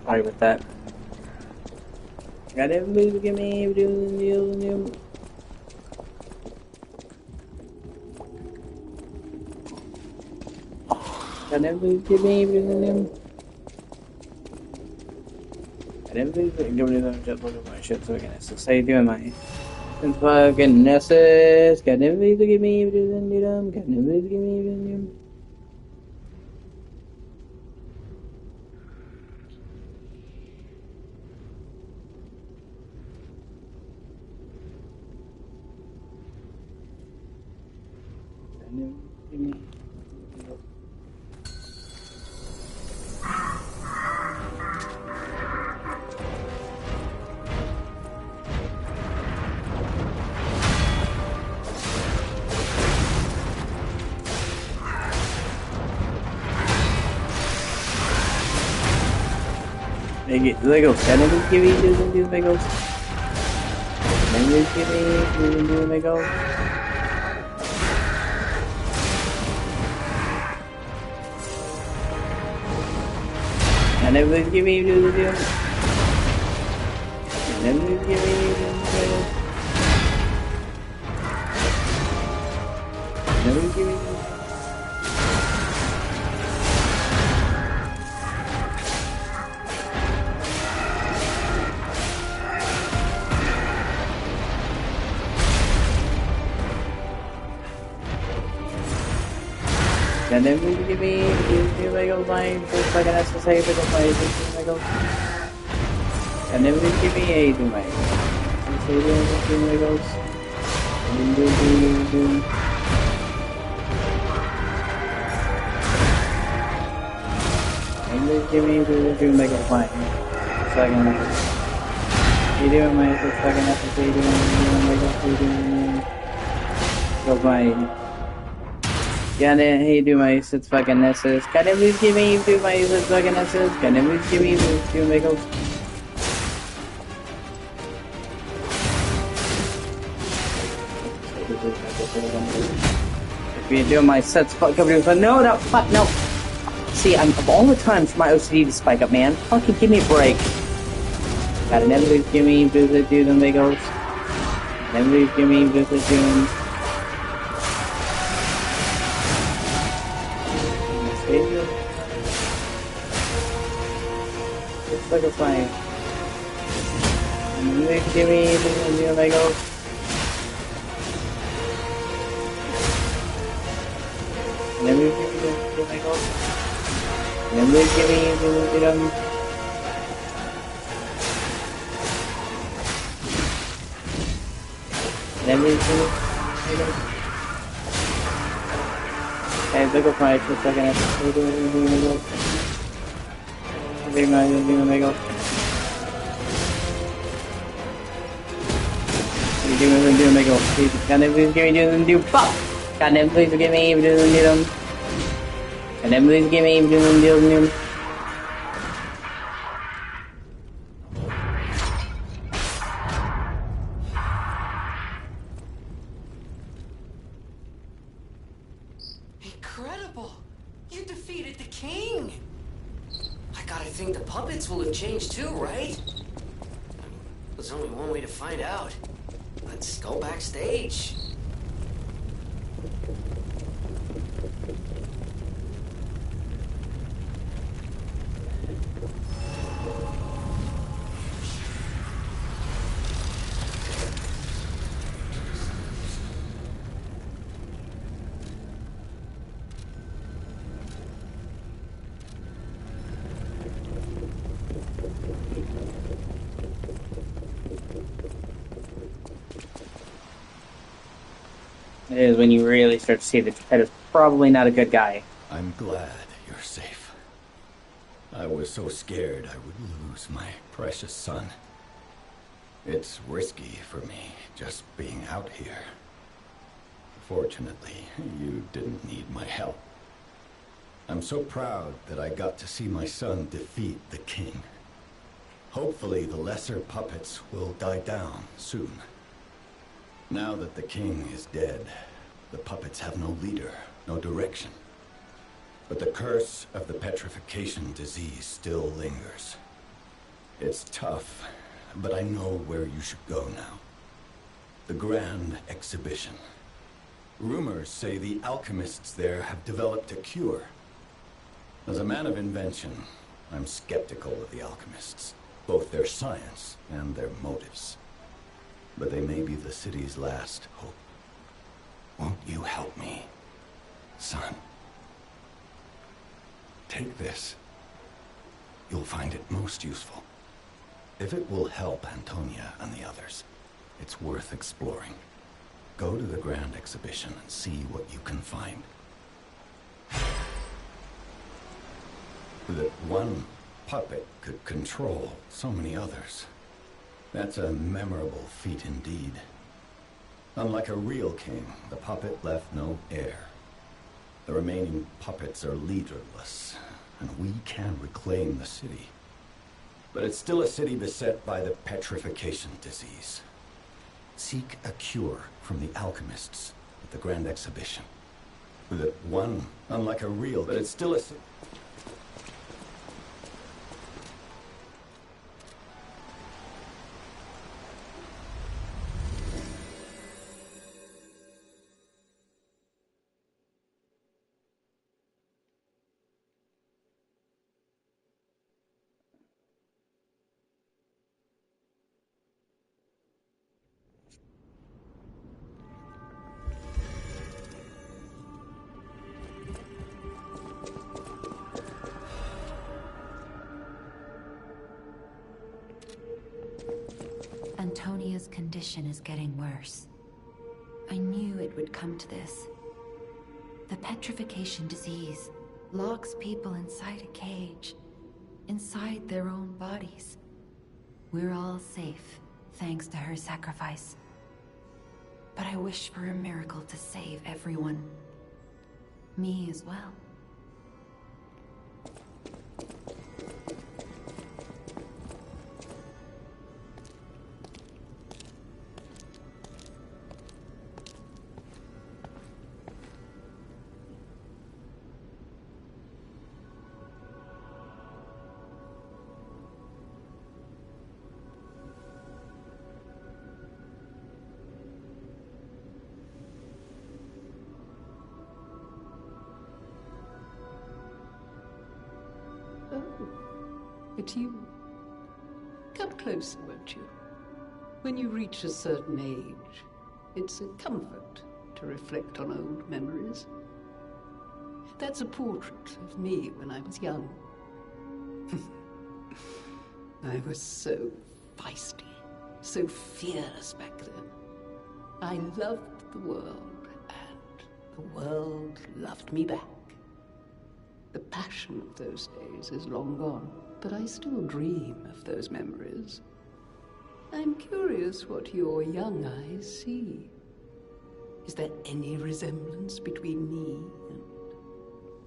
Sorry about that. God never please forgive me for doing the deal and do. God never please forgive me for doing the deal. God never please forgive me for look at my shit so I can assist. How you doing, my fucking assist? God never please forgive me for doing the deal. God never please forgive me for doing the deal. Legos. Can I just give me do Legos? Can I just give me do Legos? Can I just give me do Legos? Can I just give me do Legos? Can I just give me do Can they really give me do Legos line just like an SSA for the play Legos? Can they really give me a do my SSA do Legos? And do and they give me do Legos line. Second you doing my second SSA doing Legos line. Can he do my sits fucking Nesses? Can he please give me do my sits fucking Nesses? Can he please give me do Megos? If you do my sets fucking no fuck no. See, I'm of all the times for my OCD to spike up, man. Fucking give me a break. Gotta never please give me do the Megos. Never please give me do the doing. It's like a flying. Give me the Legos. Never give me the Legos. Never give me the Never give me the Legos. Hey, look at my for a second. Big man, you make up. Do make up. Can they please give me do fuck? Can they please give me do them? Can they please give me do them? Incredible! You defeated the king! I gotta think the puppets will have changed too, right? There's only one way to find out. Let's go backstage. It is when you really start to see that Geppetto's probably not a good guy. I'm glad you're safe. I was so scared I would lose my precious son. It's risky for me just being out here. Fortunately, you didn't need my help. I'm so proud that I got to see my son defeat the king. Hopefully the lesser puppets will die down soon. Now that the king is dead, the puppets have no leader, no direction. But the curse of the petrification disease still lingers. It's tough, but I know where you should go now. The Grand Exhibition. Rumors say the alchemists there have developed a cure. As a man of invention, I'm skeptical of the alchemists, both their science and their motives. But they may be the city's last hope. Won't you help me, son? Take this. You'll find it most useful. If it will help Antonia and the others, it's worth exploring. Go to the Grand Exhibition and see what you can find. That one puppet could control so many others. That's a memorable feat indeed. Unlike a real king, the puppet left no heir. The remaining puppets are leaderless, and we can reclaim the city. But it's still a city beset by the petrification disease. Seek a cure from the alchemists at the Grand Exhibition. That one, unlike a real, but it's still a... Antonia's condition is getting worse. I knew it would come to this. The petrification disease locks people inside a cage, inside their own bodies. We're all safe, thanks to her sacrifice. But I wish for a miracle to save everyone. Me as well. It's you. Come closer, won't you? When you reach a certain age, it's a comfort to reflect on old memories. That's a portrait of me when I was young. I was so feisty, so fearless back then. I loved the world, and the world loved me back. The passion of those days is long gone, but I still dream of those memories. I'm curious what your young eyes see. Is there any resemblance between me and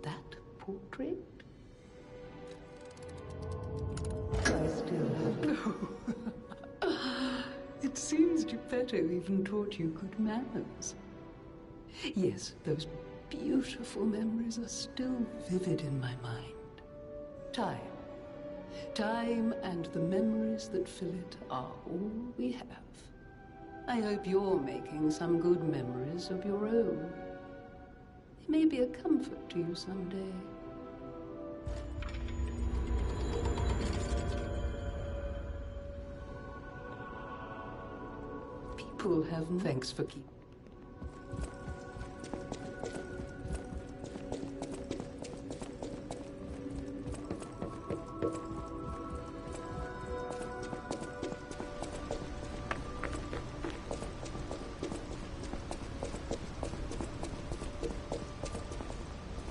that portrait? I still have... It seems Geppetto even taught you good manners. Yes, those beautiful memories are still vivid in my mind. Time and the memories that fill it are all we have. I hope you're making some good memories of your own. They may be a comfort to you someday. People have... Thanks for keeping...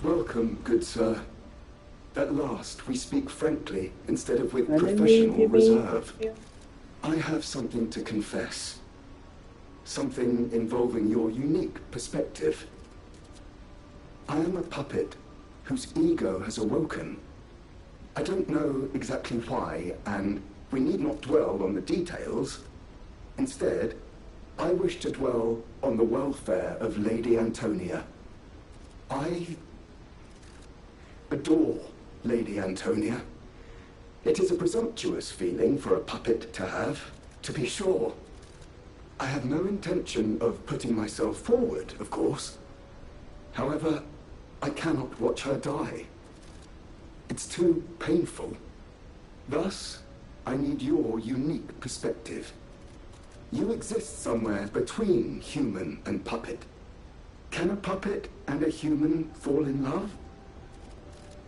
Welcome, good sir. At last, we speak frankly, instead of with professional reserve. I have something to confess. Something involving your unique perspective. I am a puppet whose ego has awoken. I don't know exactly why, and we need not dwell on the details. Instead, I wish to dwell on the welfare of Lady Antonia. I adore Lady Antonia. It is a presumptuous feeling for a puppet to have, to be sure. I have no intention of putting myself forward, of course. However, I cannot watch her die. It's too painful. Thus, I need your unique perspective. You exist somewhere between human and puppet. Can a puppet and a human fall in love?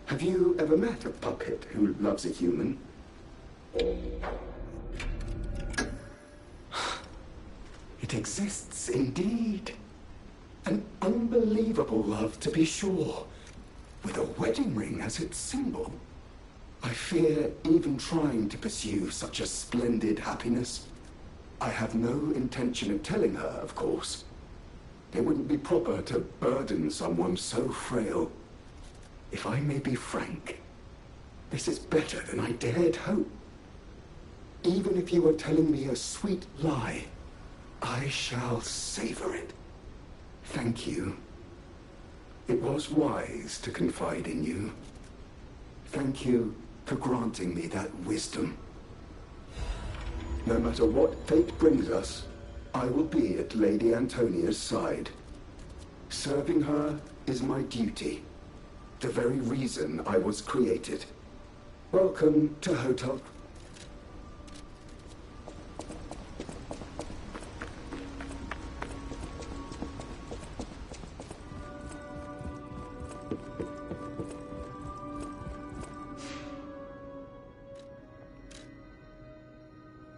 Have you ever met a puppet who loves a human? It exists indeed. An unbelievable love, to be sure, with a wedding ring as its symbol. I fear even trying to pursue such a splendid happiness. I have no intention of telling her, of course. It wouldn't be proper to burden someone so frail. If I may be frank, this is better than I dared hope. Even if you are telling me a sweet lie, I shall savor it. Thank you. It was wise to confide in you. Thank you for granting me that wisdom. No matter what fate brings us, I will be at Lady Antonia's side. Serving her is my duty, the very reason I was created. Welcome to Hotel...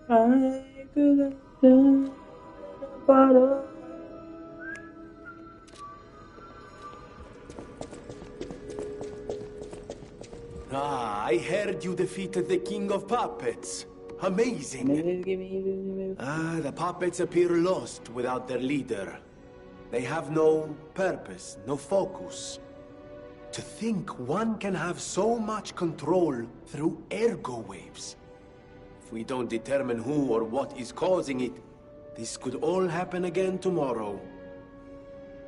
I could have done better. Ah, I heard you defeated the King of Puppets. Amazing. Ah, the puppets appear lost without their leader. They have no purpose, no focus. To think one can have so much control through ergo waves. If we don't determine who or what is causing it, this could all happen again tomorrow.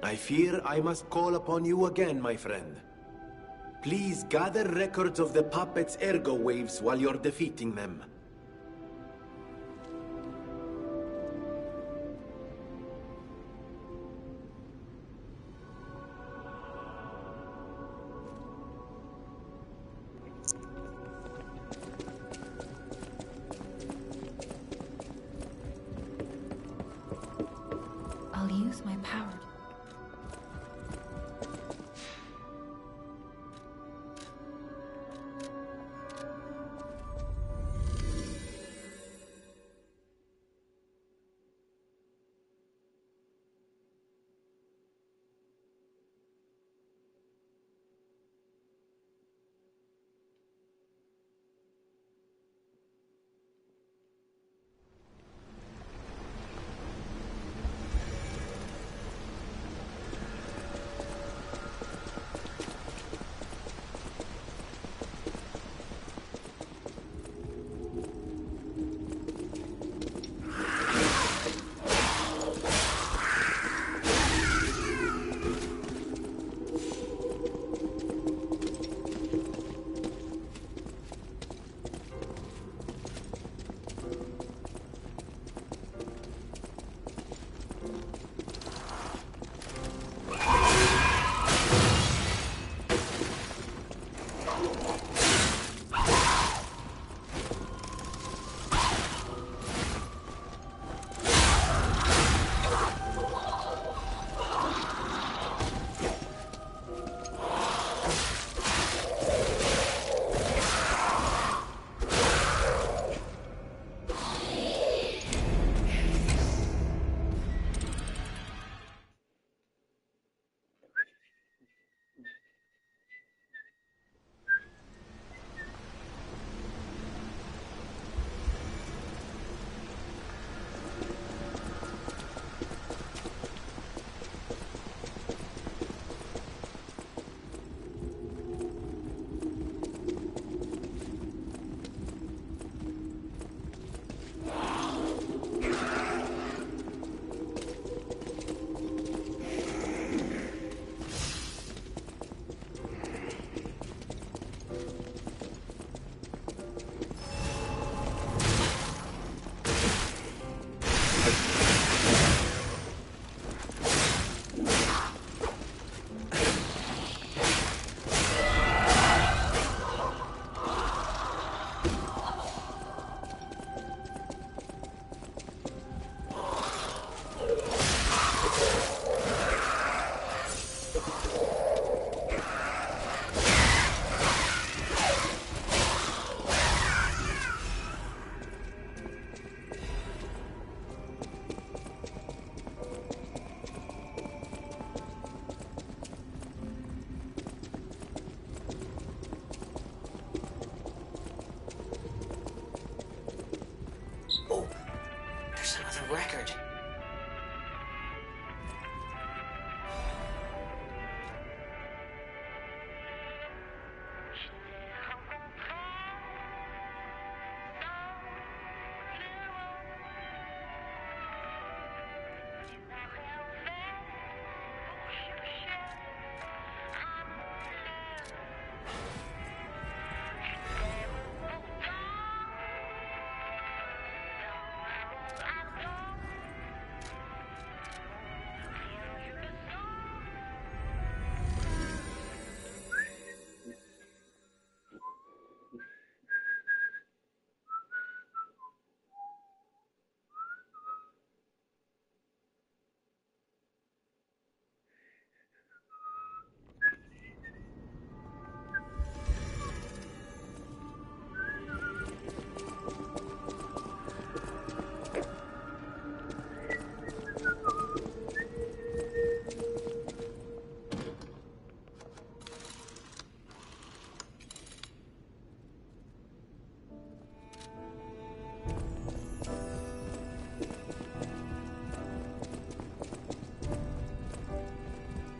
I fear I must call upon you again, my friend. Please gather records of the puppets' ergo waves while you're defeating them. I'll use my power.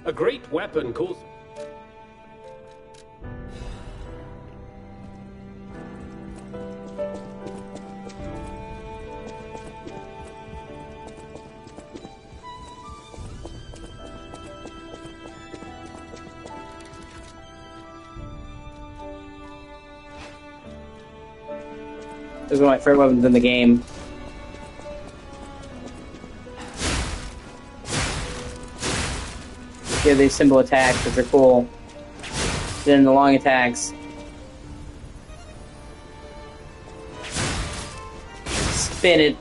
A great weapon calls... Those are my favorite weapons in the game. Here these simple attacks, which are cool. Then the long attacks. Spin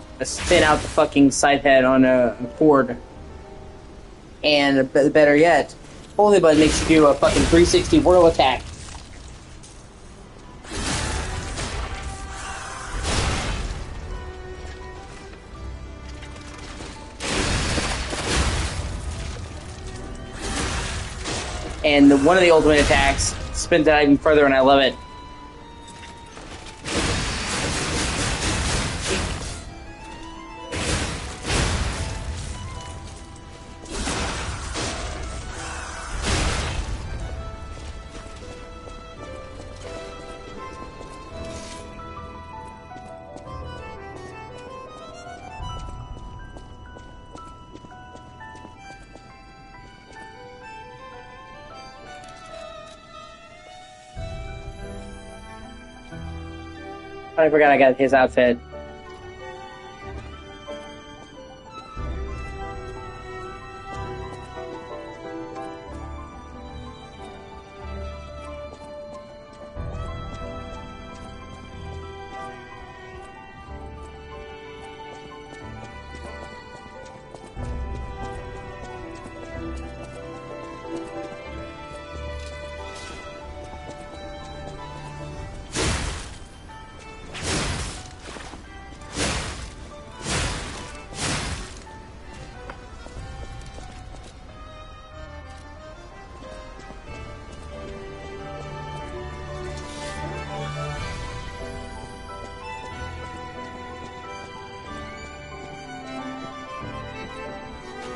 out the fucking scythe head on a cord. And better yet, Holy Bud makes you do a fucking 360 whirl attack. And one of the ultimate attacks spins it out even further, and I love it. I forgot I got his outfit.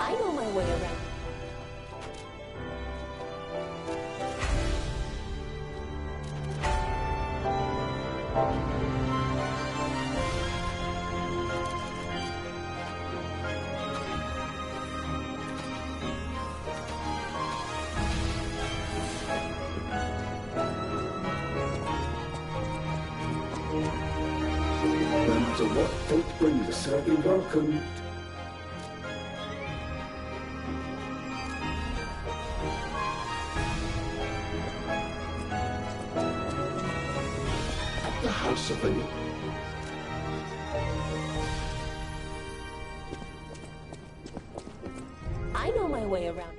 I know my way around. No matter what fate brings, certainly welcome. At the House of the... I know my way around.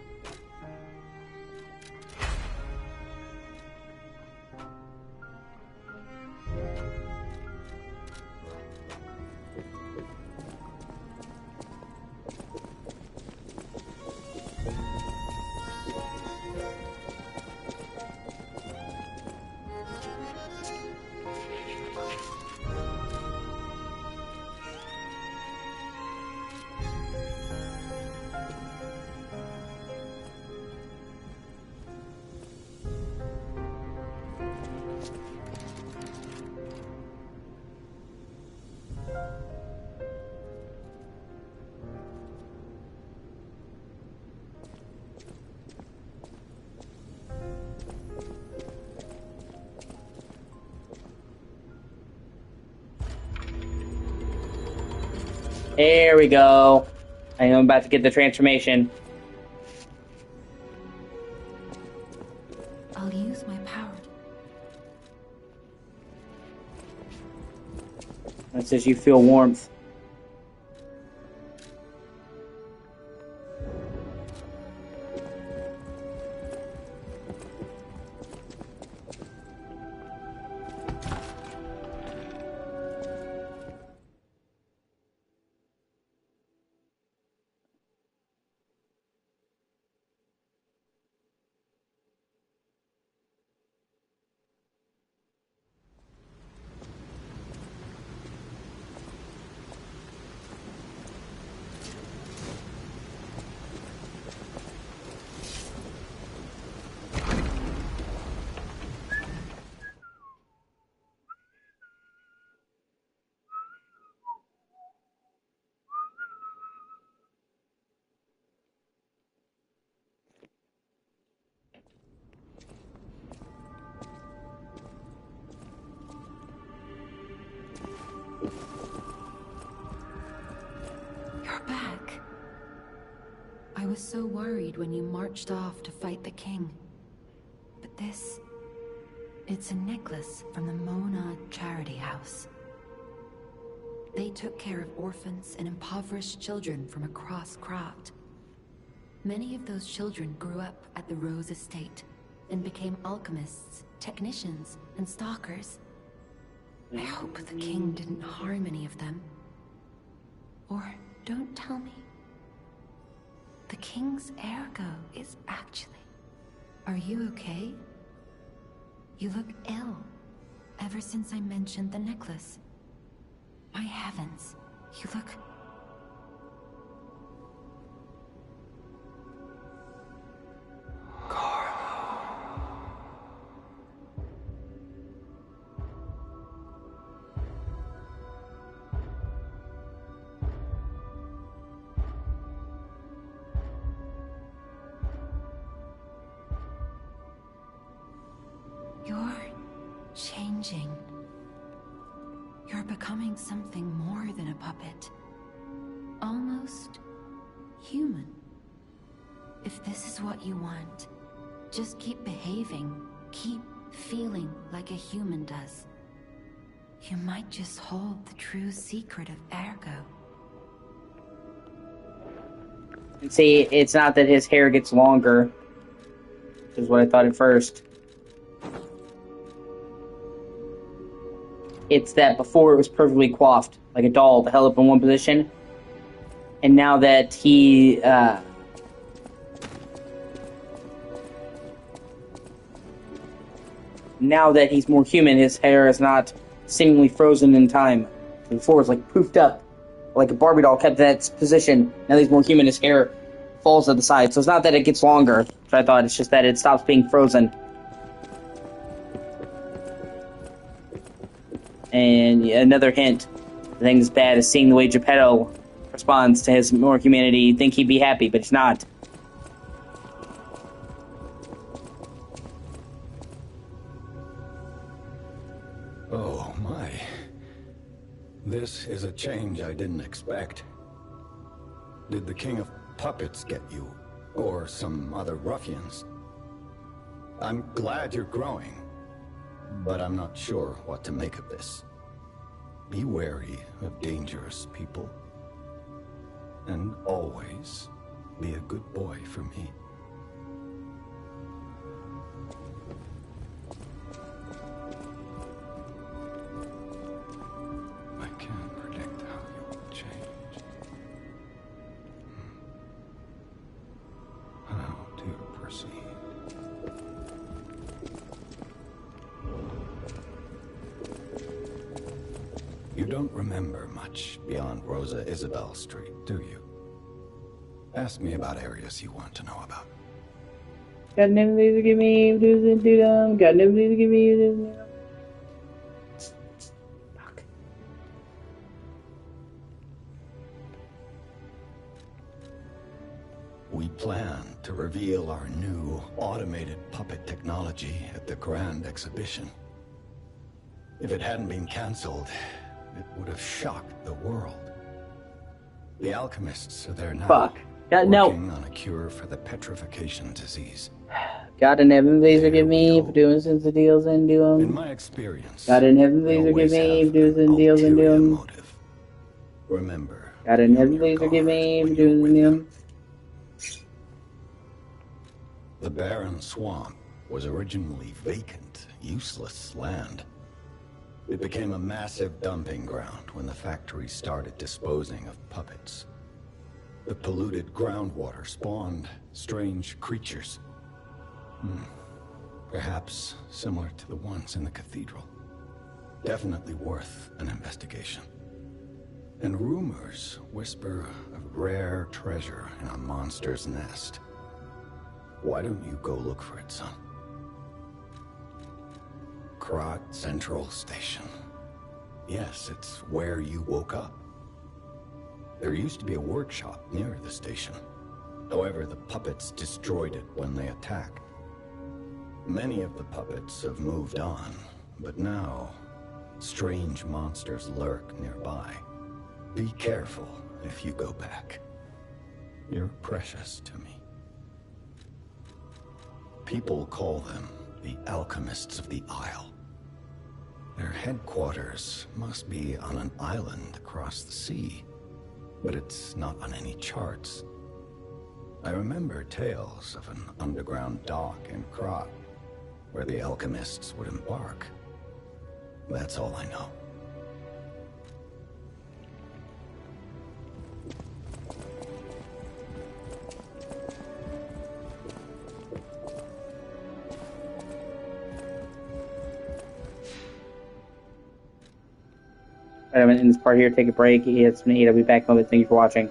There we go. I am about to get the transformation. I'll use my power. It says you feel warmth. was so worried when you marched off to fight the king. But this... it's a necklace from the Mona Charity House. They took care of orphans and impoverished children from across Croft. Many of those children grew up at the Rose Estate and became alchemists, technicians, and stalkers. I hope the king didn't harm any of them. Or don't tell me. The king's ergo is actually... Are you okay? You look ill, ever since I mentioned the necklace. My heavens, you look... You're changing. You're becoming something more than a puppet. Almost human. If this is what you want, just keep behaving. Keep feeling like a human does. You might just hold the true secret of ergo. See, it's not that his hair gets longer, which is what I thought at first. It's that before it was perfectly coiffed, like a doll, held up in one position. And now that he, now that he's more human, his hair is not seemingly frozen in time. Before it was like poofed up, like a Barbie doll kept in that position. Now that he's more human, his hair falls to the side. So it's not that it gets longer, which I thought, it's just that it stops being frozen. And another hint, the thing that's bad is seeing the way Geppetto responds to his more humanity. You'd think he'd be happy, but he's not. Oh my. This is a change I didn't expect. Did the King of Puppets get you? Or some other ruffians? I'm glad you're growing. But I'm not sure what to make of this. Be wary of dangerous people. And always be a good boy for me. I can't predict how you will change. How to proceed. You don't remember much beyond Rosa Isabel Street, do you? Ask me about areas you want to know about. Got an ability to give me, do-dum. Got an ability to give me, do-dum. Fuck. We plan to reveal our new automated puppet technology at the Grand Exhibition. If it hadn't been cancelled, it would have shocked the world. The alchemists are there now. Fuck. Working on a cure for the petrification disease. Got an heaven laser give me for doing since the deals and do them. In my experience, got an heaven laser give me for doing some deals and do them. Remember. Got an heaven laser give me for doing them. The barren swamp was originally vacant, useless land. It became a massive dumping ground when the factory started disposing of puppets. The polluted groundwater spawned strange creatures. Perhaps similar to the ones in the cathedral. Definitely worth an investigation. And rumors whisper of rare treasure in a monster's nest. Why don't you go look for it, son? Krot Central Station. Yes, it's where you woke up. There used to be a workshop near the station. However, the puppets destroyed it when they attacked. Many of the puppets have moved on, but now, strange monsters lurk nearby. Be careful if you go back. You're precious to me. People call them the alchemists of the Isle. Their headquarters must be on an island across the sea, but it's not on any charts. I remember tales of an underground dock in Krat, where the alchemists would embark. That's all I know. Alright, I'm gonna end this part here, take a break. It's been 8. I'll be back in a moment. Thank you for watching.